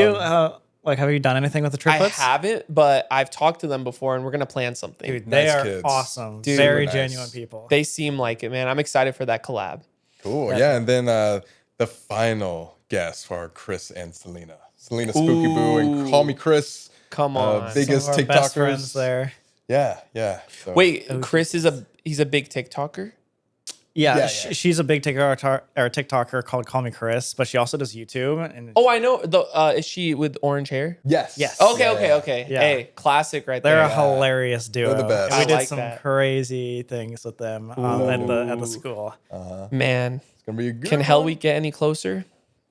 [SPEAKER 2] you done anything with the
[SPEAKER 1] I
[SPEAKER 2] triplets?
[SPEAKER 1] haven't, but I've talked to them before, and we're going to plan something.
[SPEAKER 2] Dude, they
[SPEAKER 3] Nice
[SPEAKER 2] are
[SPEAKER 3] kids.
[SPEAKER 2] awesome.
[SPEAKER 1] Dude,
[SPEAKER 2] Very
[SPEAKER 3] nice.
[SPEAKER 2] genuine people.
[SPEAKER 1] They seem like it, man. I'm excited for that collab.
[SPEAKER 3] Cool. Yeah, and then the final guest for Chris and Selena. Selena Spooky Boo and Call Me Chris.
[SPEAKER 1] Come on.
[SPEAKER 3] Biggest
[SPEAKER 2] Some of our best
[SPEAKER 3] TikTokers.
[SPEAKER 2] friends there.
[SPEAKER 3] Yeah. So,
[SPEAKER 1] Wait, Chris he's a big TikToker?
[SPEAKER 2] Yeah,
[SPEAKER 3] Yeah,
[SPEAKER 2] she's a big TikToker called Call Me Chris, but she also does YouTube. And
[SPEAKER 1] Oh, I know. Is she with orange hair?
[SPEAKER 3] Yes.
[SPEAKER 2] Yes.
[SPEAKER 1] Okay.
[SPEAKER 2] Yeah.
[SPEAKER 1] Hey, classic right
[SPEAKER 2] they're
[SPEAKER 1] there.
[SPEAKER 2] a hilarious duo.
[SPEAKER 3] They're the best.
[SPEAKER 2] And we
[SPEAKER 1] I
[SPEAKER 2] did
[SPEAKER 1] like
[SPEAKER 2] some
[SPEAKER 1] that.
[SPEAKER 2] crazy things with them at the school.
[SPEAKER 1] Man,
[SPEAKER 3] It's gonna be a good
[SPEAKER 1] can Hell
[SPEAKER 3] one.
[SPEAKER 1] Week get any closer?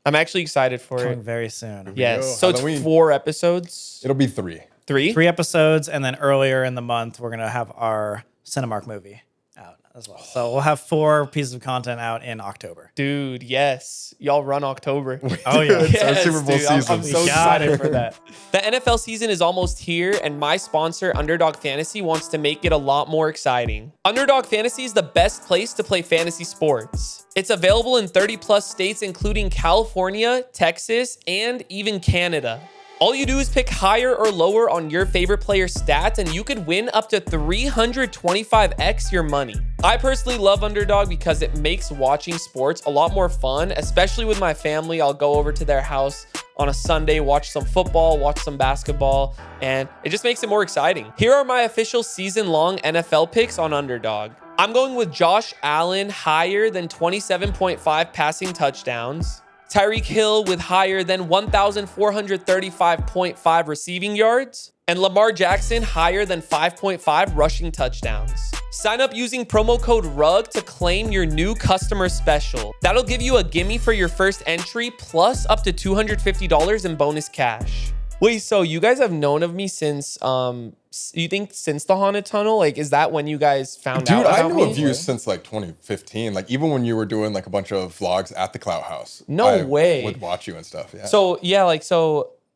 [SPEAKER 1] I'm actually excited for
[SPEAKER 2] Coming
[SPEAKER 1] it.
[SPEAKER 2] very soon.
[SPEAKER 1] Yes.
[SPEAKER 3] go.
[SPEAKER 1] So
[SPEAKER 3] Halloween.
[SPEAKER 1] it's 4 episodes.
[SPEAKER 3] It'll be 3.
[SPEAKER 1] 3?
[SPEAKER 2] 3 episodes, and then earlier in the month, we're going to have our Cinemark movie out as well. So we'll have 4 pieces of content out in October.
[SPEAKER 1] Dude, yes. Y'all run October.
[SPEAKER 2] Oh, yeah.
[SPEAKER 3] It's our Super Bowl
[SPEAKER 1] dude, I'm
[SPEAKER 3] season.
[SPEAKER 1] so
[SPEAKER 2] We got
[SPEAKER 1] excited
[SPEAKER 2] it.
[SPEAKER 1] for that. The NFL season is almost here, and my sponsor, Underdog Fantasy, wants to make it a lot more exciting. Underdog Fantasy is the best place to play fantasy sports. It's available in 30 plus states, including California, Texas, and even Canada. All you do is pick higher or lower on your favorite player's stats, and you could win up to 325x your money. I personally love Underdog because it makes watching sports a lot more fun, especially with my family. I'll go over to their house on a Sunday, watch some football, watch some basketball, and it just makes it more exciting. Here are my official season-long NFL picks on Underdog. I'm going with Josh Allen higher than 27.5 passing touchdowns. Tyreek Hill with higher than 1,435.5 receiving yards, and Lamar Jackson higher than 5.5 rushing touchdowns. Sign up using promo code RUG to claim your new customer special. That'll give you a gimme for your first entry plus up to $250 in bonus cash. Wait, so you guys have known of me since, you think since the Haunted Tunnel? Like, is that when you guys found out
[SPEAKER 3] Dude, I
[SPEAKER 1] about
[SPEAKER 3] knew
[SPEAKER 1] me?
[SPEAKER 3] of you since like 2015. Like even when you were doing like a bunch of vlogs at the Clout House.
[SPEAKER 1] No
[SPEAKER 3] I
[SPEAKER 1] way.
[SPEAKER 3] would watch you and stuff. Yeah.
[SPEAKER 1] So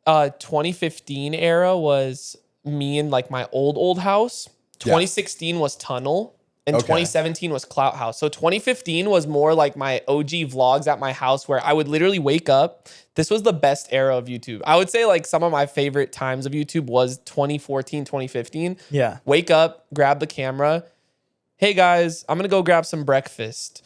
[SPEAKER 1] 2015 era was me in like my old house. 2016 was Tunnel, and
[SPEAKER 3] Okay.
[SPEAKER 1] 2017 was Clout House. So 2015 was more like my OG vlogs at my house where I would literally wake up. This was the best era of YouTube. I would say like some of my favorite times of YouTube was 2014, 2015.
[SPEAKER 2] Yeah.
[SPEAKER 1] Wake up, grab the camera. Hey guys, I'm gonna go grab some breakfast.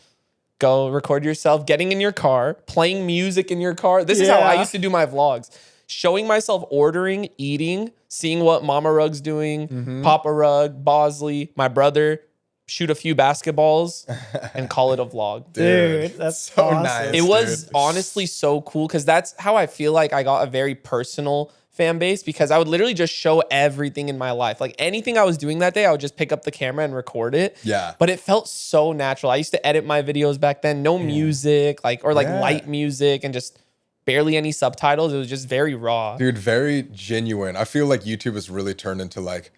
[SPEAKER 1] Go record yourself getting in your car, playing music in your car. This is how I
[SPEAKER 2] Yeah.
[SPEAKER 1] used to do my vlogs. Showing myself ordering, eating, seeing what Mama Rug's doing, Papa Rug, Bosley, my brother, shoot a few basketballs, and call it a vlog.
[SPEAKER 2] Dude, that's
[SPEAKER 3] so
[SPEAKER 2] awesome.
[SPEAKER 3] nice.
[SPEAKER 1] It was
[SPEAKER 3] dude.
[SPEAKER 1] honestly so cool because that's how I feel like I got a very personal fan base, because I would literally just show everything in my life. Like anything I was doing that day, I would just pick up the camera and record it.
[SPEAKER 3] Yeah.
[SPEAKER 1] But it felt so natural. I used to edit my videos back then, no music, or
[SPEAKER 3] Yeah.
[SPEAKER 1] light music and just barely any subtitles. It was just very raw.
[SPEAKER 3] Dude, very genuine. I feel like YouTube has really turned into like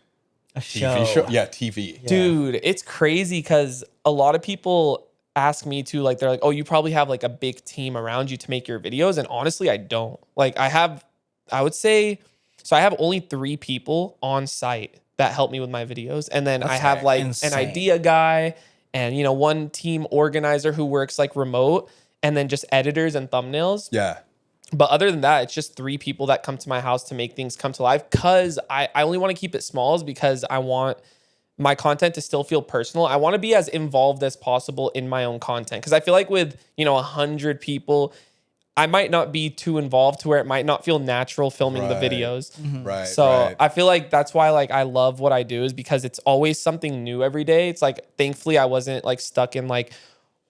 [SPEAKER 2] A
[SPEAKER 3] TV show. Yeah, TV.
[SPEAKER 1] Dude, it's crazy because a lot of people ask me to, like, they're like, oh, you probably have like a big team around you to make your videos. And honestly, I don't. Like I would say, so I have only 3 people on site that help me with my videos. And then I have like
[SPEAKER 2] insane.
[SPEAKER 1] an idea guy and, one team organizer who works like remote, and then just editors and thumbnails.
[SPEAKER 3] Yeah.
[SPEAKER 1] But other than that, it's just 3 people that come to my house to make things come to life. Because I only want to keep it small is because I want my content to still feel personal. I want to be as involved as possible in my own content. Because I feel like with, 100 people, I might not be too involved to where it might not feel natural filming the videos.
[SPEAKER 3] Right.
[SPEAKER 1] So I feel like that's why like I love what I do is because it's always something new every day. It's like, thankfully I wasn't like stuck in like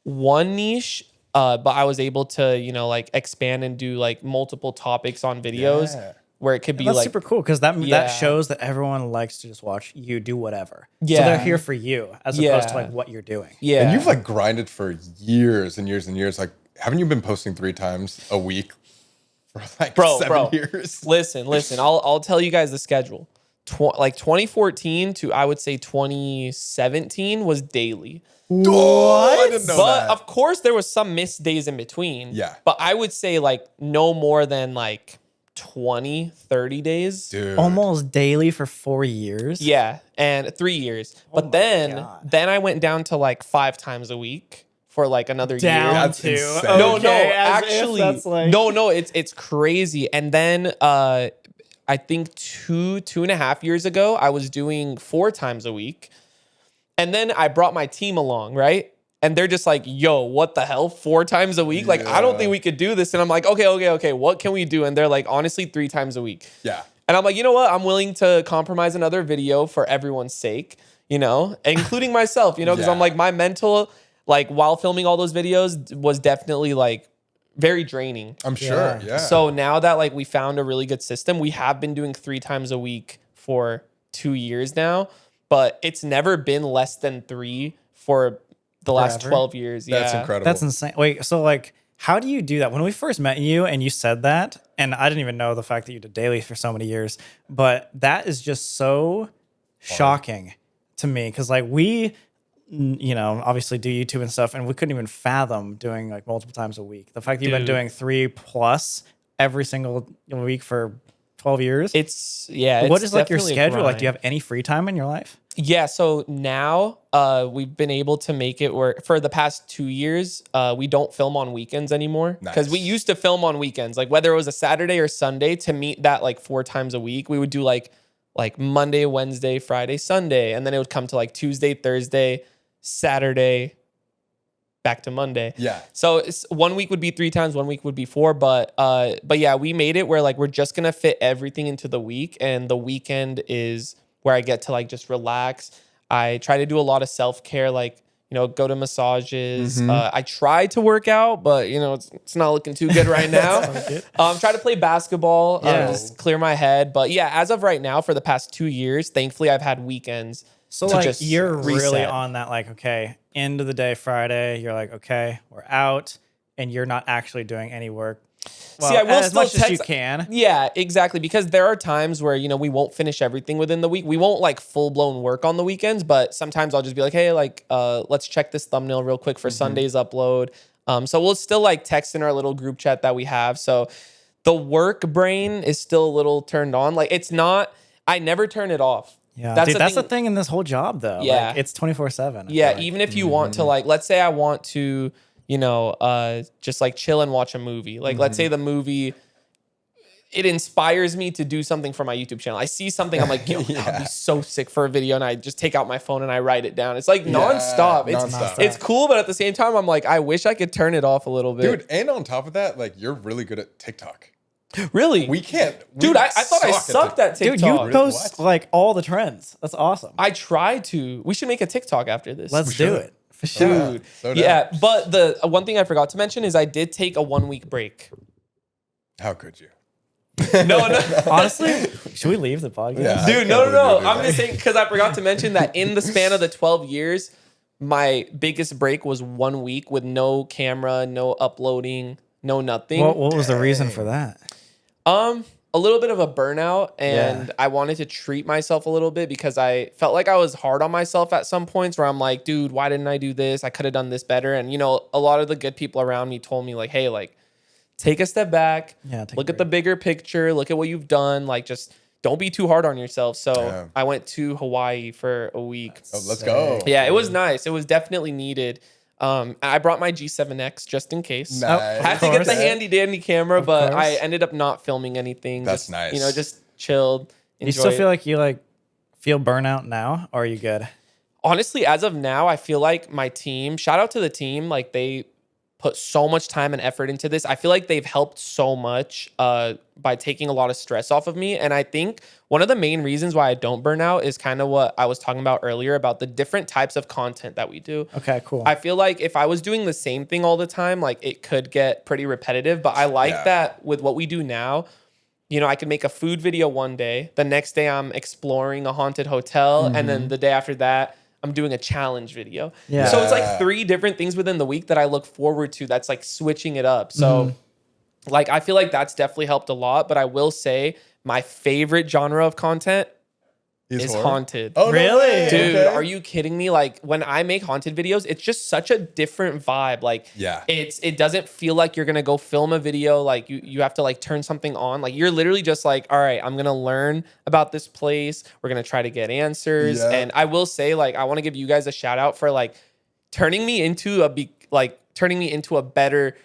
[SPEAKER 1] one niche, but I was able to, like expand and do like multiple topics on videos where it could be
[SPEAKER 2] That's
[SPEAKER 1] like
[SPEAKER 2] super cool because that shows that everyone likes to just watch you do whatever.
[SPEAKER 1] Yeah.
[SPEAKER 2] So they're here for you as opposed to like what you're doing.
[SPEAKER 1] Yeah.
[SPEAKER 3] And you've like grinded for years and years and years. Like, haven't you been posting 3 times a week for like 7 years?
[SPEAKER 1] Listen. I'll tell you guys the schedule. Like 2014 to I would say 2017 was daily.
[SPEAKER 3] What? I didn't know
[SPEAKER 1] But
[SPEAKER 3] that.
[SPEAKER 1] of course there was some missed days in between.
[SPEAKER 3] Yeah.
[SPEAKER 1] But I would say like no more than like 20, 30 days.
[SPEAKER 3] Dude.
[SPEAKER 2] Almost daily for 4 years.
[SPEAKER 1] Yeah, and 3 years. But
[SPEAKER 2] God.
[SPEAKER 1] then I went down to like 5 times a week for like another year.
[SPEAKER 3] That's
[SPEAKER 2] to
[SPEAKER 3] insane.
[SPEAKER 1] No,
[SPEAKER 2] okay, as if
[SPEAKER 1] actually,
[SPEAKER 2] that's like
[SPEAKER 1] no, it's crazy. And then I think two and a half years ago, I was doing 4 times a week. And then I brought my team along, right? And they're just like, yo, what the hell? 4 times a week? Like, I don't think we could do this. And I'm like, okay. What can we do? And they're like, honestly, 3 times a week.
[SPEAKER 3] Yeah.
[SPEAKER 1] And I'm like, you know what? I'm willing to compromise another video for everyone's sake, including myself, because I'm like, my mental, like while filming all those videos was definitely like very draining.
[SPEAKER 3] I'm sure. Yeah.
[SPEAKER 1] So now that like we found a really good system, we have been doing 3 times a week for 2 years now, but it's never been less than 3 for the last 12 years.
[SPEAKER 3] That's incredible.
[SPEAKER 2] That's insane. Wait, so like, how do you do that? When we first met you and you said that, and I didn't even know the fact that you did daily for so many years, but that is just so shocking to me because like we, obviously do YouTube and stuff, and we couldn't even fathom doing like multiple times a week. The fact that you've been doing 3+ every single week for 12 years. What is like your schedule? Like, do you have any free time in your life?
[SPEAKER 1] Yeah, so now we've been able to make it where for the past 2 years, we don't film on weekends anymore. Because we used to film on weekends, like whether it was a Saturday or Sunday to meet that like 4 times a week. We would do like Monday, Wednesday, Friday, Sunday. And then it would come to like Tuesday, Thursday, Saturday, back to Monday.
[SPEAKER 3] Yeah.
[SPEAKER 1] So one week would be 3 times, one week would be 4. But yeah, we made it where like we're just gonna fit everything into the week, and the weekend is where I get to like just relax. I try to do a lot of self-care, like, go to massages. I try to work out, but it's not looking too good right now. Try to play basketball, just clear my head. But yeah, as of right now, for the past 2 years, thankfully I've had weekends.
[SPEAKER 2] So
[SPEAKER 1] to
[SPEAKER 2] like
[SPEAKER 1] just
[SPEAKER 2] you're really
[SPEAKER 1] reset.
[SPEAKER 2] on that like, okay, end of the day, Friday, you're like, okay, we're out, and you're not actually doing any work. Well,
[SPEAKER 1] See, I will
[SPEAKER 2] as
[SPEAKER 1] still
[SPEAKER 2] much as you
[SPEAKER 1] text-
[SPEAKER 2] can.
[SPEAKER 1] Yeah, exactly. Because there are times where, we won't finish everything within the week. We won't like full blown work on the weekends, but sometimes I'll just be like, hey, like, let's check this thumbnail real quick for Sunday's upload. So we'll still like text in our little group chat that we have. So the work brain is still a little turned on. Like I never turn it off.
[SPEAKER 2] Yeah, that's the thing in this whole job though.
[SPEAKER 1] Yeah.
[SPEAKER 2] Like, it's 24/7.
[SPEAKER 1] Yeah, even if you want to like, let's say I want to, just like chill and watch a movie. Like, let's say the movie, it inspires me to do something for my YouTube channel. I see something, I'm like, yo, that would be so sick for a video. And I just take out my phone and I write it down. It's like nonstop. It's cool, but at the same time, I'm like, I wish I could turn it off a little bit.
[SPEAKER 3] Dude, and on top of that, like, you're really good at TikTok.
[SPEAKER 1] Really?
[SPEAKER 3] We can't.
[SPEAKER 1] Dude, I thought I sucked at TikTok.
[SPEAKER 2] Dude, you post like all the trends. That's awesome.
[SPEAKER 1] I try to. We should make a TikTok after this.
[SPEAKER 2] Let's do it. For sure.
[SPEAKER 1] Dude.
[SPEAKER 3] So
[SPEAKER 1] Yeah, but the one thing I forgot to mention is I did take a 1 week break.
[SPEAKER 3] How could you?
[SPEAKER 1] No.
[SPEAKER 2] Honestly, should we leave the podcast?
[SPEAKER 3] Yeah.
[SPEAKER 1] Dude,
[SPEAKER 3] I
[SPEAKER 1] no.
[SPEAKER 3] can't believe you
[SPEAKER 1] I'm
[SPEAKER 3] did
[SPEAKER 1] just
[SPEAKER 3] that.
[SPEAKER 1] saying because I forgot to mention that in the span of the 12 years, my biggest break was 1 week with no camera, no uploading, no nothing.
[SPEAKER 2] What was the reason for that?
[SPEAKER 1] A little bit of a burnout, and I wanted to treat myself a little bit because I felt like I was hard on myself at some points where I'm like, dude, why didn't I do this? I could have done this better. And a lot of the good people around me told me like, hey, like, take a step back, look at the bigger picture, look at what you've done, like, just don't be too hard on yourself. So I went to Hawaii for a week.
[SPEAKER 3] Oh, let's go.
[SPEAKER 1] Yeah, it was nice. It was definitely needed. I brought my G7X just in case.
[SPEAKER 3] Nice.
[SPEAKER 1] Had to get the
[SPEAKER 2] course.
[SPEAKER 1] handy dandy camera, but I
[SPEAKER 2] course.
[SPEAKER 1] ended up not filming anything.
[SPEAKER 3] That's
[SPEAKER 1] just,
[SPEAKER 3] nice.
[SPEAKER 1] You know, just chilled.
[SPEAKER 2] You still feel like you feel burnout now, or are you good?
[SPEAKER 1] Honestly, as of now, I feel like my team, shout out to the team, like they put so much time and effort into this. I feel like they've helped so much by taking a lot of stress off of me. And I think one of the main reasons why I don't burn out is kind of what I was talking about earlier about the different types of content that we do.
[SPEAKER 2] Okay, cool.
[SPEAKER 1] I feel like if I was doing the same thing all the time, like it could get pretty repetitive. But I like that with what we do now, you know, I could make a food video one day. The next day I'm exploring a haunted hotel. And then the day after that, I'm doing a challenge video.
[SPEAKER 2] Yeah.
[SPEAKER 1] So it's like 3 different things within the week that I look forward to that's like switching it up. So like I feel like that's definitely helped a lot. But I will say my favorite genre of content is
[SPEAKER 3] horror?
[SPEAKER 1] haunted.
[SPEAKER 3] Oh, no
[SPEAKER 2] Really?
[SPEAKER 3] way.
[SPEAKER 1] Dude,
[SPEAKER 3] Okay.
[SPEAKER 1] are you kidding me? Like when I make haunted videos, it's just such a different vibe. Like it doesn't feel like you're gonna go film a video. Like you have to like turn something on. Like you're literally just like, all right, I'm gonna learn about this place. We're gonna try to get answers.
[SPEAKER 3] Yeah.
[SPEAKER 1] And I will say, like, I want to give you guys a shout out for like turning me into a better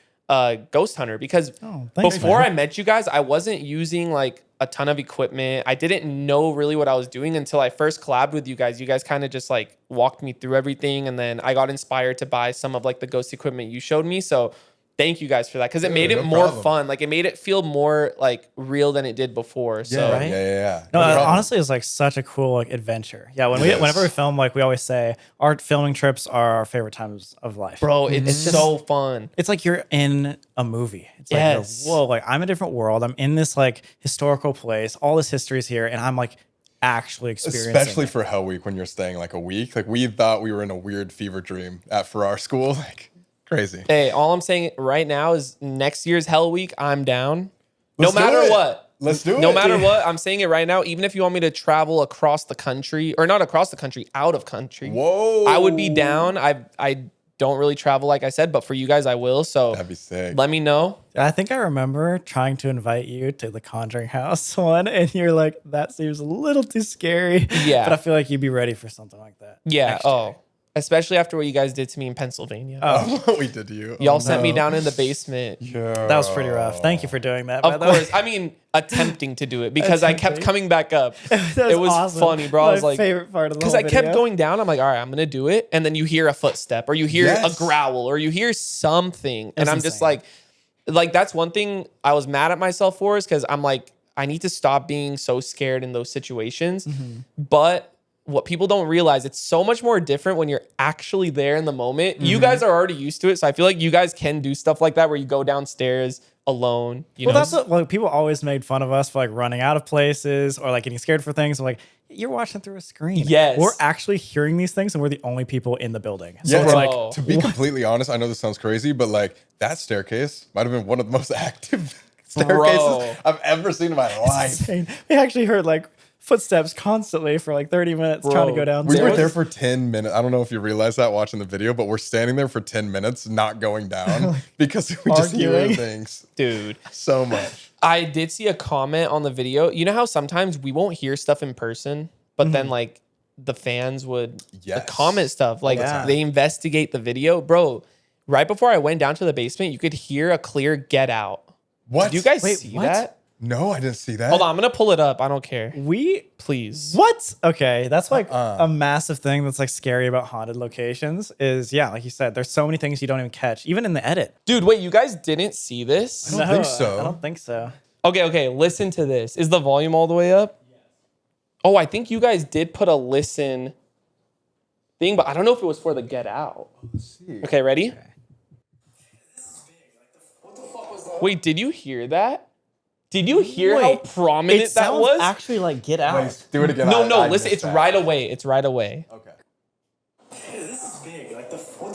[SPEAKER 1] ghost hunter, because
[SPEAKER 2] thanks,
[SPEAKER 1] before
[SPEAKER 2] man.
[SPEAKER 1] I met you guys, I wasn't using like a ton of equipment. I didn't know really what I was doing until I first collabed with you guys. You guys kind of just like walked me through everything, and then I got inspired to buy some of like the ghost equipment you showed me. So thank you guys for that, because it made it
[SPEAKER 3] no
[SPEAKER 1] more
[SPEAKER 3] problem.
[SPEAKER 1] fun. Like it made it feel more like real than it did before. So
[SPEAKER 2] right?
[SPEAKER 3] Yeah.
[SPEAKER 2] No,
[SPEAKER 3] problem.
[SPEAKER 2] honestly, it's like such a cool like adventure. Yeah, whenever we film, like we always say, our filming trips are our favorite times of life.
[SPEAKER 1] bro, it's so fun.
[SPEAKER 2] It's like you're in a movie. It's like,
[SPEAKER 1] Yes.
[SPEAKER 2] whoa, like I'm in a different world. I'm in this like historical place. All this history is here, and I'm like actually experiencing
[SPEAKER 3] Especially
[SPEAKER 2] it.
[SPEAKER 3] for Hell Week when you're staying like a week. Like we thought we were in a weird fever dream for our school. Like crazy.
[SPEAKER 1] Hey, all I'm saying right now is next year's Hell Week, I'm down.
[SPEAKER 3] Let's
[SPEAKER 1] no
[SPEAKER 3] do
[SPEAKER 1] matter
[SPEAKER 3] it.
[SPEAKER 1] what.
[SPEAKER 3] Let's do it.
[SPEAKER 1] No matter what, I'm saying it right now. Even if you want me to travel across the country, or not across the country, out of country,
[SPEAKER 3] Whoa.
[SPEAKER 1] I would be down. I don't really travel, like I said, but for you guys, I will. So
[SPEAKER 3] That'd be sick.
[SPEAKER 1] let me know.
[SPEAKER 2] I think I remember trying to invite you to the Conjuring House one, and you're like, that seems a little too scary.
[SPEAKER 1] Yeah.
[SPEAKER 2] But I feel like you'd be ready for something like that.
[SPEAKER 1] Yeah.
[SPEAKER 2] next year.
[SPEAKER 1] Especially after what you guys did to me in Pennsylvania.
[SPEAKER 3] What we did to you.
[SPEAKER 1] Y'all sent me down in the basement.
[SPEAKER 3] Yeah.
[SPEAKER 2] That was pretty rough. Thank you for doing that.
[SPEAKER 1] Of
[SPEAKER 2] by the way.
[SPEAKER 1] course. I mean, attempting to do it, because I kept
[SPEAKER 2] Attempting.
[SPEAKER 1] coming back up.
[SPEAKER 2] That
[SPEAKER 1] It was
[SPEAKER 2] awesome.
[SPEAKER 1] funny, bro. I was
[SPEAKER 2] My
[SPEAKER 1] like,
[SPEAKER 2] favorite part of the
[SPEAKER 1] because
[SPEAKER 2] whole
[SPEAKER 1] I kept
[SPEAKER 2] video.
[SPEAKER 1] going down. I'm like, all right, I'm gonna do it, and then you hear a footstep, or you hear
[SPEAKER 3] Yes.
[SPEAKER 1] a growl, or you hear something, and
[SPEAKER 2] That's
[SPEAKER 1] I'm just
[SPEAKER 2] insane.
[SPEAKER 1] like that's one thing I was mad at myself for, is because I'm like, I need to stop being so scared in those situations. But what people don't realize, it's so much more different when you're actually there in the moment. You guys are already used to it, so I feel like you guys can do stuff like that where you go downstairs alone. You
[SPEAKER 2] Well,
[SPEAKER 1] know,
[SPEAKER 2] that's what like, people always made fun of us for like running out of places or like getting scared for things. I'm like, you're watching through a screen.
[SPEAKER 1] Yes.
[SPEAKER 2] We're actually hearing these things, and we're the only people in the building. So
[SPEAKER 3] Yeah,
[SPEAKER 2] we're
[SPEAKER 3] to,
[SPEAKER 2] like,
[SPEAKER 3] to be completely honest, I know this sounds crazy, but like that staircase might have been one of the most active staircases I've ever seen in my life.
[SPEAKER 2] insane. We actually heard like footsteps constantly for like 30 minutes trying to go
[SPEAKER 3] We
[SPEAKER 2] downstairs.
[SPEAKER 3] were there for 10 minutes. I don't know if you realize that watching the video, but we're standing there for 10 minutes, not going down because we just hear
[SPEAKER 2] Arguing.
[SPEAKER 3] things
[SPEAKER 1] dude.
[SPEAKER 3] so much.
[SPEAKER 1] I did see a comment on the video. You know how sometimes we won't hear stuff in person, but then like the fans would
[SPEAKER 3] Yes.
[SPEAKER 1] comment stuff. Like
[SPEAKER 2] Yeah.
[SPEAKER 1] they investigate the video. Bro, right before I went down to the basement, you could hear a clear "get out."
[SPEAKER 3] What?
[SPEAKER 1] Do you guys
[SPEAKER 2] Wait,
[SPEAKER 1] see
[SPEAKER 2] what?
[SPEAKER 1] that?
[SPEAKER 3] No, I didn't see that.
[SPEAKER 1] Hold on, I'm gonna pull it up. I don't care.
[SPEAKER 2] We
[SPEAKER 1] Please.
[SPEAKER 2] what? Okay, that's like a massive thing that's like scary about haunted locations. Is yeah, like you said, there's so many things you don't even catch, even in the edit.
[SPEAKER 1] Dude, wait, you guys didn't see this?
[SPEAKER 3] I don't think so.
[SPEAKER 2] I don't think so.
[SPEAKER 1] Okay, listen to this. Is the volume all the way up? Yes. Oh, I think you guys did put a listen thing, but I don't know if it was for the get out.
[SPEAKER 3] Let's see.
[SPEAKER 1] Okay, ready? Wait, did you hear that? Did you hear how
[SPEAKER 2] Wait,
[SPEAKER 1] prominent
[SPEAKER 2] it
[SPEAKER 1] that
[SPEAKER 2] sounds
[SPEAKER 1] was?
[SPEAKER 2] actually like get out.
[SPEAKER 3] Wait, do it again.
[SPEAKER 1] No,
[SPEAKER 3] I
[SPEAKER 1] listen,
[SPEAKER 3] missed
[SPEAKER 1] it's
[SPEAKER 3] that.
[SPEAKER 1] right away. It's right away.
[SPEAKER 3] Okay.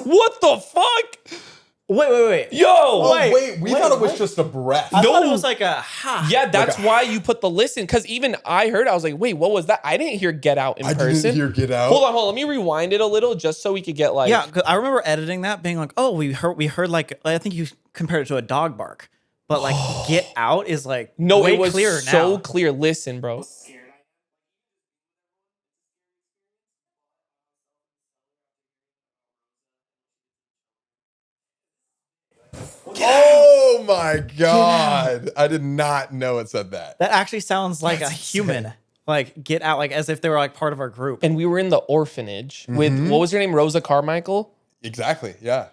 [SPEAKER 1] What the fuck?
[SPEAKER 2] Wait.
[SPEAKER 1] Yo!
[SPEAKER 3] Oh,
[SPEAKER 2] Wait,
[SPEAKER 3] wait, we thought it was
[SPEAKER 2] what?
[SPEAKER 3] just a breath.
[SPEAKER 2] I thought it
[SPEAKER 1] No.
[SPEAKER 2] was like a ha.
[SPEAKER 1] Yeah, that's why you put the listen. Because even I heard, I was like, wait, what was that? I didn't hear get out in
[SPEAKER 3] I
[SPEAKER 1] person.
[SPEAKER 3] didn't hear get out.
[SPEAKER 1] Hold on. Let me rewind it a little just so we could get like.
[SPEAKER 2] Yeah, 'cause I remember editing that, being like, "Oh, we heard like I think you compared it to a dog bark, but like get out is like
[SPEAKER 1] No,
[SPEAKER 2] way
[SPEAKER 1] it was
[SPEAKER 2] clearer
[SPEAKER 1] so
[SPEAKER 2] now."
[SPEAKER 1] clear. Listen, bro.
[SPEAKER 3] Oh my God. I did not know it said that.
[SPEAKER 2] That actually sounds like
[SPEAKER 3] That's
[SPEAKER 2] a human. Like, get out, like as if they were like part of our group.
[SPEAKER 1] And we were in the orphanage with, what was her name? Rosa Carmichael?
[SPEAKER 3] Exactly. Yeah.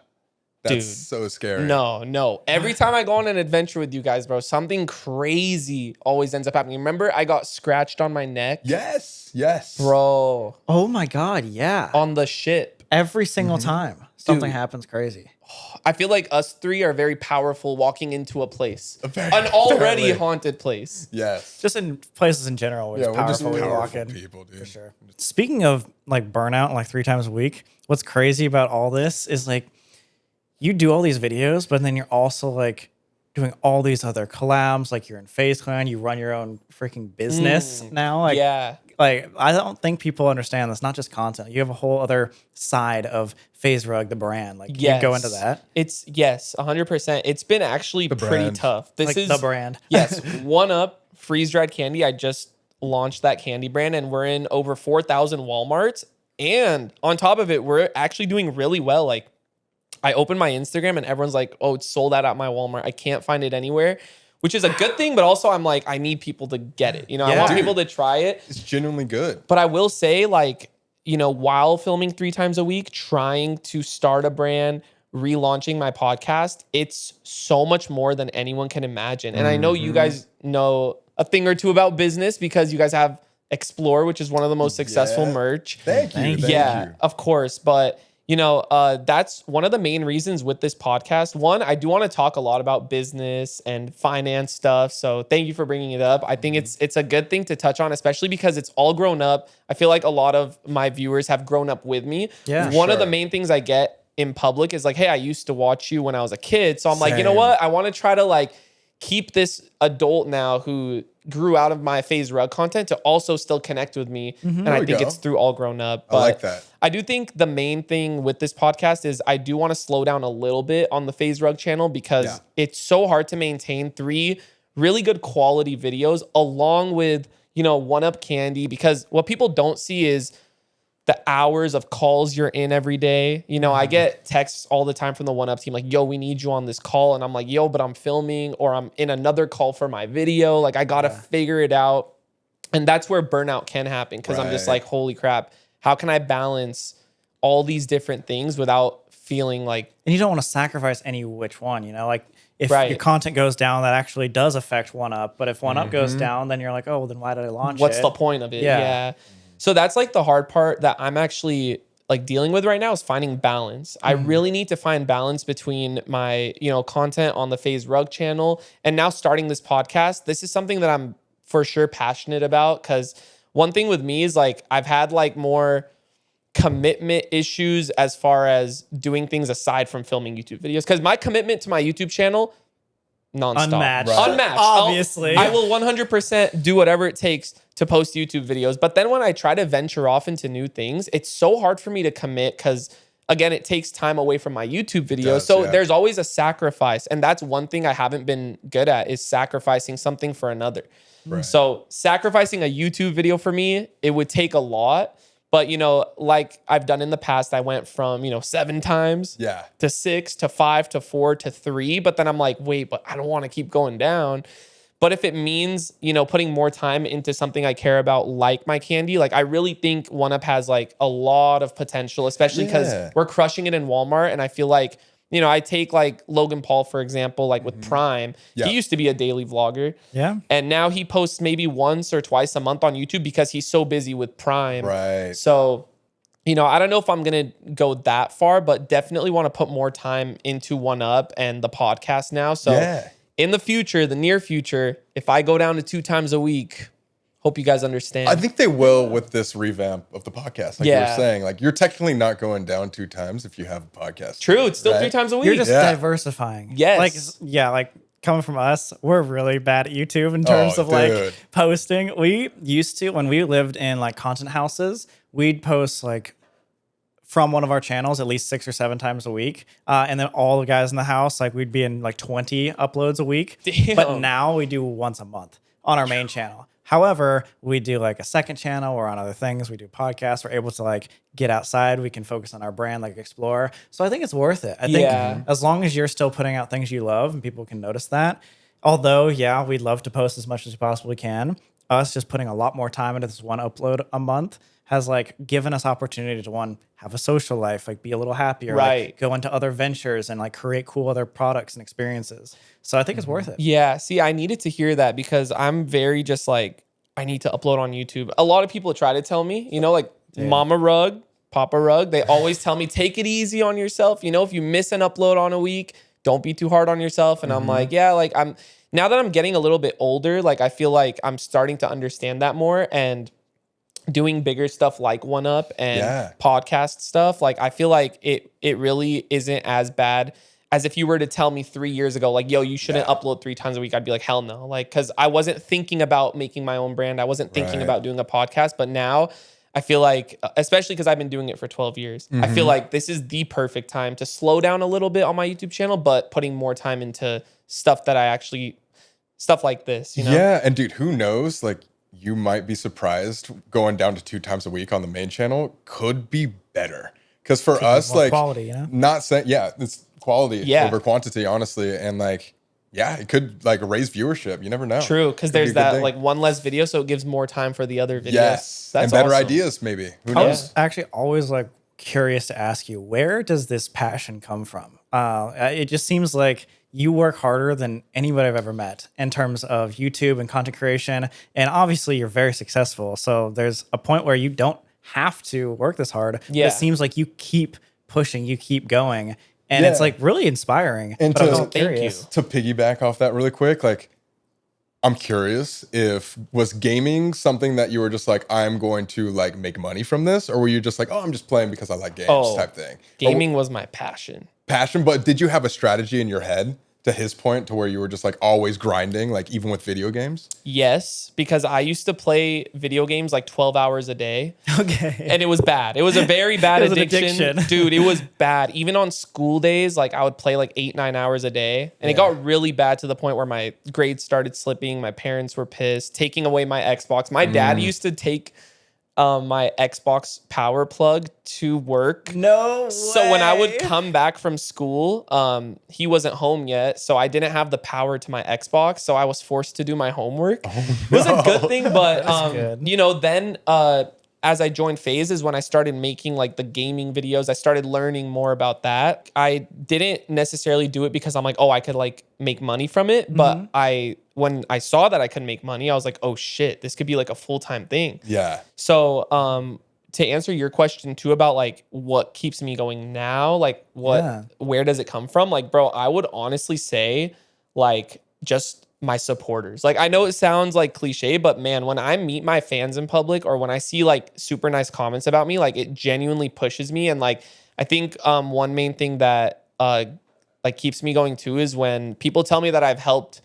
[SPEAKER 3] That's
[SPEAKER 1] Dude.
[SPEAKER 3] so scary.
[SPEAKER 1] No. Every time I go on an adventure with you guys, bro, something crazy always ends up happening. Remember, I got scratched on my neck?
[SPEAKER 3] Yes.
[SPEAKER 1] Bro,
[SPEAKER 2] Oh my God, yeah.
[SPEAKER 1] on the ship.
[SPEAKER 2] Every single time something happens crazy.
[SPEAKER 1] I feel like us three are very powerful walking into a place.
[SPEAKER 3] Very-
[SPEAKER 1] An already
[SPEAKER 3] apparently.
[SPEAKER 1] haunted place.
[SPEAKER 3] Yes.
[SPEAKER 2] Just in places in general, we're
[SPEAKER 3] Yeah,
[SPEAKER 2] just
[SPEAKER 3] we're just
[SPEAKER 2] powerful. We walk
[SPEAKER 3] powerful
[SPEAKER 2] in.
[SPEAKER 3] people, dude.
[SPEAKER 2] For sure. Speaking of like burnout, like 3 times a week, what's crazy about all this is like you do all these videos, but then you're also like doing all these other collabs. Like you're in FaZe Clan, you run your own freaking business now. Like,
[SPEAKER 1] Yeah.
[SPEAKER 2] like I don't think people understand that's not just content. You have a whole other side of FaZe Rug, the brand. Like, you go into that.
[SPEAKER 1] It's 100%. It's been actually pretty
[SPEAKER 3] brand.
[SPEAKER 1] tough. This
[SPEAKER 2] Like
[SPEAKER 1] is
[SPEAKER 2] the brand.
[SPEAKER 1] Yes, One Up freeze dried candy. I just launched that candy brand, and we're in over 4,000 Walmarts. And on top of it, we're actually doing really well. Like, I opened my Instagram, and everyone's like, "Oh, it's sold out at my Walmart. I can't find it anywhere." Which is a good thing, but also I'm like, I need people to get it. You know, I want
[SPEAKER 3] Dude.
[SPEAKER 1] people to try it.
[SPEAKER 3] It's genuinely good.
[SPEAKER 1] But I will say, like, you know, while filming 3 times a week, trying to start a brand, relaunching my podcast, it's so much more than anyone can imagine. And I know you guys know a thing or two about business because you guys have Explore, which is one of the most successful
[SPEAKER 3] Yeah.
[SPEAKER 1] merch.
[SPEAKER 3] Thank you. Thank
[SPEAKER 1] Yeah,
[SPEAKER 3] you.
[SPEAKER 1] of course. But you know, that's one of the main reasons with this podcast. One, I do want to talk a lot about business and finance stuff. So thank you for bringing it up. I think it's a good thing to touch on, especially because it's all grown up. I feel like a lot of my viewers have grown up with me.
[SPEAKER 2] Yeah,
[SPEAKER 1] One of the
[SPEAKER 3] sure.
[SPEAKER 1] main things I get in public is like, hey, I used to watch you when I was a kid. So I'm like, you know
[SPEAKER 3] Same.
[SPEAKER 1] what? I want to try to like keep this adult now who grew out of my FaZe Rug content to also still connect with me. And I
[SPEAKER 3] we
[SPEAKER 1] think
[SPEAKER 3] go.
[SPEAKER 1] it's through all grown up. But
[SPEAKER 3] I like that.
[SPEAKER 1] I do think the main thing with this podcast is I do want to slow down a little bit on the FaZe Rug channel because
[SPEAKER 3] Yeah.
[SPEAKER 1] it's so hard to maintain 3 really good quality videos along with, you know, One Up Candy, because what people don't see is the hours of calls you're in every day. You know, I get texts all the time from the One Up team like, yo, we need you on this call. And I'm like, yo, but I'm filming or I'm in another call for my video. Like, I got to figure it out. And that's where burnout can happen because I'm just
[SPEAKER 3] Right.
[SPEAKER 1] like, holy crap, how can I balance all these different things without feeling like,
[SPEAKER 2] And you don't want to sacrifice any which one, you know, like if
[SPEAKER 1] Right.
[SPEAKER 2] your content goes down, that actually does affect One Up. But if One Up goes down, then you're like, oh, well, then why did I launch
[SPEAKER 1] what's
[SPEAKER 2] it?
[SPEAKER 1] the point of it?
[SPEAKER 2] Yeah.
[SPEAKER 1] Yeah. So that's like the hard part that I'm actually like dealing with right now is finding balance. I really need to find balance between my, you know, content on the FaZe Rug channel and now starting this podcast. This is something that I'm for sure passionate about because one thing with me is like I've had like more commitment issues as far as doing things aside from filming YouTube videos because my commitment to my YouTube channel nonstop.
[SPEAKER 2] Unmatched.
[SPEAKER 3] Right.
[SPEAKER 1] Unmatched.
[SPEAKER 2] Obviously.
[SPEAKER 1] I will 100% do whatever it takes to post YouTube videos. But then when I try to venture off into new things, it's so hard for me to commit because, again, it takes time away from my YouTube videos.
[SPEAKER 3] does,
[SPEAKER 1] So
[SPEAKER 3] yeah.
[SPEAKER 1] there's always a sacrifice. And that's one thing I haven't been good at is sacrificing something for another.
[SPEAKER 3] Right.
[SPEAKER 1] So sacrificing a YouTube video for me, it would take a lot. But, you know, like I've done in the past, I went from, you know, 7 times
[SPEAKER 3] Yeah.
[SPEAKER 1] to 6 to 5 to 4 to 3. But then I'm like, wait, but I don't want to keep going down. But if it means, you know, putting more time into something I care about, like my candy, like I really think One Up has like a lot of potential, especially because
[SPEAKER 3] Yeah.
[SPEAKER 1] we're crushing it in Walmart. And I feel like, you know, I take like Logan Paul, for example, like with Prime.
[SPEAKER 3] Yeah.
[SPEAKER 1] He used to be a daily vlogger.
[SPEAKER 2] Yeah.
[SPEAKER 1] And now he posts maybe once or twice a month on YouTube because he's so busy with Prime.
[SPEAKER 3] Right.
[SPEAKER 1] So, you know, I don't know if I'm going to go that far, but definitely want to put more time into One Up and the podcast now. So
[SPEAKER 3] Yeah.
[SPEAKER 1] in the future, the near future, if I go down to 2 times a week, hope you guys understand.
[SPEAKER 3] I think they will with this revamp of the podcast. Like you
[SPEAKER 1] Yeah.
[SPEAKER 3] were saying, like you're technically not going down 2 times if you have a podcast.
[SPEAKER 1] True. It's still
[SPEAKER 3] Right?
[SPEAKER 1] 3 times a week.
[SPEAKER 2] You're just
[SPEAKER 3] Yeah.
[SPEAKER 2] diversifying.
[SPEAKER 1] Yes.
[SPEAKER 2] Like, yeah, like coming from us, we're really bad at YouTube in terms
[SPEAKER 3] Oh,
[SPEAKER 2] of like
[SPEAKER 3] dude.
[SPEAKER 2] posting. We used to, when we lived in like content houses, we'd post like from one of our channels at least 6 or 7 times a week. And then all the guys in the house, like we'd be in like 20 uploads a week.
[SPEAKER 1] Damn.
[SPEAKER 2] But now we do once a month on our main channel. However, we do like a second channel. We're on other things. We do podcasts. We're able to like get outside. We can focus on our brand, like explore. So I think it's worth it. I think as long as you're still putting out things you love and people can notice that. Although, yeah, we'd love to post as much as we possibly can. Us just putting a lot more time into this one upload a month has like given us opportunity to one, have a social life, like be a little happier, like go into other ventures and like create cool other products and experiences. So I think it's worth it.
[SPEAKER 1] Yeah. See, I needed to hear that because I'm very just like, I need to upload on YouTube. A lot of people try to tell me, you know, like Mama Rug, Papa Rug, they always tell me, take it easy on yourself. You know, if you miss an upload on a week, don't be too hard on yourself. And I'm like, yeah, like now that I'm getting a little bit older, like I feel like I'm starting to understand that more, and doing bigger stuff like One Up and podcast stuff, like I feel like it really isn't as bad as if you were to tell me 3 years ago, like, yo, you shouldn't upload 3 times a week. I'd be like, hell no. Like, cause I wasn't thinking about making my own brand. I wasn't thinking about doing a podcast, but now I feel like, especially because I've been doing it for 12 years, I feel like this is the perfect time to slow down a little bit on my YouTube channel, but putting more time into stuff that I actually, stuff like this, you know?
[SPEAKER 3] Yeah. And dude, who knows? Like, you might be surprised going down to 2 times a week on the main channel could be better. Because for us, like,
[SPEAKER 2] quality, you know?
[SPEAKER 3] Not saying, it's quality over quantity, honestly. And like, yeah, it could like raise viewership. You never know.
[SPEAKER 1] True, because there's that like one less video, so it gives more time for the other videos.
[SPEAKER 3] Yes,
[SPEAKER 1] that's
[SPEAKER 3] and better
[SPEAKER 1] awesome.
[SPEAKER 3] ideas, maybe. Who
[SPEAKER 2] I
[SPEAKER 3] knows?
[SPEAKER 2] was actually always like curious to ask you, where does this passion come from? It just seems like you work harder than anybody I've ever met in terms of YouTube and content creation. And obviously you're very successful. So there's a point where you don't have to work this hard.
[SPEAKER 1] Yeah.
[SPEAKER 2] It seems like you keep pushing, you keep going. And it's like really inspiring.
[SPEAKER 3] And
[SPEAKER 2] but I was
[SPEAKER 3] to
[SPEAKER 2] curious.
[SPEAKER 3] to piggyback off that really quick, like, I'm curious if was gaming something that you were just like, I'm going to like make money from this, or were you just like, oh, I'm just playing because I like games type thing?
[SPEAKER 1] Gaming was my passion.
[SPEAKER 3] But did you have a strategy in your head to his point to where you were just like always grinding, like even with video games?
[SPEAKER 1] Yes, because I used to play video games like 12 hours a day.
[SPEAKER 2] Okay.
[SPEAKER 1] And it was bad. It was a very bad
[SPEAKER 2] It was an
[SPEAKER 1] addiction.
[SPEAKER 2] addiction.
[SPEAKER 1] Dude, it was bad. Even on school days, like I would play like 8-9 hours a day. And it got really bad to the point where my grades started slipping. My parents were pissed, taking away my Xbox. My dad used to take my Xbox power plug to work.
[SPEAKER 2] No way.
[SPEAKER 1] So when I would come back from school, he wasn't home yet. So I didn't have the power to my Xbox. So I was forced to do my homework. It was a good thing, but
[SPEAKER 2] good.
[SPEAKER 1] you know, then as I joined FaZe is when I started making like the gaming videos. I started learning more about that. I didn't necessarily do it because I'm like, oh, I could like make money from it. But when I saw that I could make money, I was like, oh shit, this could be like a full-time thing.
[SPEAKER 3] Yeah.
[SPEAKER 1] So to answer your question too about like what keeps me going now, like where does it come from? Like, bro, I would honestly say like just my supporters. Like, I know it sounds like cliche, but man, when I meet my fans in public or when I see like super nice comments about me, like it genuinely pushes me. And like, I think one main thing that like keeps me going too is when people tell me that I've helped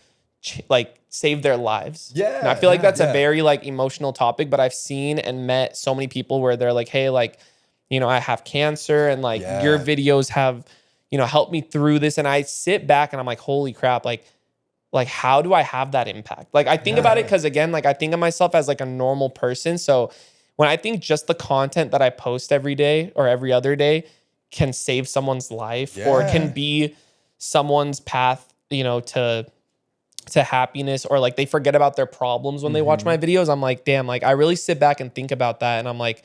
[SPEAKER 1] like save their lives.
[SPEAKER 3] Yeah.
[SPEAKER 1] And I feel like that's a very like emotional topic, but I've seen and met so many people where they're like, hey, like, you know, I have cancer and like your videos have, you know, helped me through this. And I sit back and I'm like, holy crap, like how do I have that impact? Like I think about it because again, like I think of myself as like a normal person. So when I think just the content that I post every day or every other day can save someone's life or can be someone's path, you know, to happiness, or like they forget about their problems when they watch my videos, I'm like, damn, like I really sit back and think about that. And I'm like,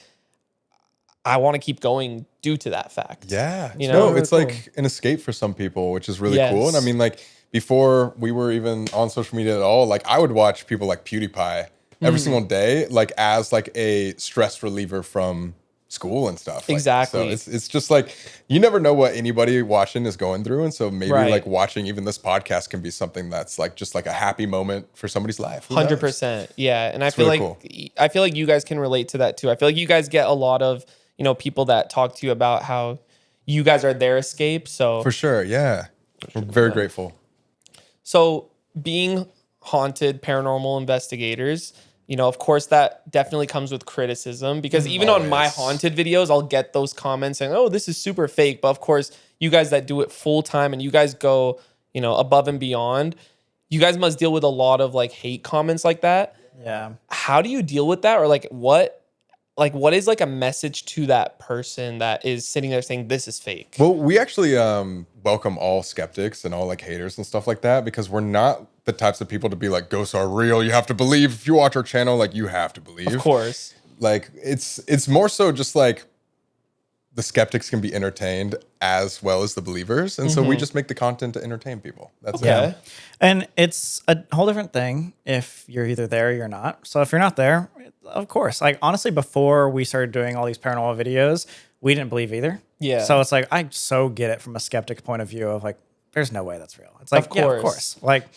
[SPEAKER 1] I want to keep going due to that fact.
[SPEAKER 3] Yeah.
[SPEAKER 1] You know?
[SPEAKER 3] No, it's like an escape for some people, which is really cool. And I mean, like before we were even on social media at all, like I would watch people like PewDiePie every single day, like as like a stress reliever from school and stuff.
[SPEAKER 1] Exactly.
[SPEAKER 3] Like, so it's just like, you never know what anybody watching is going through. And so maybe like watching even this podcast can be something that's like, just like a happy moment for somebody's life.
[SPEAKER 1] 100%. Yeah. And I feel
[SPEAKER 3] really
[SPEAKER 1] like,
[SPEAKER 3] cool.
[SPEAKER 1] I feel like you guys can relate to that too. I feel like you guys get a lot of, you know, people that talk to you about how you guys are their escape. So
[SPEAKER 3] For sure. Yeah. We're very grateful.
[SPEAKER 1] So being haunted paranormal investigators, you know, of course, that definitely comes with criticism because even on my haunted videos, I'll get those comments saying, oh, this is super fake. But of course, you guys that do it full time and you guys go, you know, above and beyond, you guys must deal with a lot of like hate comments like that.
[SPEAKER 2] Yeah.
[SPEAKER 1] How do you deal with that? Or like what is like a message to that person that is sitting there saying this is fake?
[SPEAKER 3] Well, we actually welcome all skeptics and all like haters and stuff like that, because we're not the types of people to be like, ghosts are real. You have to believe. If you watch our channel, like you have to believe.
[SPEAKER 1] Of course.
[SPEAKER 3] Like it's more so just like the skeptics can be entertained as well as the believers. And so we just make the content to entertain people. That's it.
[SPEAKER 1] Okay.
[SPEAKER 2] And it's a whole different thing if you're either there or you're not. So if you're not there, of course, like honestly, before we started doing all these paranormal videos, we didn't believe either.
[SPEAKER 1] Yeah.
[SPEAKER 2] So it's like, I so get it from a skeptic point of view of like, there's no way that's real. It's like,
[SPEAKER 1] Of
[SPEAKER 2] yeah,
[SPEAKER 1] course.
[SPEAKER 2] of course. Like,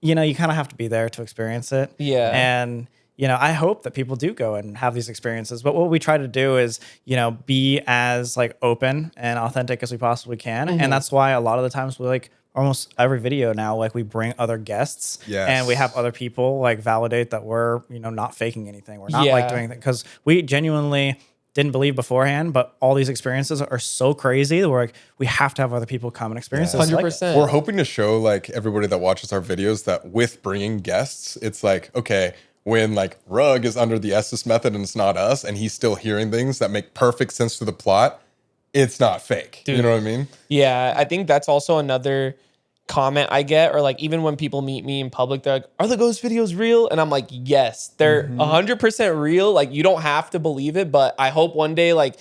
[SPEAKER 2] you know, you kind of have to be there to experience it.
[SPEAKER 1] Yeah.
[SPEAKER 2] And, you know, I hope that people do go and have these experiences. But what we try to do is, you know, be as like open and authentic as we possibly can. And that's why a lot of the times we like almost every video now, like we bring other guests and we have other people like validate that we're, you know, not faking anything. We're not like doing that because we genuinely didn't believe beforehand, but all these experiences are so crazy that we're like, we have to have other people come and experience this.
[SPEAKER 1] 100%.
[SPEAKER 3] We're hoping to show like everybody that watches our videos that with bringing guests, it's like, okay, when like Rug is under the Estes method and it's not us, and he's still hearing things that make perfect sense to the plot, it's not fake.
[SPEAKER 1] Dude.
[SPEAKER 3] You know what I mean?
[SPEAKER 1] Yeah, I think that's also another comment I get, or like even when people meet me in public, they're like, are the ghost videos real? And I'm like, yes, they're 100% real. Like you don't have to believe it, but I hope one day, like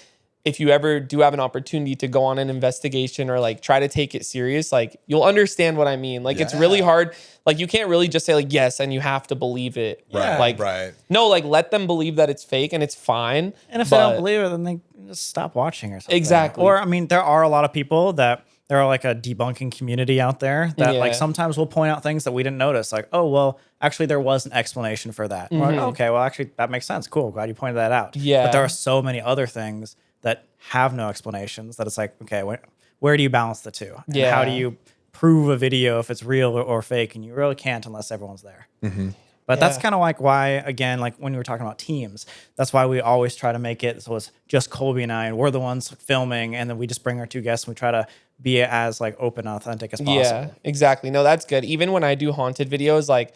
[SPEAKER 1] if you ever do have an opportunity to go on an investigation or like try to take it serious, like you'll understand what I mean. Like it's really hard. Like you can't really just say like, yes, and you have to believe it.
[SPEAKER 3] Right.
[SPEAKER 1] Like,
[SPEAKER 3] Right.
[SPEAKER 1] no, like let them believe that it's fake and it's fine.
[SPEAKER 2] And if they don't believe it, then they just stop watching or something.
[SPEAKER 1] Exactly.
[SPEAKER 2] Or, I mean, there are a lot of people that there are like a debunking community out there that like sometimes will point out things that we didn't notice. Like, oh, well, actually there was an explanation for that. We're like, okay, well, actually that makes sense. Cool. Glad you pointed that out.
[SPEAKER 1] Yeah.
[SPEAKER 2] But there are so many other things that have no explanations that it's like, okay, where do you balance the two? And how do you prove a video if it's real or fake? And you really can't unless everyone's there. But that's kind of like why, again, like when we were talking about teams, that's why we always try to make it so it's just Colby and I, and we're the ones filming, and then we just bring our two guests and we try to be as like open and authentic as possible.
[SPEAKER 1] Yeah, exactly. No, that's good. Even when I do haunted videos, like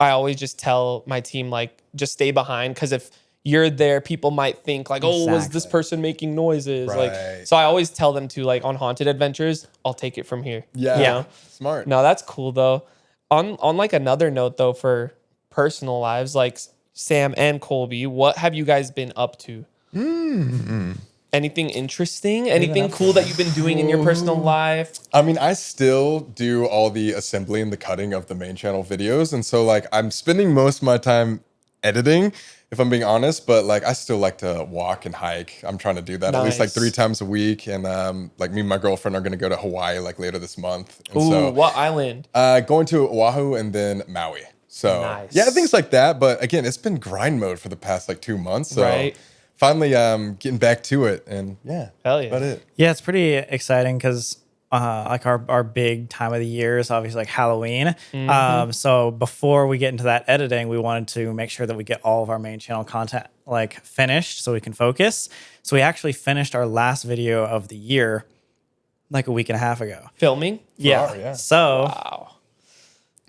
[SPEAKER 1] I always just tell my team, like, just stay behind, because if you're there, people might think like, oh, was this person making noises? Like, so I always tell them to, like, on haunted adventures, I'll take it from here.
[SPEAKER 3] Yeah.
[SPEAKER 1] You know?
[SPEAKER 3] Smart.
[SPEAKER 1] No, that's cool though. On like another note though, for personal lives, like Sam and Colby, what have you guys been up to? Anything interesting? Anything cool that you've been doing in your personal life?
[SPEAKER 3] I mean, I still do all the assembly and the cutting of the main channel videos. And so like I'm spending most of my time editing, if I'm being honest, but like I still like to walk and hike. I'm trying to do that at least like 3 times a week. And like me and my girlfriend are going to go to Hawaii like later this month. And
[SPEAKER 1] Ooh, what island?
[SPEAKER 3] Going to Oahu and then Maui. So yeah, things like that. But again, it's been grind mode for the past like 2 months. So finally getting back to it. And yeah,
[SPEAKER 1] hell yeah.
[SPEAKER 3] That's about it.
[SPEAKER 2] Yeah, it's pretty exciting because like our big time of the year is obviously like Halloween. So before we get into that editing, we wanted to make sure that we get all of our main channel content like finished so we can focus. So we actually finished our last video of the year like a week and a half ago.
[SPEAKER 1] Filming?
[SPEAKER 2] Yeah. So
[SPEAKER 1] Wow.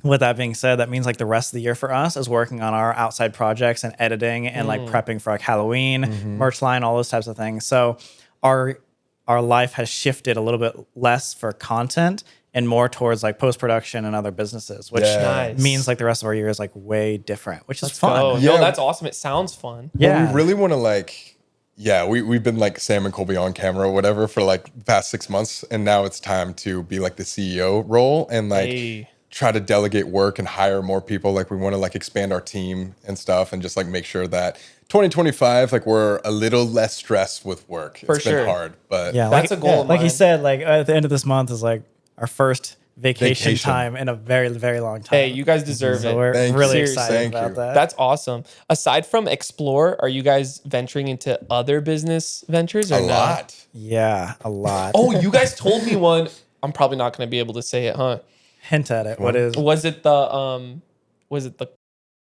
[SPEAKER 2] with that being said, that means like the rest of the year for us is working on our outside projects and editing and like prepping for like Halloween, merch line, all those types of things. So our life has shifted a little bit less for content and more towards like post-production and other businesses, which means like the rest of our year is like way different, which is fun.
[SPEAKER 1] Oh, no, that's awesome. It sounds fun.
[SPEAKER 2] Yeah.
[SPEAKER 3] But we really want to like, we've been like Sam and Colby on camera or whatever for like the past 6 months. And now it's time to be like the CEO role and like try to delegate work and hire more people. Like we want to like expand our team and stuff and just like make sure that 2025, like we're a little less stressed with work. It's been hard, but
[SPEAKER 2] yeah,
[SPEAKER 1] that's a goal of
[SPEAKER 2] like you
[SPEAKER 1] mine.
[SPEAKER 2] said, like at the end of this month is like our first vacation time in a very, very long time.
[SPEAKER 1] Hey, you guys deserve
[SPEAKER 2] so
[SPEAKER 1] it.
[SPEAKER 2] we're
[SPEAKER 3] Thank
[SPEAKER 2] really
[SPEAKER 3] you.
[SPEAKER 2] excited
[SPEAKER 3] Thank
[SPEAKER 2] about
[SPEAKER 3] you.
[SPEAKER 2] that.
[SPEAKER 1] That's awesome. Aside from Explore, are you guys venturing into other business ventures or
[SPEAKER 3] a
[SPEAKER 1] no?
[SPEAKER 3] lot.
[SPEAKER 2] Yeah, a lot.
[SPEAKER 1] Oh, you guys told me one. I'm probably not going to be able to say it, huh?
[SPEAKER 2] Hint at it. What is?
[SPEAKER 1] Was it the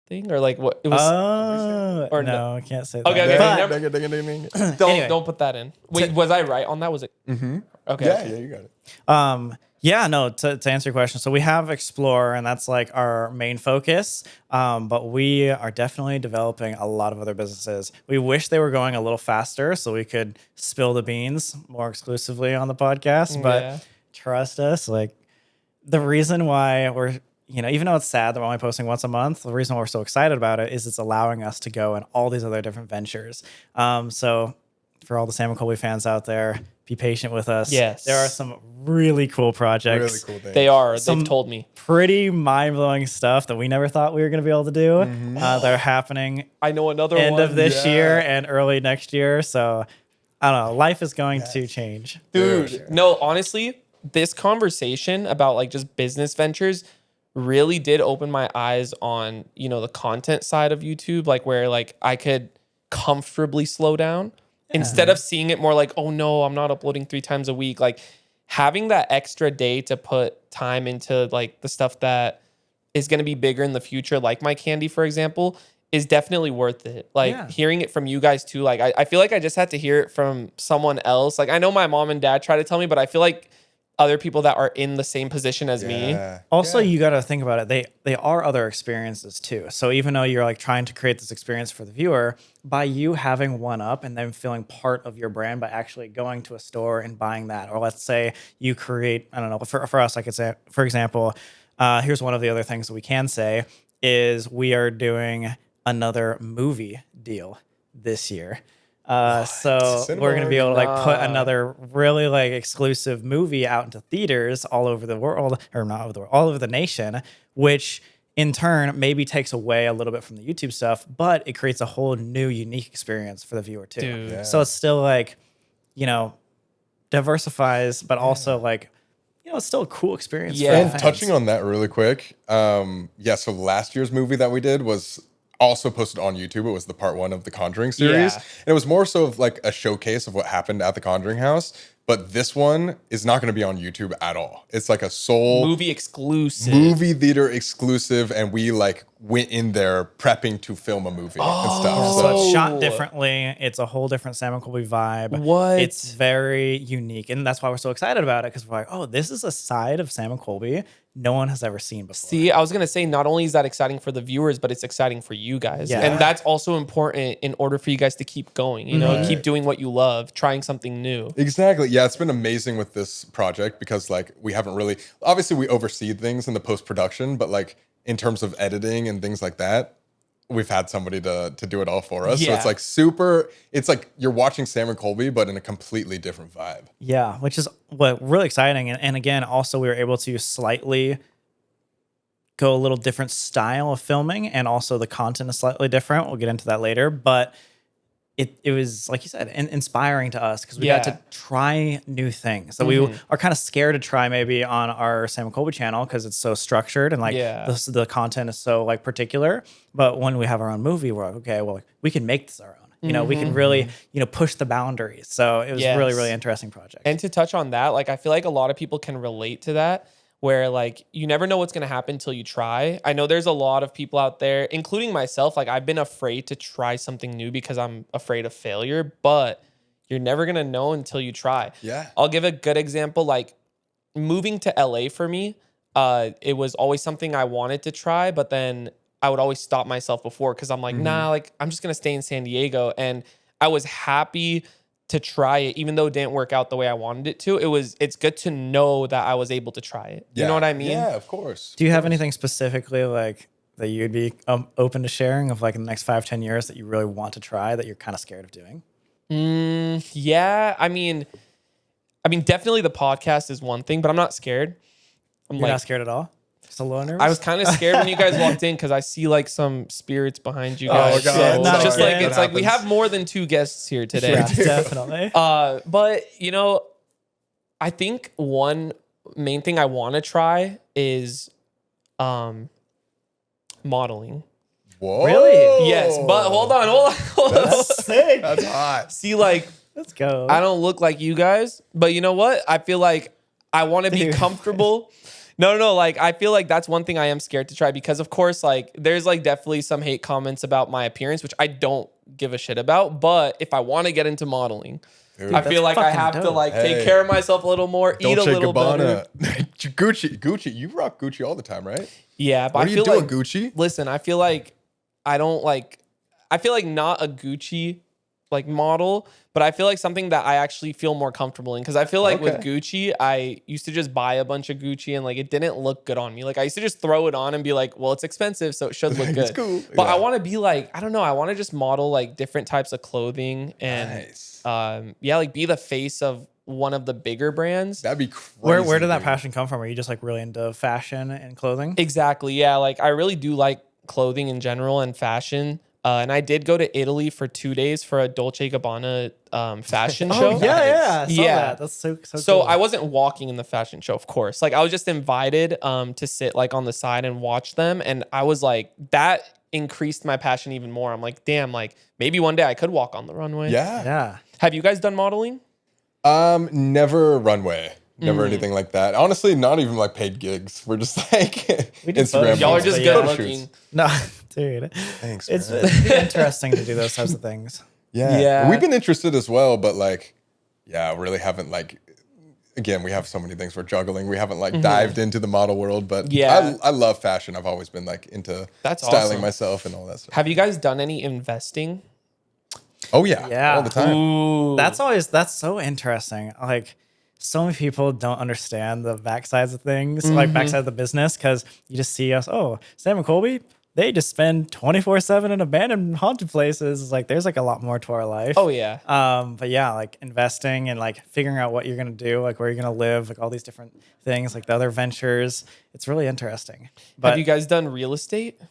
[SPEAKER 1] thing or like what it was?
[SPEAKER 2] Or no, I can't say that.
[SPEAKER 1] Okay,
[SPEAKER 2] But
[SPEAKER 1] don't
[SPEAKER 2] Anyway.
[SPEAKER 1] don't put that in. Wait, was I right on that? Was it? Okay.
[SPEAKER 3] Yeah, you got it.
[SPEAKER 2] Yeah, no, to answer your question. So we have Explore, and that's like our main focus. But we are definitely developing a lot of other businesses. We wish they were going a little faster so we could spill the beans more exclusively on the podcast. But
[SPEAKER 1] Yeah.
[SPEAKER 2] trust us, like the reason why we're, even though it's sad that we're only posting once a month, the reason why we're so excited about it is it's allowing us to go in all these other different ventures. So for all the Sam and Colby fans out there, be patient with us.
[SPEAKER 1] Yes.
[SPEAKER 2] There are some really cool projects.
[SPEAKER 3] Really cool things.
[SPEAKER 1] They are.
[SPEAKER 2] Some
[SPEAKER 1] They've told me.
[SPEAKER 2] Pretty mind-blowing stuff that we never thought we were going to be able to do. That are happening
[SPEAKER 1] I know another
[SPEAKER 2] end
[SPEAKER 1] one.
[SPEAKER 2] of this
[SPEAKER 3] Yeah.
[SPEAKER 2] year and early next year. So I don't know. Life is going to change.
[SPEAKER 1] Dude,
[SPEAKER 3] Sure.
[SPEAKER 1] no, honestly, this conversation about like just business ventures really did open my eyes on, the content side of YouTube, like where like I could comfortably slow down instead of seeing it more like, oh no, I'm not uploading 3 times a week. Like having that extra day to put time into like the stuff that is going to be bigger in the future, like my candy, for example, is definitely worth it. Like hearing it from you guys too. Like I feel like I just had to hear it from someone else. Like I know my mom and dad try to tell me, but I feel like other people that are in the same position as me.
[SPEAKER 2] Also, you got to think about it. They are other experiences too. So even though you're like trying to create this experience for the viewer, by you having one up and then feeling part of your brand by actually going to a store and buying that, or let's say you create, I don't know, for us, I could say, for example, here's one of the other things that we can say is we are doing another movie deal this year. So we're going to be able to like put another really like exclusive movie out into theaters all over the world, or not over the world, all over the nation, which in turn maybe takes away a little bit from the YouTube stuff, but it creates a whole new unique experience for the viewer too.
[SPEAKER 1] Dude. Yeah.
[SPEAKER 2] So it's still like, diversifies, but also like, it's still a cool experience.
[SPEAKER 1] Yeah.
[SPEAKER 2] For
[SPEAKER 3] And
[SPEAKER 2] fans.
[SPEAKER 3] touching on that really quick, so last year's movie that we did was also posted on YouTube. It was the part 1 of the Conjuring series.
[SPEAKER 1] Yeah.
[SPEAKER 3] And it was more so of like a showcase of what happened at the Conjuring house. But this one is not going to be on YouTube at all. It's like a sole
[SPEAKER 1] Movie exclusive.
[SPEAKER 3] movie theater exclusive. And we like went in there prepping to film a movie and stuff.
[SPEAKER 2] So it's
[SPEAKER 1] Oh.
[SPEAKER 2] shot differently. It's a whole different Sam and Colby vibe.
[SPEAKER 1] What?
[SPEAKER 2] It's very unique. And that's why we're so excited about it, because we're like, oh, this is a side of Sam and Colby no one has ever seen before.
[SPEAKER 1] See, I was going to say, not only is that exciting for the viewers, but it's exciting for you guys.
[SPEAKER 2] Yeah.
[SPEAKER 1] And that's also important in order for you guys to keep going, keep doing what you love, trying something new.
[SPEAKER 3] Exactly. Yeah, it's been amazing with this project because like we haven't really, obviously we oversee things in the post-production, but like in terms of editing and things like that, we've had somebody to do it all for us. So
[SPEAKER 1] Yeah.
[SPEAKER 3] it's like it's like you're watching Sam and Colby, but in a completely different vibe.
[SPEAKER 2] Yeah, which is what really exciting. And again, also we were able to slightly go a little different style of filming, and also the content is slightly different. We'll get into that later, but it was, like you said, inspiring to us because we got
[SPEAKER 1] Yeah.
[SPEAKER 2] to try new things that we are kind of scared to try maybe on our Sam and Colby channel because it's so structured and like the content is so like particular. But when we have our own movie, we're like, okay, well, we can make this our own. We can really, push the boundaries. So it was really, really interesting project.
[SPEAKER 1] And to touch on that, like I feel like a lot of people can relate to that, where like you never know what's going to happen until you try. I know there's a lot of people out there, including myself, like I've been afraid to try something new because I'm afraid of failure, but you're never going to know until you try.
[SPEAKER 3] Yeah.
[SPEAKER 1] I'll give a good example. Like moving to LA for me, it was always something I wanted to try, but then I would always stop myself before because I'm like, nah, like I'm just going to stay in San Diego. And I was happy to try it, even though it didn't work out the way I wanted it to. It's good to know that I was able to try it. You know what I mean?
[SPEAKER 3] Yeah, of course.
[SPEAKER 2] Do you have anything specifically like that you'd be open to sharing of like in the next 5-10 years that you really want to try that you're kind of scared of doing?
[SPEAKER 1] Yeah. I mean, definitely the podcast is one thing, but I'm not scared.
[SPEAKER 2] You're not scared at all? Just a little nervous?
[SPEAKER 1] I was kind of scared when you guys walked in because I see like some spirits behind you guys.
[SPEAKER 3] God.
[SPEAKER 1] So
[SPEAKER 2] No,
[SPEAKER 1] it's just
[SPEAKER 2] yeah.
[SPEAKER 1] like it's like we have more than 2 guests here today.
[SPEAKER 2] Yeah, definitely.
[SPEAKER 1] But I think one main thing I want to try is modeling.
[SPEAKER 3] Whoa.
[SPEAKER 2] Really?
[SPEAKER 1] Yes, but hold on.
[SPEAKER 3] That's
[SPEAKER 2] sick.
[SPEAKER 3] That's hot.
[SPEAKER 1] See, like
[SPEAKER 2] Let's go.
[SPEAKER 1] I don't look like you guys, but you know what? I feel like I want to be
[SPEAKER 2] Dude.
[SPEAKER 1] comfortable. No. Like, I feel like that's one thing I am scared to try because, of course, like, there's like definitely some hate comments about my appearance, which I don't give a shit about. But if I want to get into modeling,
[SPEAKER 3] Dude,
[SPEAKER 1] I feel like I
[SPEAKER 2] fucking
[SPEAKER 1] have to
[SPEAKER 2] dope.
[SPEAKER 1] like take
[SPEAKER 3] Hey.
[SPEAKER 1] care of myself a little more, eat a
[SPEAKER 3] Dolce
[SPEAKER 1] Little better.
[SPEAKER 3] Gabbana. Gucci. You rock Gucci all the time, right?
[SPEAKER 1] Yeah, but
[SPEAKER 3] What
[SPEAKER 1] I
[SPEAKER 3] are
[SPEAKER 1] feel
[SPEAKER 3] you doing,
[SPEAKER 1] like
[SPEAKER 3] Gucci?
[SPEAKER 1] listen, I feel like I don't like I feel like not a Gucci like model, but I feel like something that I actually feel more comfortable in because I feel like with
[SPEAKER 3] Okay.
[SPEAKER 1] Gucci, I used to just buy a bunch of Gucci and like it didn't look good on me. Like I used to just throw it on and be like, well, it's expensive, so it should look
[SPEAKER 3] It's
[SPEAKER 1] good.
[SPEAKER 3] cool.
[SPEAKER 1] But I
[SPEAKER 3] Yeah.
[SPEAKER 1] want to be like, I don't know, I want to just model like different types of clothing and
[SPEAKER 3] Nice.
[SPEAKER 1] yeah, like be the face of one of the bigger brands.
[SPEAKER 3] That'd be crazy.
[SPEAKER 2] Where did that
[SPEAKER 3] dude.
[SPEAKER 2] passion come from? Are you just like really into fashion and clothing?
[SPEAKER 1] Exactly. Yeah. Like I really do like clothing in general and fashion. And I did go to Italy for 2 days for a Dolce & Gabbana fashion show.
[SPEAKER 2] Oh yeah. I saw
[SPEAKER 1] Yeah.
[SPEAKER 2] that. That's so
[SPEAKER 1] So
[SPEAKER 2] cool.
[SPEAKER 1] I wasn't walking in the fashion show, of course. Like I was just invited to sit like on the side and watch them. And I was like, that increased my passion even more. I'm like, damn, like maybe one day I could walk on the runway.
[SPEAKER 3] Yeah.
[SPEAKER 2] Yeah.
[SPEAKER 1] Have you guys done modeling?
[SPEAKER 3] Never runway. Never anything like that. Honestly, not even like paid gigs. We're just like
[SPEAKER 2] We did
[SPEAKER 3] Instagram.
[SPEAKER 2] both.
[SPEAKER 1] Y'all are
[SPEAKER 3] models.
[SPEAKER 1] just
[SPEAKER 2] But
[SPEAKER 1] good
[SPEAKER 2] yeah.
[SPEAKER 3] Photo
[SPEAKER 1] looking.
[SPEAKER 3] shoots.
[SPEAKER 2] No, dude.
[SPEAKER 3] Thanks,
[SPEAKER 2] It's
[SPEAKER 3] man.
[SPEAKER 2] interesting to do those types of things.
[SPEAKER 3] Yeah.
[SPEAKER 1] Yeah.
[SPEAKER 3] We've been interested as well, but like, yeah, really haven't like. Again, we have so many things we're juggling. We haven't like dived into the model world, but
[SPEAKER 1] Yeah.
[SPEAKER 3] I love fashion. I've always been like into
[SPEAKER 1] That's
[SPEAKER 3] styling
[SPEAKER 1] awesome.
[SPEAKER 3] myself and all that stuff.
[SPEAKER 1] Have you guys done any investing?
[SPEAKER 3] Oh yeah,
[SPEAKER 2] Yeah.
[SPEAKER 3] all the time.
[SPEAKER 1] Ooh.
[SPEAKER 2] That's so interesting. Like so many people don't understand the backsides of things, like backside of the business, because you just see us, oh, Sam and Colby, they just spend 24/7 in abandoned haunted places. It's like there's like a lot more to our life.
[SPEAKER 1] Oh yeah.
[SPEAKER 2] But yeah, like investing and like figuring out what you're gonna do, like where you're gonna live, like all these different things, like the other ventures. It's really interesting. But
[SPEAKER 1] Have you guys done real estate?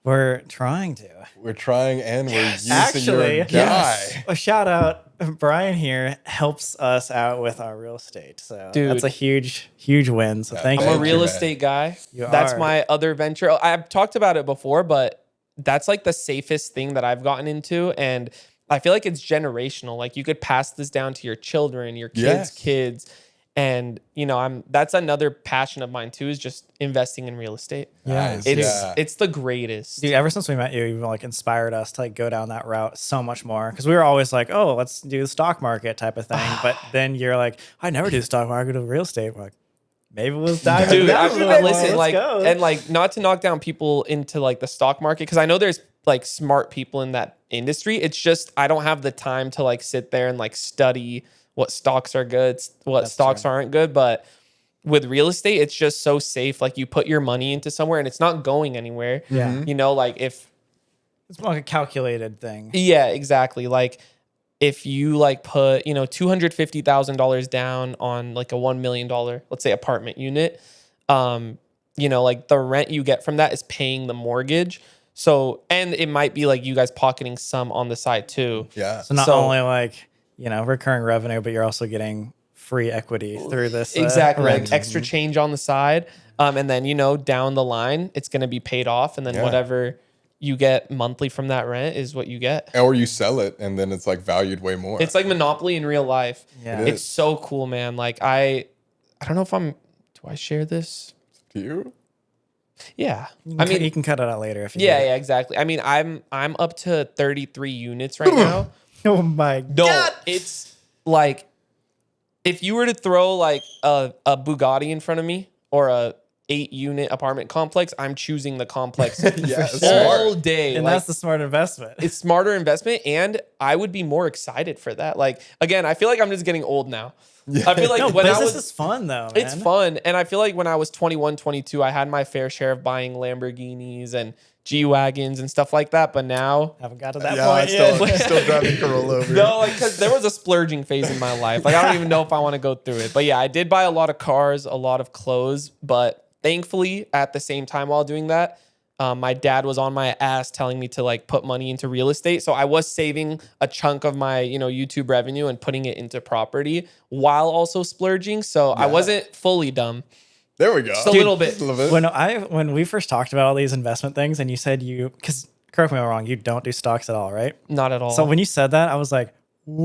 [SPEAKER 2] we're trying to.
[SPEAKER 3] We're trying and we're using
[SPEAKER 2] Actually,
[SPEAKER 3] your guy.
[SPEAKER 2] a shout out. Brian here helps us out with our real estate. So
[SPEAKER 1] Dude.
[SPEAKER 2] that's a huge win. So thank
[SPEAKER 1] I'm
[SPEAKER 2] you.
[SPEAKER 1] a
[SPEAKER 3] Thank
[SPEAKER 1] real
[SPEAKER 3] you,
[SPEAKER 1] estate guy.
[SPEAKER 2] You
[SPEAKER 1] That's
[SPEAKER 2] are.
[SPEAKER 1] my other venture. I've talked about it before, but that's like the safest thing that I've gotten into. And I feel like it's generational. Like you could pass this down to your children, your kids'
[SPEAKER 3] Yes.
[SPEAKER 1] kids. And you know, that's another passion of mine too, is just investing in real estate.
[SPEAKER 2] Yeah.
[SPEAKER 3] Nice.
[SPEAKER 1] It's the greatest.
[SPEAKER 2] Dude, ever since we met you, you've like inspired us to like go down that route so much more. Because we were always like, oh, let's do the stock market type of thing. But then you're like, I never do the stock market or real estate. We're like, maybe we'll dive
[SPEAKER 1] Dude,
[SPEAKER 2] into that a little more.
[SPEAKER 1] listen,
[SPEAKER 2] Let's
[SPEAKER 1] like,
[SPEAKER 2] go.
[SPEAKER 1] and like, not to knock down people into like the stock market, because I know there's like smart people in that industry. It's just I don't have the time to like sit there and like study what stocks are good, what stocks aren't good. But with real estate, it's just so safe. Like you put your money into somewhere and it's not going anywhere.
[SPEAKER 2] Yeah.
[SPEAKER 1] You know, like if
[SPEAKER 2] It's more like a calculated thing.
[SPEAKER 1] yeah, exactly. Like if you like put, you know, $250,000 down on like a $1 million, let's say apartment unit, you know, like the rent you get from that is paying the mortgage. So, and it might be like you guys pocketing some on the side too.
[SPEAKER 3] Yeah.
[SPEAKER 2] So not
[SPEAKER 1] So-
[SPEAKER 2] only like, you know, recurring revenue, but you're also getting free equity through this.
[SPEAKER 1] Exactly.
[SPEAKER 2] rent.
[SPEAKER 1] Like extra change on the side. And then, you know, down the line, it's going to be paid off. And then
[SPEAKER 3] Yeah.
[SPEAKER 1] whatever you get monthly from that rent is what you get.
[SPEAKER 3] Or you sell it and then it's like valued way more.
[SPEAKER 1] It's like Monopoly in real life.
[SPEAKER 2] Yeah.
[SPEAKER 3] It
[SPEAKER 1] It's
[SPEAKER 3] is.
[SPEAKER 1] so cool, man. Like I don't know if do I share this?
[SPEAKER 3] To you?
[SPEAKER 1] Yeah.
[SPEAKER 2] I mean, you can cut it out later if you
[SPEAKER 1] Yeah,
[SPEAKER 2] need it.
[SPEAKER 1] yeah, exactly. I mean, I'm up to 33 units right now.
[SPEAKER 2] Oh my
[SPEAKER 1] No,
[SPEAKER 2] God.
[SPEAKER 1] it's like if you were to throw like a Bugatti in front of me or a 8-unit apartment complex, I'm choosing the complex
[SPEAKER 3] Yeah,
[SPEAKER 1] all
[SPEAKER 3] smart.
[SPEAKER 1] day.
[SPEAKER 2] And
[SPEAKER 1] Like,
[SPEAKER 2] that's the smart investment.
[SPEAKER 1] it's smarter investment, and I would be more excited for that. Like again, I feel like I'm just getting old now. I feel like
[SPEAKER 2] No,
[SPEAKER 1] when I
[SPEAKER 2] business
[SPEAKER 1] was
[SPEAKER 2] is fun though, man.
[SPEAKER 1] it's fun. And I feel like when I was 21, 22, I had my fair share of buying Lamborghinis and G-Wagons and stuff like that. But now,
[SPEAKER 2] Haven't got to that
[SPEAKER 3] Yeah,
[SPEAKER 2] point yet.
[SPEAKER 3] still driving Corolla over.
[SPEAKER 1] no, like, because there was a splurging phase in my life. Like, I don't even know if I want to go through it. But yeah, I did buy a lot of cars, a lot of clothes. But thankfully, at the same time while doing that, my dad was on my ass telling me to like put money into real estate. So I was saving a chunk of my, you know, YouTube revenue and putting it into property while also splurging. So I wasn't fully dumb.
[SPEAKER 3] There we go.
[SPEAKER 1] Just a little bit.
[SPEAKER 3] Just a little bit.
[SPEAKER 2] When we first talked about all these investment things, and you said because correct me if I'm wrong, you don't do stocks at all, right?
[SPEAKER 1] Not at all.
[SPEAKER 2] So when you said that, I was like,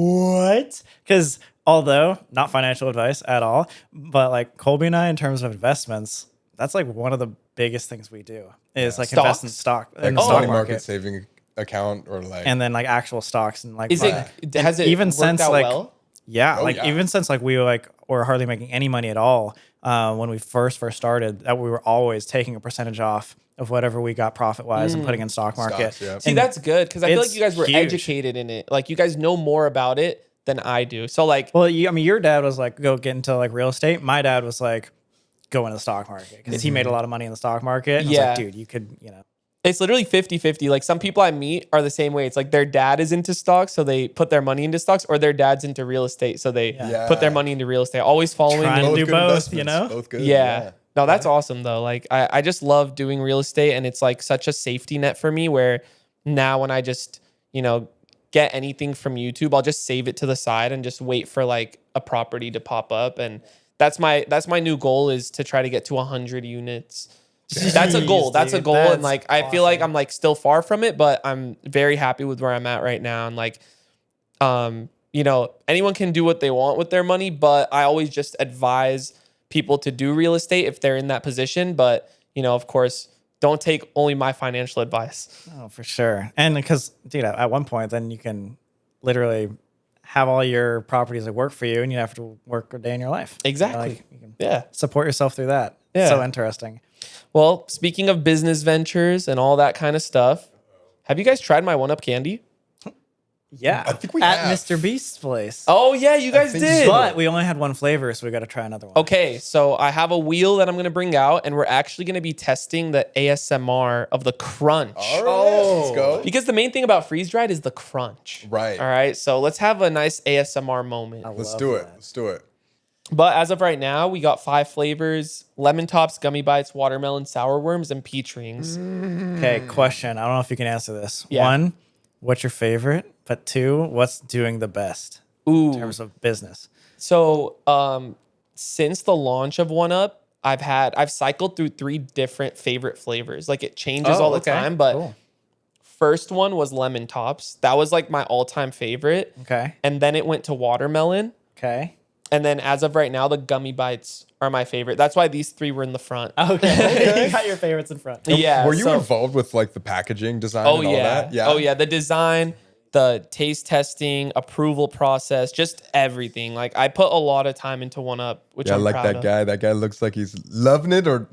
[SPEAKER 2] what? Because although not financial advice at all, but like Colby and I, in terms of investments, that's like one of the biggest things we do is like invest in stock in
[SPEAKER 3] like
[SPEAKER 2] the stock
[SPEAKER 3] money
[SPEAKER 2] market.
[SPEAKER 3] market saving account or like
[SPEAKER 2] And then like actual stocks and like
[SPEAKER 1] Is it, has it
[SPEAKER 2] even
[SPEAKER 1] worked
[SPEAKER 2] since
[SPEAKER 1] out
[SPEAKER 2] like
[SPEAKER 1] well?
[SPEAKER 2] Yeah,
[SPEAKER 3] Oh,
[SPEAKER 2] like
[SPEAKER 3] yeah.
[SPEAKER 2] even since like we were hardly making any money at all when we first started, that we were always taking a percentage off of whatever we got profit wise and putting in stock market.
[SPEAKER 3] Stocks, yeah.
[SPEAKER 1] See,
[SPEAKER 2] And
[SPEAKER 1] that's good because I feel like
[SPEAKER 2] it's
[SPEAKER 1] you guys were
[SPEAKER 2] huge.
[SPEAKER 1] educated in it. Like you guys know more about it than I do. So like,
[SPEAKER 2] Well, I mean, your dad was like, go get into like real estate. My dad was like, go into the stock market because he made a lot of money in the stock market. And I was
[SPEAKER 1] Yeah.
[SPEAKER 2] like, dude, you could,
[SPEAKER 1] it's literally 50-50. Like some people I meet are the same way. It's like their dad is into stocks, so they put their money into stocks, or their dad's into real estate, so they
[SPEAKER 3] Yeah.
[SPEAKER 1] put their money into real estate. Always following
[SPEAKER 2] Trying to
[SPEAKER 1] in.
[SPEAKER 2] do
[SPEAKER 3] good
[SPEAKER 2] both,
[SPEAKER 3] investments, both good.
[SPEAKER 1] Yeah. No, that's awesome though. Like I just love doing real estate, and it's like such a safety net for me where now when I just, get anything from YouTube, I'll just save it to the side and just wait for like a property to pop up. And that's my new goal, is to try to get to 100 units. That's a goal.
[SPEAKER 2] Jeez,
[SPEAKER 1] That's a
[SPEAKER 2] dude,
[SPEAKER 1] goal.
[SPEAKER 2] that's
[SPEAKER 1] And like I feel like
[SPEAKER 2] awesome.
[SPEAKER 1] I'm like still far from it, but I'm very happy with where I'm at right now. And like anyone can do what they want with their money, but I always just advise people to do real estate if they're in that position. But, of course, don't take only my financial advice.
[SPEAKER 2] Oh, for sure. And because, dude, at one point, then you can literally have all your properties that work for you and you don't have to work a day in your life.
[SPEAKER 1] Exactly.
[SPEAKER 2] You can
[SPEAKER 1] Yeah.
[SPEAKER 2] support yourself through that.
[SPEAKER 1] Yeah.
[SPEAKER 2] So interesting.
[SPEAKER 1] Well, speaking of business ventures and all that kind of stuff, have you guys tried my 1-Up candy?
[SPEAKER 2] Yeah.
[SPEAKER 3] I think we
[SPEAKER 2] at
[SPEAKER 3] have.
[SPEAKER 2] Mr. Beast's place.
[SPEAKER 1] Oh, yeah, you guys
[SPEAKER 3] think
[SPEAKER 1] did.
[SPEAKER 3] so.
[SPEAKER 2] But we only had one flavor, so we got to try another one.
[SPEAKER 1] Okay, so I have a wheel that I'm going to bring out, and we're actually going to be testing the ASMR of the crunch.
[SPEAKER 3] All right, let's go.
[SPEAKER 1] Because the main thing about freeze dried is the crunch.
[SPEAKER 3] Right.
[SPEAKER 1] All right, so let's have a nice ASMR moment.
[SPEAKER 3] Let's
[SPEAKER 2] Love
[SPEAKER 3] do it.
[SPEAKER 2] that.
[SPEAKER 3] Let's do it.
[SPEAKER 1] But as of right now, we got 5 flavors: lemon tops, gummy bites, watermelon, sour worms, and peach rings.
[SPEAKER 2] Okay, question. I don't know if you can answer this.
[SPEAKER 1] Yeah.
[SPEAKER 2] 1, what's your favorite? But 2, what's doing the best
[SPEAKER 1] Ooh.
[SPEAKER 2] in terms of business?
[SPEAKER 1] So since the launch of 1-Up, I've cycled through 3 different favorite flavors. Like it changes all the
[SPEAKER 2] okay.
[SPEAKER 1] time, but
[SPEAKER 2] Cool.
[SPEAKER 1] first one was lemon tops. That was like my all-time favorite.
[SPEAKER 2] Okay.
[SPEAKER 1] And then it went to watermelon.
[SPEAKER 2] Okay.
[SPEAKER 1] And then as of right now, the gummy bites are my favorite. That's why these 3 were in the front.
[SPEAKER 2] Okay. You got your favorites in front.
[SPEAKER 1] Yeah.
[SPEAKER 3] Were you
[SPEAKER 1] so-
[SPEAKER 3] involved with like the packaging design
[SPEAKER 1] Oh
[SPEAKER 3] and all
[SPEAKER 1] yeah.
[SPEAKER 3] that? Yeah.
[SPEAKER 1] Oh yeah. The design, the taste testing, approval process, just everything. Like I put a lot of time into 1-Up, which
[SPEAKER 3] Yeah, I
[SPEAKER 1] I'm
[SPEAKER 3] like
[SPEAKER 1] proud
[SPEAKER 3] that
[SPEAKER 1] of.
[SPEAKER 3] guy. That guy looks like he's loving it or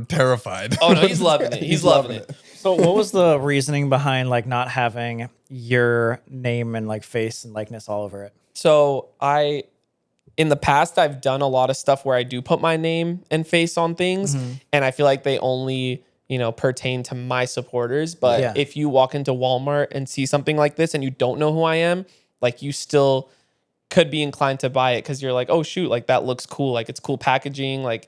[SPEAKER 3] terrified.
[SPEAKER 1] Oh no, he's loving it. He's loving it.
[SPEAKER 2] So what was the reasoning behind like not having your name and like face and likeness all over it?
[SPEAKER 1] So in the past, I've done a lot of stuff where I do put my name and face on things, and I feel like they only, pertain to my supporters. But
[SPEAKER 2] Yeah.
[SPEAKER 1] if you walk into Walmart and see something like this and you don't know who I am, like you still could be inclined to buy it because you're like, oh shoot, like that looks cool. Like it's cool packaging, like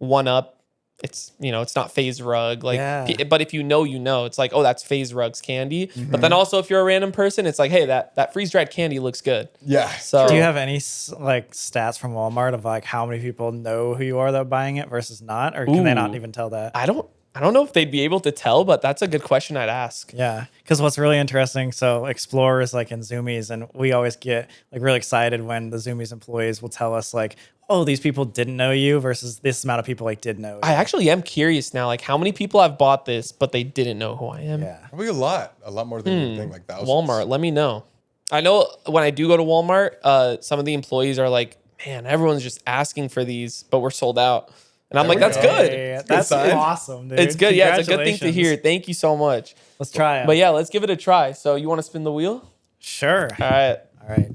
[SPEAKER 1] 1-Up. It's, it's not FaZe Rug. Like,
[SPEAKER 2] Yeah.
[SPEAKER 1] but if you know, it's like, oh, that's FaZe Rug's candy. But then also if you're a random person, it's like, hey, that freeze dried candy looks good.
[SPEAKER 3] Yeah.
[SPEAKER 1] So
[SPEAKER 2] Do you have any like stats from Walmart of like how many people know who you are that are buying it versus not, or can they not
[SPEAKER 1] Ooh.
[SPEAKER 2] even tell that?
[SPEAKER 1] I don't know if they'd be able to tell, but that's a good question I'd ask.
[SPEAKER 2] Yeah, because what's really interesting, so explorers like in Zoomies, and we always get like really excited when the Zoomies employees will tell us like, oh, these people didn't know you versus this amount of people like did know you.
[SPEAKER 1] I actually am curious now, like how many people have bought this, but they didn't know who I am.
[SPEAKER 2] Yeah.
[SPEAKER 3] Probably a lot more than you think, like thousands.
[SPEAKER 1] Walmart, let me know. I know when I do go to Walmart, some of the employees are like, man, everyone's just asking for these, but we're sold out. And I'm
[SPEAKER 3] There
[SPEAKER 1] like,
[SPEAKER 3] we
[SPEAKER 1] that's
[SPEAKER 3] go.
[SPEAKER 1] good.
[SPEAKER 2] Yeah,
[SPEAKER 3] good
[SPEAKER 2] that's
[SPEAKER 3] sign.
[SPEAKER 2] awesome, dude.
[SPEAKER 1] It's good. Yeah, it's a good thing to hear.
[SPEAKER 2] Congratulations.
[SPEAKER 1] Thank you so much.
[SPEAKER 2] Let's try it.
[SPEAKER 1] But yeah, let's give it a try. So you want to spin the wheel?
[SPEAKER 2] Sure.
[SPEAKER 1] All right.
[SPEAKER 2] All right.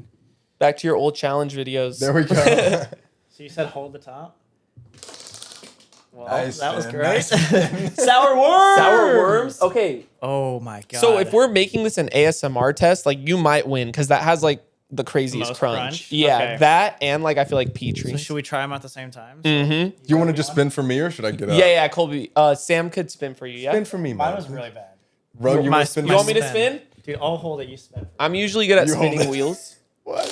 [SPEAKER 1] Back to your old challenge videos.
[SPEAKER 3] There we go.
[SPEAKER 2] So you said hold the top? Well,
[SPEAKER 3] Nice,
[SPEAKER 2] that was
[SPEAKER 3] man.
[SPEAKER 2] great.
[SPEAKER 3] Nice.
[SPEAKER 2] Sour worms.
[SPEAKER 1] Sour worms. Okay.
[SPEAKER 2] Oh my god.
[SPEAKER 1] So if we're making this an ASMR test, like you might win because that has like the craziest
[SPEAKER 2] Most
[SPEAKER 1] crunch.
[SPEAKER 2] crunch?
[SPEAKER 1] Yeah,
[SPEAKER 2] Okay.
[SPEAKER 1] that and like I feel like peach
[SPEAKER 2] So
[SPEAKER 1] rings.
[SPEAKER 2] should we try them at the same time?
[SPEAKER 1] Mm-hmm.
[SPEAKER 3] Do you want to just spin for me or should I get up?
[SPEAKER 1] Yeah, Colby. Sam could spin for you. Yeah.
[SPEAKER 3] Spin for me,
[SPEAKER 2] Mine
[SPEAKER 3] man.
[SPEAKER 2] was really bad.
[SPEAKER 3] Rug, you
[SPEAKER 2] My-
[SPEAKER 3] want to spin?
[SPEAKER 1] You want me to spin?
[SPEAKER 2] Dude, I'll hold it. You spin.
[SPEAKER 1] I'm usually good at
[SPEAKER 3] You hold
[SPEAKER 1] spinning
[SPEAKER 3] it.
[SPEAKER 1] wheels.
[SPEAKER 3] What?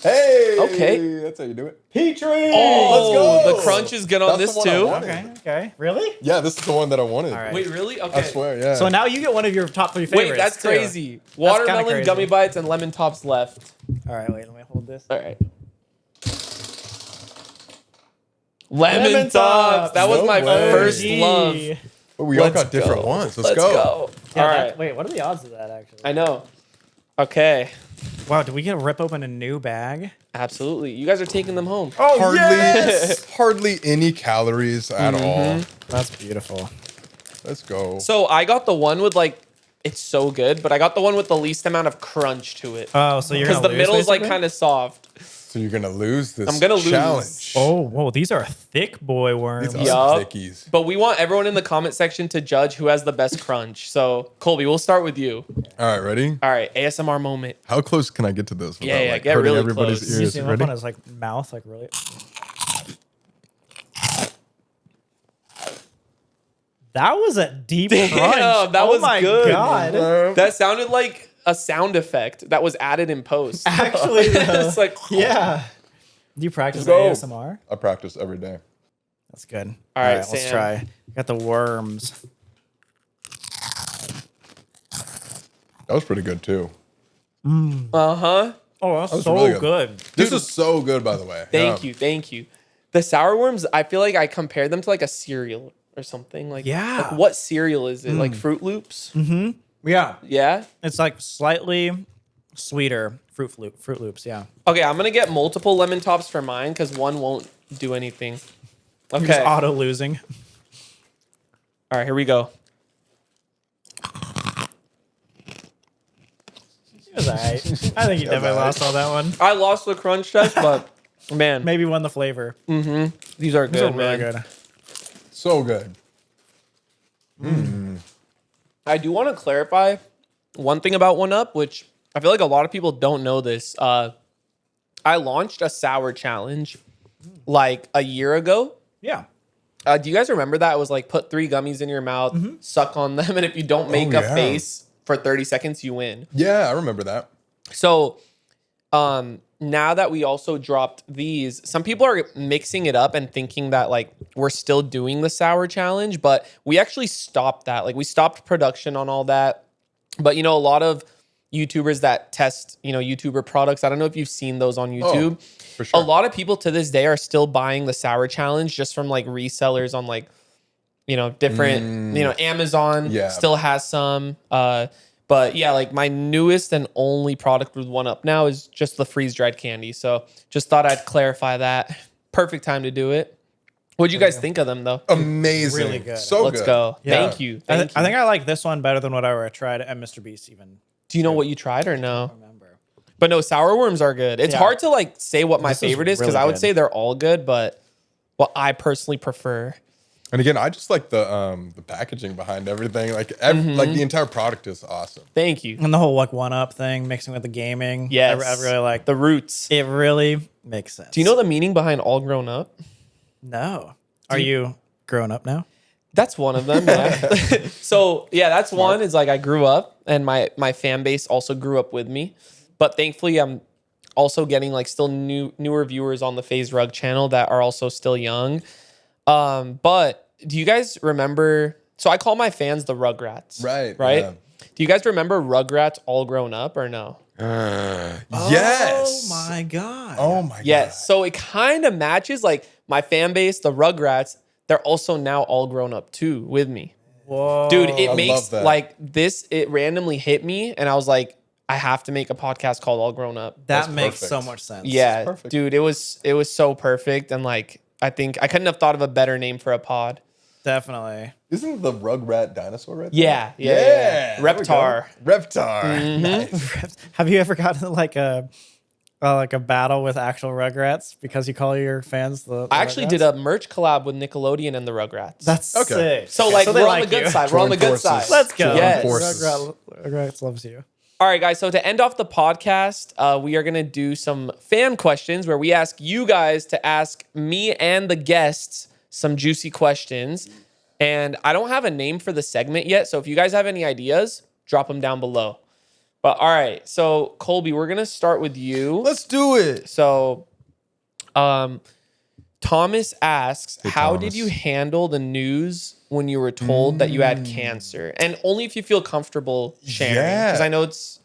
[SPEAKER 3] Hey.
[SPEAKER 1] Okay.
[SPEAKER 3] That's how you do it.
[SPEAKER 2] Peach rings.
[SPEAKER 1] Oh,
[SPEAKER 3] go.
[SPEAKER 1] the crunch is good on
[SPEAKER 3] That's
[SPEAKER 1] this
[SPEAKER 3] the one I
[SPEAKER 1] too.
[SPEAKER 3] wanted.
[SPEAKER 2] Okay. Okay. Really?
[SPEAKER 3] Yeah, this is the one that I wanted.
[SPEAKER 2] All right.
[SPEAKER 1] Wait, really? Okay.
[SPEAKER 3] I swear, yeah.
[SPEAKER 2] So now you get one of your top 3 favorites.
[SPEAKER 1] Wait, that's
[SPEAKER 2] too.
[SPEAKER 1] crazy.
[SPEAKER 2] kinda
[SPEAKER 1] Watermelon,
[SPEAKER 2] crazy.
[SPEAKER 1] gummy bites, and lemon tops left.
[SPEAKER 2] All right. Wait. Let me hold this.
[SPEAKER 1] All right. Lemon tops. That was
[SPEAKER 3] No
[SPEAKER 1] my
[SPEAKER 3] way.
[SPEAKER 1] first
[SPEAKER 2] OG.
[SPEAKER 1] love.
[SPEAKER 3] But we all
[SPEAKER 1] Let's
[SPEAKER 3] got different
[SPEAKER 1] go.
[SPEAKER 3] ones. Let's go.
[SPEAKER 2] Yeah,
[SPEAKER 1] All right.
[SPEAKER 2] Wait. What are the odds of that actually?
[SPEAKER 1] I know. Okay.
[SPEAKER 2] Wow, did we get to rip open a new bag?
[SPEAKER 1] Absolutely. You guys are taking them home.
[SPEAKER 2] Oh,
[SPEAKER 3] Hardly any calories at all.
[SPEAKER 2] That's beautiful.
[SPEAKER 3] Let's go.
[SPEAKER 1] So I got the one with like, it's so good, but I got the one with the least amount of crunch to it.
[SPEAKER 2] Oh, so you're
[SPEAKER 1] Because
[SPEAKER 2] gonna
[SPEAKER 1] the
[SPEAKER 2] lose,
[SPEAKER 1] middle's like
[SPEAKER 2] basically?
[SPEAKER 1] kind of soft.
[SPEAKER 3] So you're gonna lose this
[SPEAKER 1] I'm gonna lose.
[SPEAKER 3] challenge.
[SPEAKER 2] Oh, whoa, these are thick boy worms.
[SPEAKER 3] These are
[SPEAKER 1] Yup.
[SPEAKER 3] thickies.
[SPEAKER 1] But we want everyone in the comment section to judge who has the best crunch. So Colby, we'll start with you.
[SPEAKER 3] All right, ready?
[SPEAKER 1] All right, ASMR moment.
[SPEAKER 3] How close can I get to this without
[SPEAKER 1] Yeah,
[SPEAKER 3] like
[SPEAKER 1] get
[SPEAKER 3] hurting
[SPEAKER 1] really
[SPEAKER 3] everybody's
[SPEAKER 1] close.
[SPEAKER 2] Did you
[SPEAKER 3] ears?
[SPEAKER 2] zoom up
[SPEAKER 3] Ready?
[SPEAKER 2] on his like mouth, like really? That was a deep
[SPEAKER 1] Damn,
[SPEAKER 2] crunch.
[SPEAKER 1] that
[SPEAKER 2] oh
[SPEAKER 1] was
[SPEAKER 2] my
[SPEAKER 1] good.
[SPEAKER 2] god!
[SPEAKER 1] That sounded like a sound effect that was added in post.
[SPEAKER 2] Actually, though,
[SPEAKER 1] It's like,
[SPEAKER 2] yeah. Do you practice
[SPEAKER 3] Let's go.
[SPEAKER 2] ASMR?
[SPEAKER 3] I practice every day.
[SPEAKER 2] That's good.
[SPEAKER 1] All right,
[SPEAKER 2] let's
[SPEAKER 1] Sam.
[SPEAKER 2] try. Got the worms.
[SPEAKER 3] That was pretty good too.
[SPEAKER 1] uh-huh.
[SPEAKER 2] Oh, that's
[SPEAKER 3] was
[SPEAKER 2] so
[SPEAKER 3] really
[SPEAKER 2] good.
[SPEAKER 3] This is so good, by the way.
[SPEAKER 1] Thank you. The sour worms, I feel like I compared them to like a cereal or something. Like,
[SPEAKER 2] Yeah.
[SPEAKER 1] like what cereal is it? Like Fruit Loops?
[SPEAKER 2] Yeah,
[SPEAKER 1] Yeah.
[SPEAKER 2] it's like slightly sweeter Fruit Loops. Yeah.
[SPEAKER 1] Okay, I'm gonna get multiple lemon tops for mine because one won't do anything.
[SPEAKER 2] You're
[SPEAKER 1] Okay.
[SPEAKER 2] just auto losing.
[SPEAKER 1] All right, here we go.
[SPEAKER 2] It was all right. I think you definitely
[SPEAKER 3] all right.
[SPEAKER 2] lost on that one.
[SPEAKER 1] I lost the crunch test, but man,
[SPEAKER 2] Maybe won the flavor.
[SPEAKER 1] these are
[SPEAKER 2] These are
[SPEAKER 1] good,
[SPEAKER 2] really
[SPEAKER 1] man.
[SPEAKER 2] good.
[SPEAKER 3] So good.
[SPEAKER 1] I do want to clarify one thing about One Up, which I feel like a lot of people don't know this. I launched a sour challenge like a year ago.
[SPEAKER 2] Yeah.
[SPEAKER 1] Do you guys remember that? It was like put 3 gummies in your mouth, suck on them, and if you don't make
[SPEAKER 3] Oh,
[SPEAKER 1] a
[SPEAKER 3] yeah.
[SPEAKER 1] face for 30 seconds, you win.
[SPEAKER 3] Yeah, I remember that.
[SPEAKER 1] So now that we also dropped these, some people are mixing it up and thinking that like we're still doing the sour challenge, but we actually stopped that. Like we stopped production on all that. But you know, a lot of YouTubers that test, you know, YouTuber products, I don't know if you've seen those on YouTube.
[SPEAKER 3] For sure.
[SPEAKER 1] A lot of people to this day are still buying the sour challenge just from like resellers on like, you know, different, you know, Amazon
[SPEAKER 3] Yeah.
[SPEAKER 1] still has some. But yeah, like my newest and only product with One Up now is just the freeze dried candy. So just thought I'd clarify that. Perfect time to do it. What'd you guys think of them though?
[SPEAKER 3] Amazing.
[SPEAKER 2] Really good.
[SPEAKER 3] So
[SPEAKER 1] Let's
[SPEAKER 3] good.
[SPEAKER 1] go.
[SPEAKER 2] Yeah.
[SPEAKER 1] Thank you.
[SPEAKER 2] I
[SPEAKER 1] Thank you.
[SPEAKER 2] think I like this one better than whatever I tried at Mr. Beast even.
[SPEAKER 1] Do you know what you tried or no?
[SPEAKER 2] Remember.
[SPEAKER 1] But no, sour worms are good. It's
[SPEAKER 2] Yeah.
[SPEAKER 1] hard to like say what my
[SPEAKER 2] This is
[SPEAKER 1] favorite is because
[SPEAKER 2] really
[SPEAKER 1] I would
[SPEAKER 2] good.
[SPEAKER 1] say they're all good, but what I personally prefer.
[SPEAKER 3] And again, I just like the packaging behind everything. Like like the entire product is awesome.
[SPEAKER 1] Thank you.
[SPEAKER 2] And the whole like one up thing mixing with the gaming.
[SPEAKER 1] Yes.
[SPEAKER 2] I really like
[SPEAKER 1] The roots.
[SPEAKER 2] it really makes sense.
[SPEAKER 1] Do you know the meaning behind all grown up?
[SPEAKER 2] No. Are you grown up now?
[SPEAKER 1] That's one of them. Yeah. So yeah, that's one. Is like I grew up, and my fan base also grew up with me. But thankfully, I'm also getting like still newer viewers on the FaZe Rug channel that are also still young. But do you guys remember? So I call my fans the Rugrats.
[SPEAKER 3] Right,
[SPEAKER 1] Right.
[SPEAKER 3] yeah.
[SPEAKER 1] Do you guys remember Rugrats all grown up or no?
[SPEAKER 3] Yes.
[SPEAKER 2] Oh my god.
[SPEAKER 3] Oh my
[SPEAKER 1] Yes. So it kind of matches like my fan base, the Rugrats. They're also now all grown up too with me.
[SPEAKER 2] Whoa.
[SPEAKER 1] Dude, it
[SPEAKER 3] love
[SPEAKER 1] makes
[SPEAKER 3] that.
[SPEAKER 1] like this, it randomly hit me and I was like, I have to make a podcast called All Grown Up.
[SPEAKER 2] that
[SPEAKER 3] That's
[SPEAKER 2] makes so
[SPEAKER 3] perfect.
[SPEAKER 2] much sense.
[SPEAKER 1] Yeah,
[SPEAKER 3] perfect.
[SPEAKER 1] dude, it was so perfect. And like, I think I couldn't have thought of a better name for a pod.
[SPEAKER 2] Definitely.
[SPEAKER 3] Isn't the Rugrat dinosaur right
[SPEAKER 1] Yeah.
[SPEAKER 3] there? There we go.
[SPEAKER 1] Reptar.
[SPEAKER 3] Reptar.
[SPEAKER 1] Mm-hmm.
[SPEAKER 3] Nice.
[SPEAKER 2] Have you ever gotten like a battle with actual Rugrats because you call your fans the
[SPEAKER 1] I actually
[SPEAKER 2] Rugrats?
[SPEAKER 1] did a merch collab with Nickelodeon and the Rugrats.
[SPEAKER 2] That's
[SPEAKER 3] Okay.
[SPEAKER 2] sick.
[SPEAKER 1] so like
[SPEAKER 2] they
[SPEAKER 1] we're on
[SPEAKER 2] like
[SPEAKER 1] the good
[SPEAKER 2] you.
[SPEAKER 1] side. We're on the
[SPEAKER 3] Join
[SPEAKER 1] good
[SPEAKER 3] forces.
[SPEAKER 1] side.
[SPEAKER 2] Let's go.
[SPEAKER 1] Yes.
[SPEAKER 3] Forces.
[SPEAKER 2] Rugrats loves you.
[SPEAKER 1] All right, guys. So to end off the podcast, we are going to do some fan questions where we ask you guys to ask me and the guests some juicy questions. And I don't have a name for the segment yet. So if you guys have any ideas, drop them down below. But all right. So Colby, we're going to start with you.
[SPEAKER 3] Let's do it.
[SPEAKER 1] So Thomas asks,
[SPEAKER 3] Hey,
[SPEAKER 1] how
[SPEAKER 3] Thomas.
[SPEAKER 1] did you handle the news when you were told that you had cancer? And only if you feel comfortable sharing.
[SPEAKER 3] Yeah.
[SPEAKER 1] Because I know it's,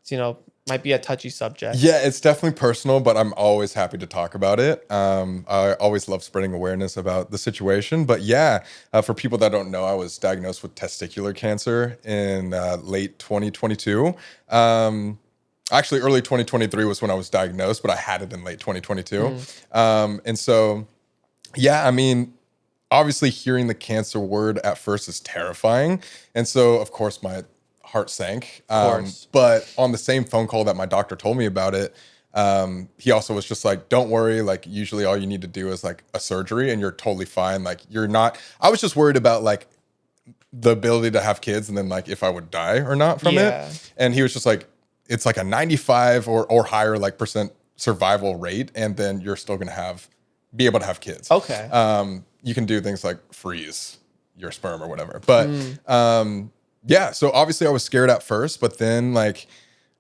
[SPEAKER 1] you know, might be a touchy subject.
[SPEAKER 3] Yeah, it's definitely personal, but I'm always happy to talk about it. I always love spreading awareness about the situation. But yeah, for people that don't know, I was diagnosed with testicular cancer in late 2022. Actually, early 2023 was when I was diagnosed, but I had it in late 2022. And so, yeah, I mean, obviously hearing the cancer word at first is terrifying. And so, of course, my heart sank. But on the same phone call that my doctor told me about it, he also was just like, don't worry. Like, usually all you need to do is like a surgery and you're totally fine. Like, you're not, I was just worried about like the ability to have kids and then like if I would die or not from it. And he was just like, it's like a 95 or higher like percent survival rate. And then you're still going to be able to have kids.
[SPEAKER 1] Okay.
[SPEAKER 3] You can do things like freeze your sperm or whatever. But yeah, so obviously I was scared at first, but then like,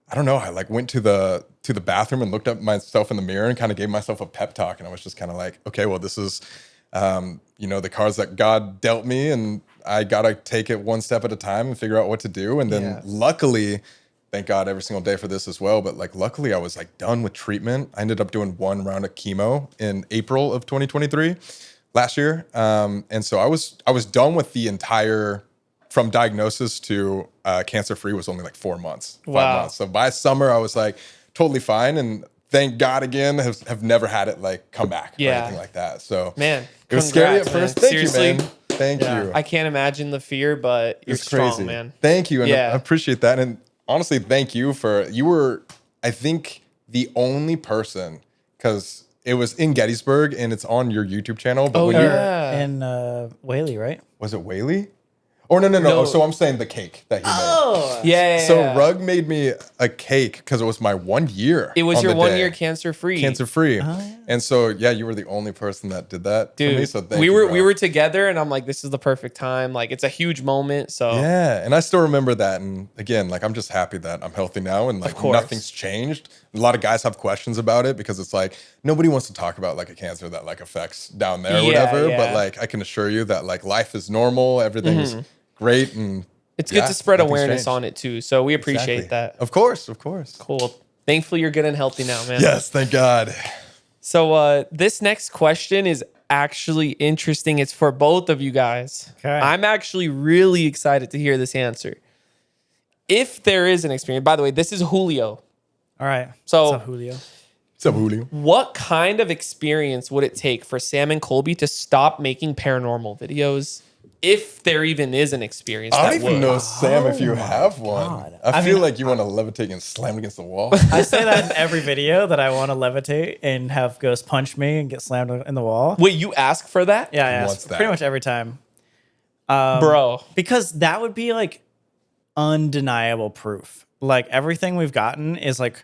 [SPEAKER 3] I don't know, I like went to the bathroom and looked at myself in the mirror and kind of gave myself a pep talk. And I was just kind of like, okay, well, this is, the cards that God dealt me, and I got to take it one step at a time and figure out what to do. And then luckily, thank God every single day for this as well. But like, luckily I was like done with treatment. I ended up doing one round of chemo in April of 2023 last year. And so I was done with the entire, from diagnosis to cancer-free was only like 4 months, 5 months. So by summer I was like totally fine. And thank God again, have never had it like come back or anything like that. So
[SPEAKER 1] man,
[SPEAKER 3] it was scary at first. Thank
[SPEAKER 1] Seriously,
[SPEAKER 3] you, man. Thank you.
[SPEAKER 1] I can't imagine the fear, but you're strong, man.
[SPEAKER 3] Thank you. And I appreciate that. And honestly, thank you you were, I think, the only person, because it was in Gettysburg and it's on your YouTube channel. But
[SPEAKER 2] in Whaley, right?
[SPEAKER 3] Was it Whaley? Or no. So I'm saying the cake that he made.
[SPEAKER 1] Yeah.
[SPEAKER 3] So Rug made me a cake because it was my 1 year.
[SPEAKER 1] It was your 1 year cancer-free.
[SPEAKER 3] Cancer-free. And so, yeah, you were the only person that did that for me. So thank you, bro.
[SPEAKER 1] We were together and I'm like, this is the perfect time. Like, it's a huge moment. So
[SPEAKER 3] yeah. And I still remember that. And again, like, I'm just happy that I'm healthy now and like nothing's changed. A lot of guys have questions about it because it's like, nobody wants to talk about like a cancer that like affects down there or whatever. But like, I can assure you that like life is normal. Everything's great, and
[SPEAKER 1] it's good to spread awareness on it too. So we appreciate that.
[SPEAKER 3] Of course.
[SPEAKER 1] Cool. Thankfully, you're good and healthy now, man.
[SPEAKER 3] Yes, thank God.
[SPEAKER 1] So this next question is actually interesting. It's for both of you guys.
[SPEAKER 2] Okay.
[SPEAKER 1] I'm actually really excited to hear this answer. If there is an experience, by the way, this is Julio.
[SPEAKER 2] All right.
[SPEAKER 1] So
[SPEAKER 2] what's up, Julio?
[SPEAKER 3] What's up, Julio?
[SPEAKER 1] What kind of experience would it take for Sam and Colby to stop making paranormal videos? If there even is an experience,
[SPEAKER 3] I don't even know, Sam, if you have one.
[SPEAKER 2] God.
[SPEAKER 3] I feel like you want to levitate and slam against the wall.
[SPEAKER 2] I say that in every video that I want to levitate and have Ghost punch me and get slammed in the wall.
[SPEAKER 1] Wait, you ask for that?
[SPEAKER 2] Yeah, I
[SPEAKER 3] wants
[SPEAKER 2] ask
[SPEAKER 3] that?
[SPEAKER 2] pretty much every time.
[SPEAKER 1] Bro.
[SPEAKER 2] Because that would be like undeniable proof. Like everything we've gotten is like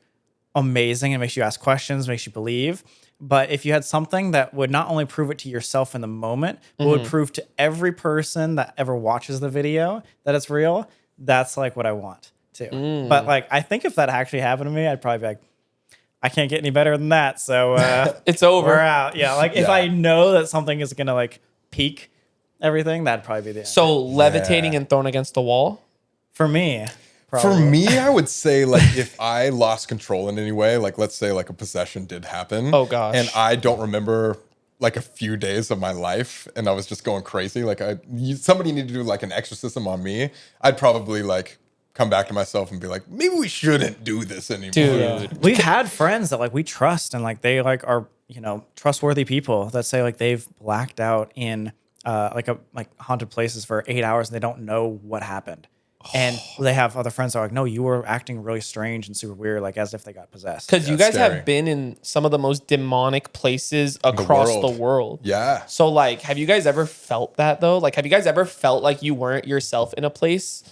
[SPEAKER 2] amazing and makes you ask questions, makes you believe. But if you had something that would not only prove it to yourself in the moment, but would prove to every person that ever watches the video that it's real, that's like what I want too. But like, I think if that actually happened to me, I'd probably be like, I can't get any better than that. So
[SPEAKER 1] it's over.
[SPEAKER 2] We're out. Yeah. Like if I know that something is going to like peak everything, that'd probably be the end.
[SPEAKER 1] So levitating and thrown against the wall?
[SPEAKER 2] For me.
[SPEAKER 3] For me, I would say like if I lost control in any way, like let's say like a possession did happen.
[SPEAKER 1] Oh gosh.
[SPEAKER 3] And I don't remember like a few days of my life and I was just going crazy. Like somebody needed to do like an exorcism on me. I'd probably like come back to myself and be like, maybe we shouldn't do this anymore.
[SPEAKER 1] Dude.
[SPEAKER 2] We've had friends that like we trust and like they like are, trustworthy people that say like they've blacked out in like haunted places for 8 hours and they don't know what happened. And they have other friends that are like, no, you were acting really strange and super weird, like as if they got possessed.
[SPEAKER 1] Because you guys have been in some of the most demonic places across the world.
[SPEAKER 3] Yeah.
[SPEAKER 1] So like, have you guys ever felt that though? Like, have you guys ever felt like you weren't yourself in a place?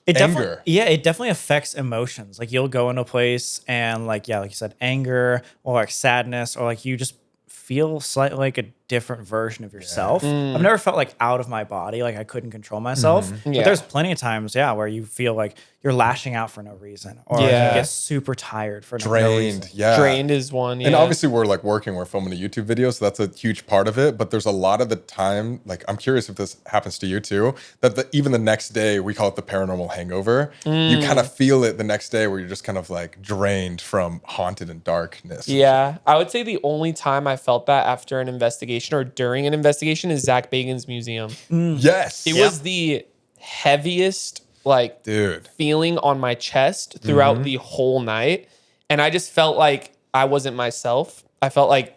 [SPEAKER 2] It
[SPEAKER 3] Anger.
[SPEAKER 2] It definitely affects emotions. Like you'll go in a place and like you said, anger or like sadness or like you just feel slightly like a different version of yourself. I've never felt like out of my body, like I couldn't control myself. But there's plenty of times, where you feel like you're lashing out for no reason, or you get super tired for no reason.
[SPEAKER 1] Drained is one.
[SPEAKER 3] And obviously we're like we're filming a YouTube video, so that's a huge part of it. But there's a lot of the time, like I'm curious if this happens to you too, that even the next day, we call it the paranormal hangover. You kind of feel it the next day where you're just kind of like drained from haunted and darkness.
[SPEAKER 1] Yeah. I would say the only time I felt that after an investigation or during an investigation is Zach Bagan's museum.
[SPEAKER 3] Yes.
[SPEAKER 1] It was the heaviest feeling on my chest throughout the whole night. And I just felt like I wasn't myself. I felt like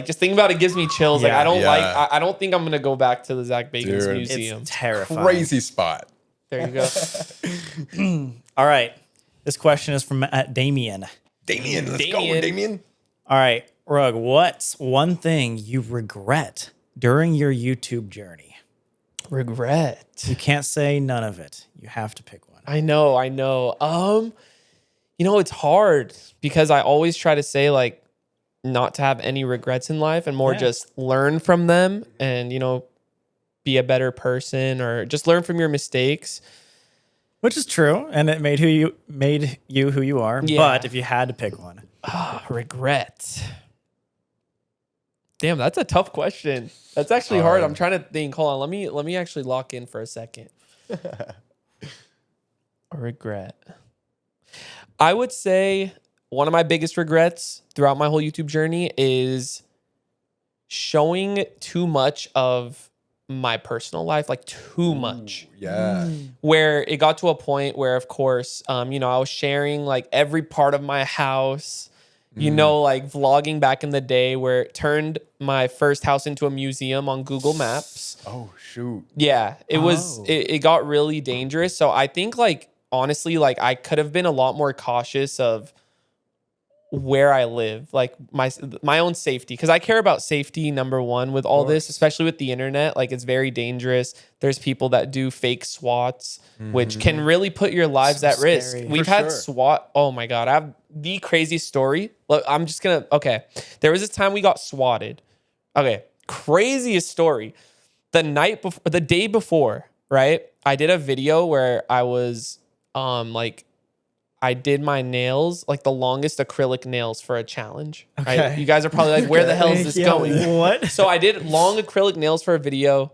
[SPEAKER 1] just thinking about it gives me chills. Like
[SPEAKER 2] Yeah.
[SPEAKER 1] I don't
[SPEAKER 3] Yeah.
[SPEAKER 1] I don't think I'm gonna go back to the Zach Bagans
[SPEAKER 3] Dude.
[SPEAKER 1] museum.
[SPEAKER 2] It's terrifying.
[SPEAKER 3] Crazy spot.
[SPEAKER 1] There you go.
[SPEAKER 2] All right. This question is from Damien.
[SPEAKER 3] Damien, let's go,
[SPEAKER 1] Damien.
[SPEAKER 3] Damien.
[SPEAKER 2] All right, Rug, what's one thing you regret during your YouTube journey?
[SPEAKER 1] Regret.
[SPEAKER 2] You can't say none of it. You have to pick one.
[SPEAKER 1] I know. You know, it's hard because I always try to say like not to have any regrets in life and more just learn from them and, you know, be a better person or just learn from your mistakes.
[SPEAKER 2] Which is true, and it made you who you are.
[SPEAKER 1] Yeah.
[SPEAKER 2] But if you had to pick one,
[SPEAKER 1] Regret. Damn, that's a tough question. That's actually hard. I'm trying to think. Hold on. Let me actually lock in for a second. A regret. I would say one of my biggest regrets throughout my whole YouTube journey is showing too much of my personal life, like too much.
[SPEAKER 3] Yeah.
[SPEAKER 1] Where it got to a point where, of course, you know, I was sharing like every part of my house, you know, like vlogging back in the day where it turned my first house into a museum on Google Maps.
[SPEAKER 3] Oh, shoot.
[SPEAKER 1] Yeah, it got really dangerous. So I think like, honestly, like I could have been a lot more cautious of where I live, like my own safety, because I care about safety number one with all this, especially with the internet. Like it's very dangerous. There's people that do fake SWATs, which can really put your lives at risk.
[SPEAKER 2] scary.
[SPEAKER 1] We've
[SPEAKER 3] For
[SPEAKER 1] had
[SPEAKER 3] sure.
[SPEAKER 1] SWAT. Oh my God, I have the craziest story. Look, okay. There was this time we got swatted. Okay, craziest story. The day before, right? I did a video where I was I did my nails, like the longest acrylic nails for a challenge. Right?
[SPEAKER 2] Okay.
[SPEAKER 1] You guys are probably like, where the hell is this
[SPEAKER 2] Yeah,
[SPEAKER 1] going?
[SPEAKER 2] What?
[SPEAKER 1] So I did long acrylic nails for a video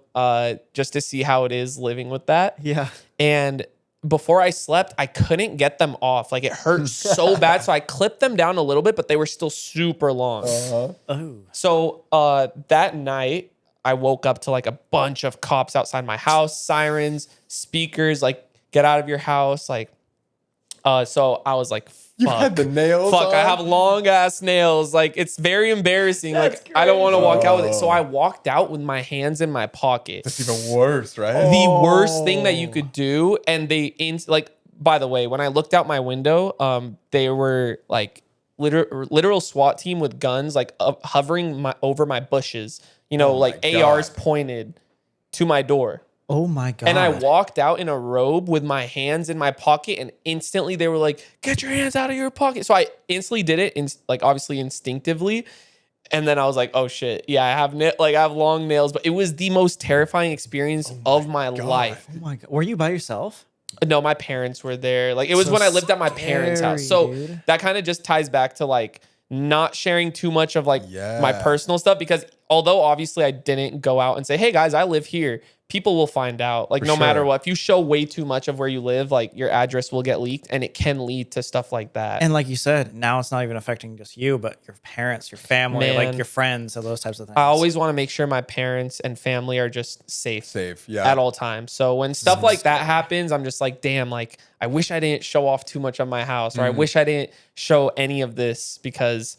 [SPEAKER 1] just to see how it is living with that.
[SPEAKER 2] Yeah.
[SPEAKER 1] And before I slept, I couldn't get them off. Like it hurt so bad. So I clipped them down a little bit, but they were still super long.
[SPEAKER 2] Oh.
[SPEAKER 1] So that night, I woke up to like a bunch of cops outside my house, sirens, speakers, like get out of your house. Like, so I was like, fuck.
[SPEAKER 3] You had the nails
[SPEAKER 1] Fuck,
[SPEAKER 3] on?
[SPEAKER 1] I have long ass nails. Like it's very embarrassing. Like I don't want to walk out with it. So I walked out with my hands in my pocket.
[SPEAKER 3] That's even worse, right?
[SPEAKER 1] The worst thing that you could do. And by the way, when I looked out my window, they were like literal SWAT team with guns, like hovering over my bushes, you know, like
[SPEAKER 3] God.
[SPEAKER 1] ARs pointed to my door.
[SPEAKER 2] Oh my God.
[SPEAKER 1] And I walked out in a robe with my hands in my pocket, and instantly they were like, "Get your hands out of your pocket." So I instantly did it, obviously instinctively. And then I was like, "Oh shit, yeah, I have long nails." But it was the most terrifying experience of my life.
[SPEAKER 2] Oh my God. Were you by yourself?
[SPEAKER 1] No, my parents were there. Like it was
[SPEAKER 2] So
[SPEAKER 1] when I lived at my parents' house.
[SPEAKER 2] scary,
[SPEAKER 1] So
[SPEAKER 2] dude.
[SPEAKER 1] that kind of just ties back to like not sharing too much of like
[SPEAKER 3] Yeah.
[SPEAKER 1] my personal stuff, because although obviously I didn't go out and say, "Hey guys, I live here," people will find out. Like no matter
[SPEAKER 3] sure.
[SPEAKER 1] what, if you show way too much of where you live, like your address will get leaked, and it can lead to stuff like that.
[SPEAKER 2] And like you said, now it's not even affecting just you, but your parents, your family,
[SPEAKER 1] Man.
[SPEAKER 2] like your friends, and those types of things.
[SPEAKER 1] I always want to make sure my parents and family are just safe.
[SPEAKER 3] Safe, yeah.
[SPEAKER 1] At all times. So when stuff like that happens, I'm just like, damn, like I wish I didn't show off too much of my house, or I wish I didn't show any of this, because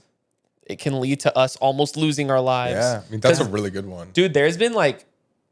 [SPEAKER 1] it can lead to us almost losing our lives.
[SPEAKER 3] Yeah, I mean, that's a really good one.
[SPEAKER 1] Dude, there's been like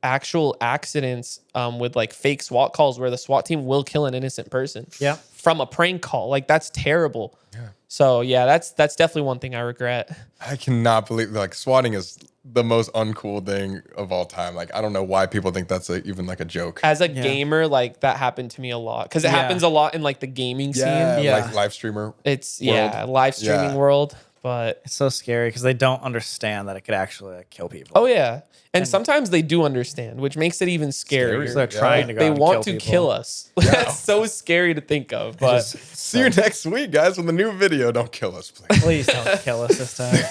[SPEAKER 1] actual accidents with like fake SWAT calls where the SWAT team will kill an innocent person.
[SPEAKER 2] Yeah.
[SPEAKER 1] From a prank call. Like that's terrible.
[SPEAKER 3] Yeah.
[SPEAKER 1] So yeah, that's definitely one thing I regret.
[SPEAKER 3] I cannot believe, like, swatting is the most uncool thing of all time. Like, I don't know why people think that's even like a joke.
[SPEAKER 1] As a gamer, like that happened to me a lot, because it happens a lot in like the gaming scene.
[SPEAKER 3] Yeah, like live streamer.
[SPEAKER 1] It's
[SPEAKER 3] world.
[SPEAKER 1] live streaming
[SPEAKER 3] Yeah.
[SPEAKER 1] world. But
[SPEAKER 2] It's so scary because they don't understand that it could actually like, kill people.
[SPEAKER 1] oh yeah. And sometimes they do understand, which makes it even scarier.
[SPEAKER 2] So they're trying to go
[SPEAKER 1] They
[SPEAKER 2] out and
[SPEAKER 1] want to
[SPEAKER 2] people.
[SPEAKER 1] kill us. That's so scary to think of. But
[SPEAKER 3] See you next week, guys, with a new video. Don't kill us, please.
[SPEAKER 2] Please don't kill us this time.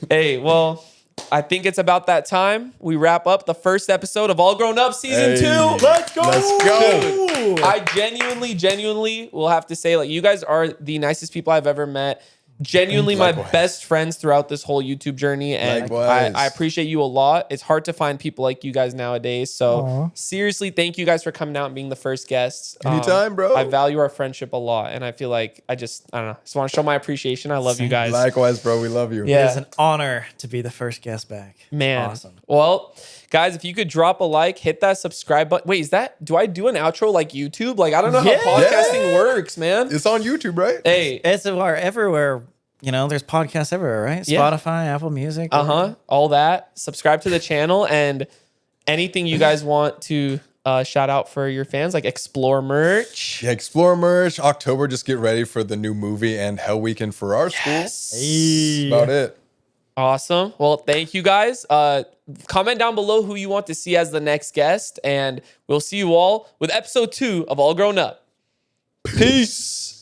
[SPEAKER 1] hey, well, I think it's about that time. We wrap up the first episode of All Grown Up Season 2. Let's go.
[SPEAKER 3] Let's go.
[SPEAKER 1] I genuinely will have to say, like, you guys are the nicest people I've ever met. genuinely my
[SPEAKER 3] Likewise.
[SPEAKER 1] best friends throughout this whole YouTube journey, and
[SPEAKER 3] Likewise.
[SPEAKER 1] I appreciate you a lot. It's hard to find people like you guys nowadays. So
[SPEAKER 2] Aw.
[SPEAKER 1] seriously, thank you guys for coming out and being the first guests.
[SPEAKER 3] Anytime, bro.
[SPEAKER 1] I value our friendship a lot, and I feel like I don't know. Just want to show my appreciation. I love you guys.
[SPEAKER 3] Likewise, bro. We love you.
[SPEAKER 1] Yeah.
[SPEAKER 2] It is an honor to be the first guest back.
[SPEAKER 1] Man.
[SPEAKER 2] Awesome.
[SPEAKER 1] Well, guys, if you could drop a like, hit that subscribe button. Wait, do I do an outro like YouTube? Like, I don't know
[SPEAKER 2] Yeah.
[SPEAKER 1] how podcasting works, man.
[SPEAKER 3] It's on YouTube, right?
[SPEAKER 1] Hey,
[SPEAKER 2] It's everywhere. You know, there's podcasts everywhere, right?
[SPEAKER 1] Yeah.
[SPEAKER 2] Spotify, Apple Music.
[SPEAKER 1] all that. Subscribe to the channel, and anything you guys want to shout out for your fans, like Explore merch.
[SPEAKER 3] Yeah, Explore merch. October, just get ready for the new movie and Hell Weekend for our school.
[SPEAKER 1] Yes.
[SPEAKER 3] That's about it.
[SPEAKER 1] Awesome. Well, thank you guys. Comment down below who you want to see as the next guest, and we'll see you all with episode 2 of All Grown Up. Peace.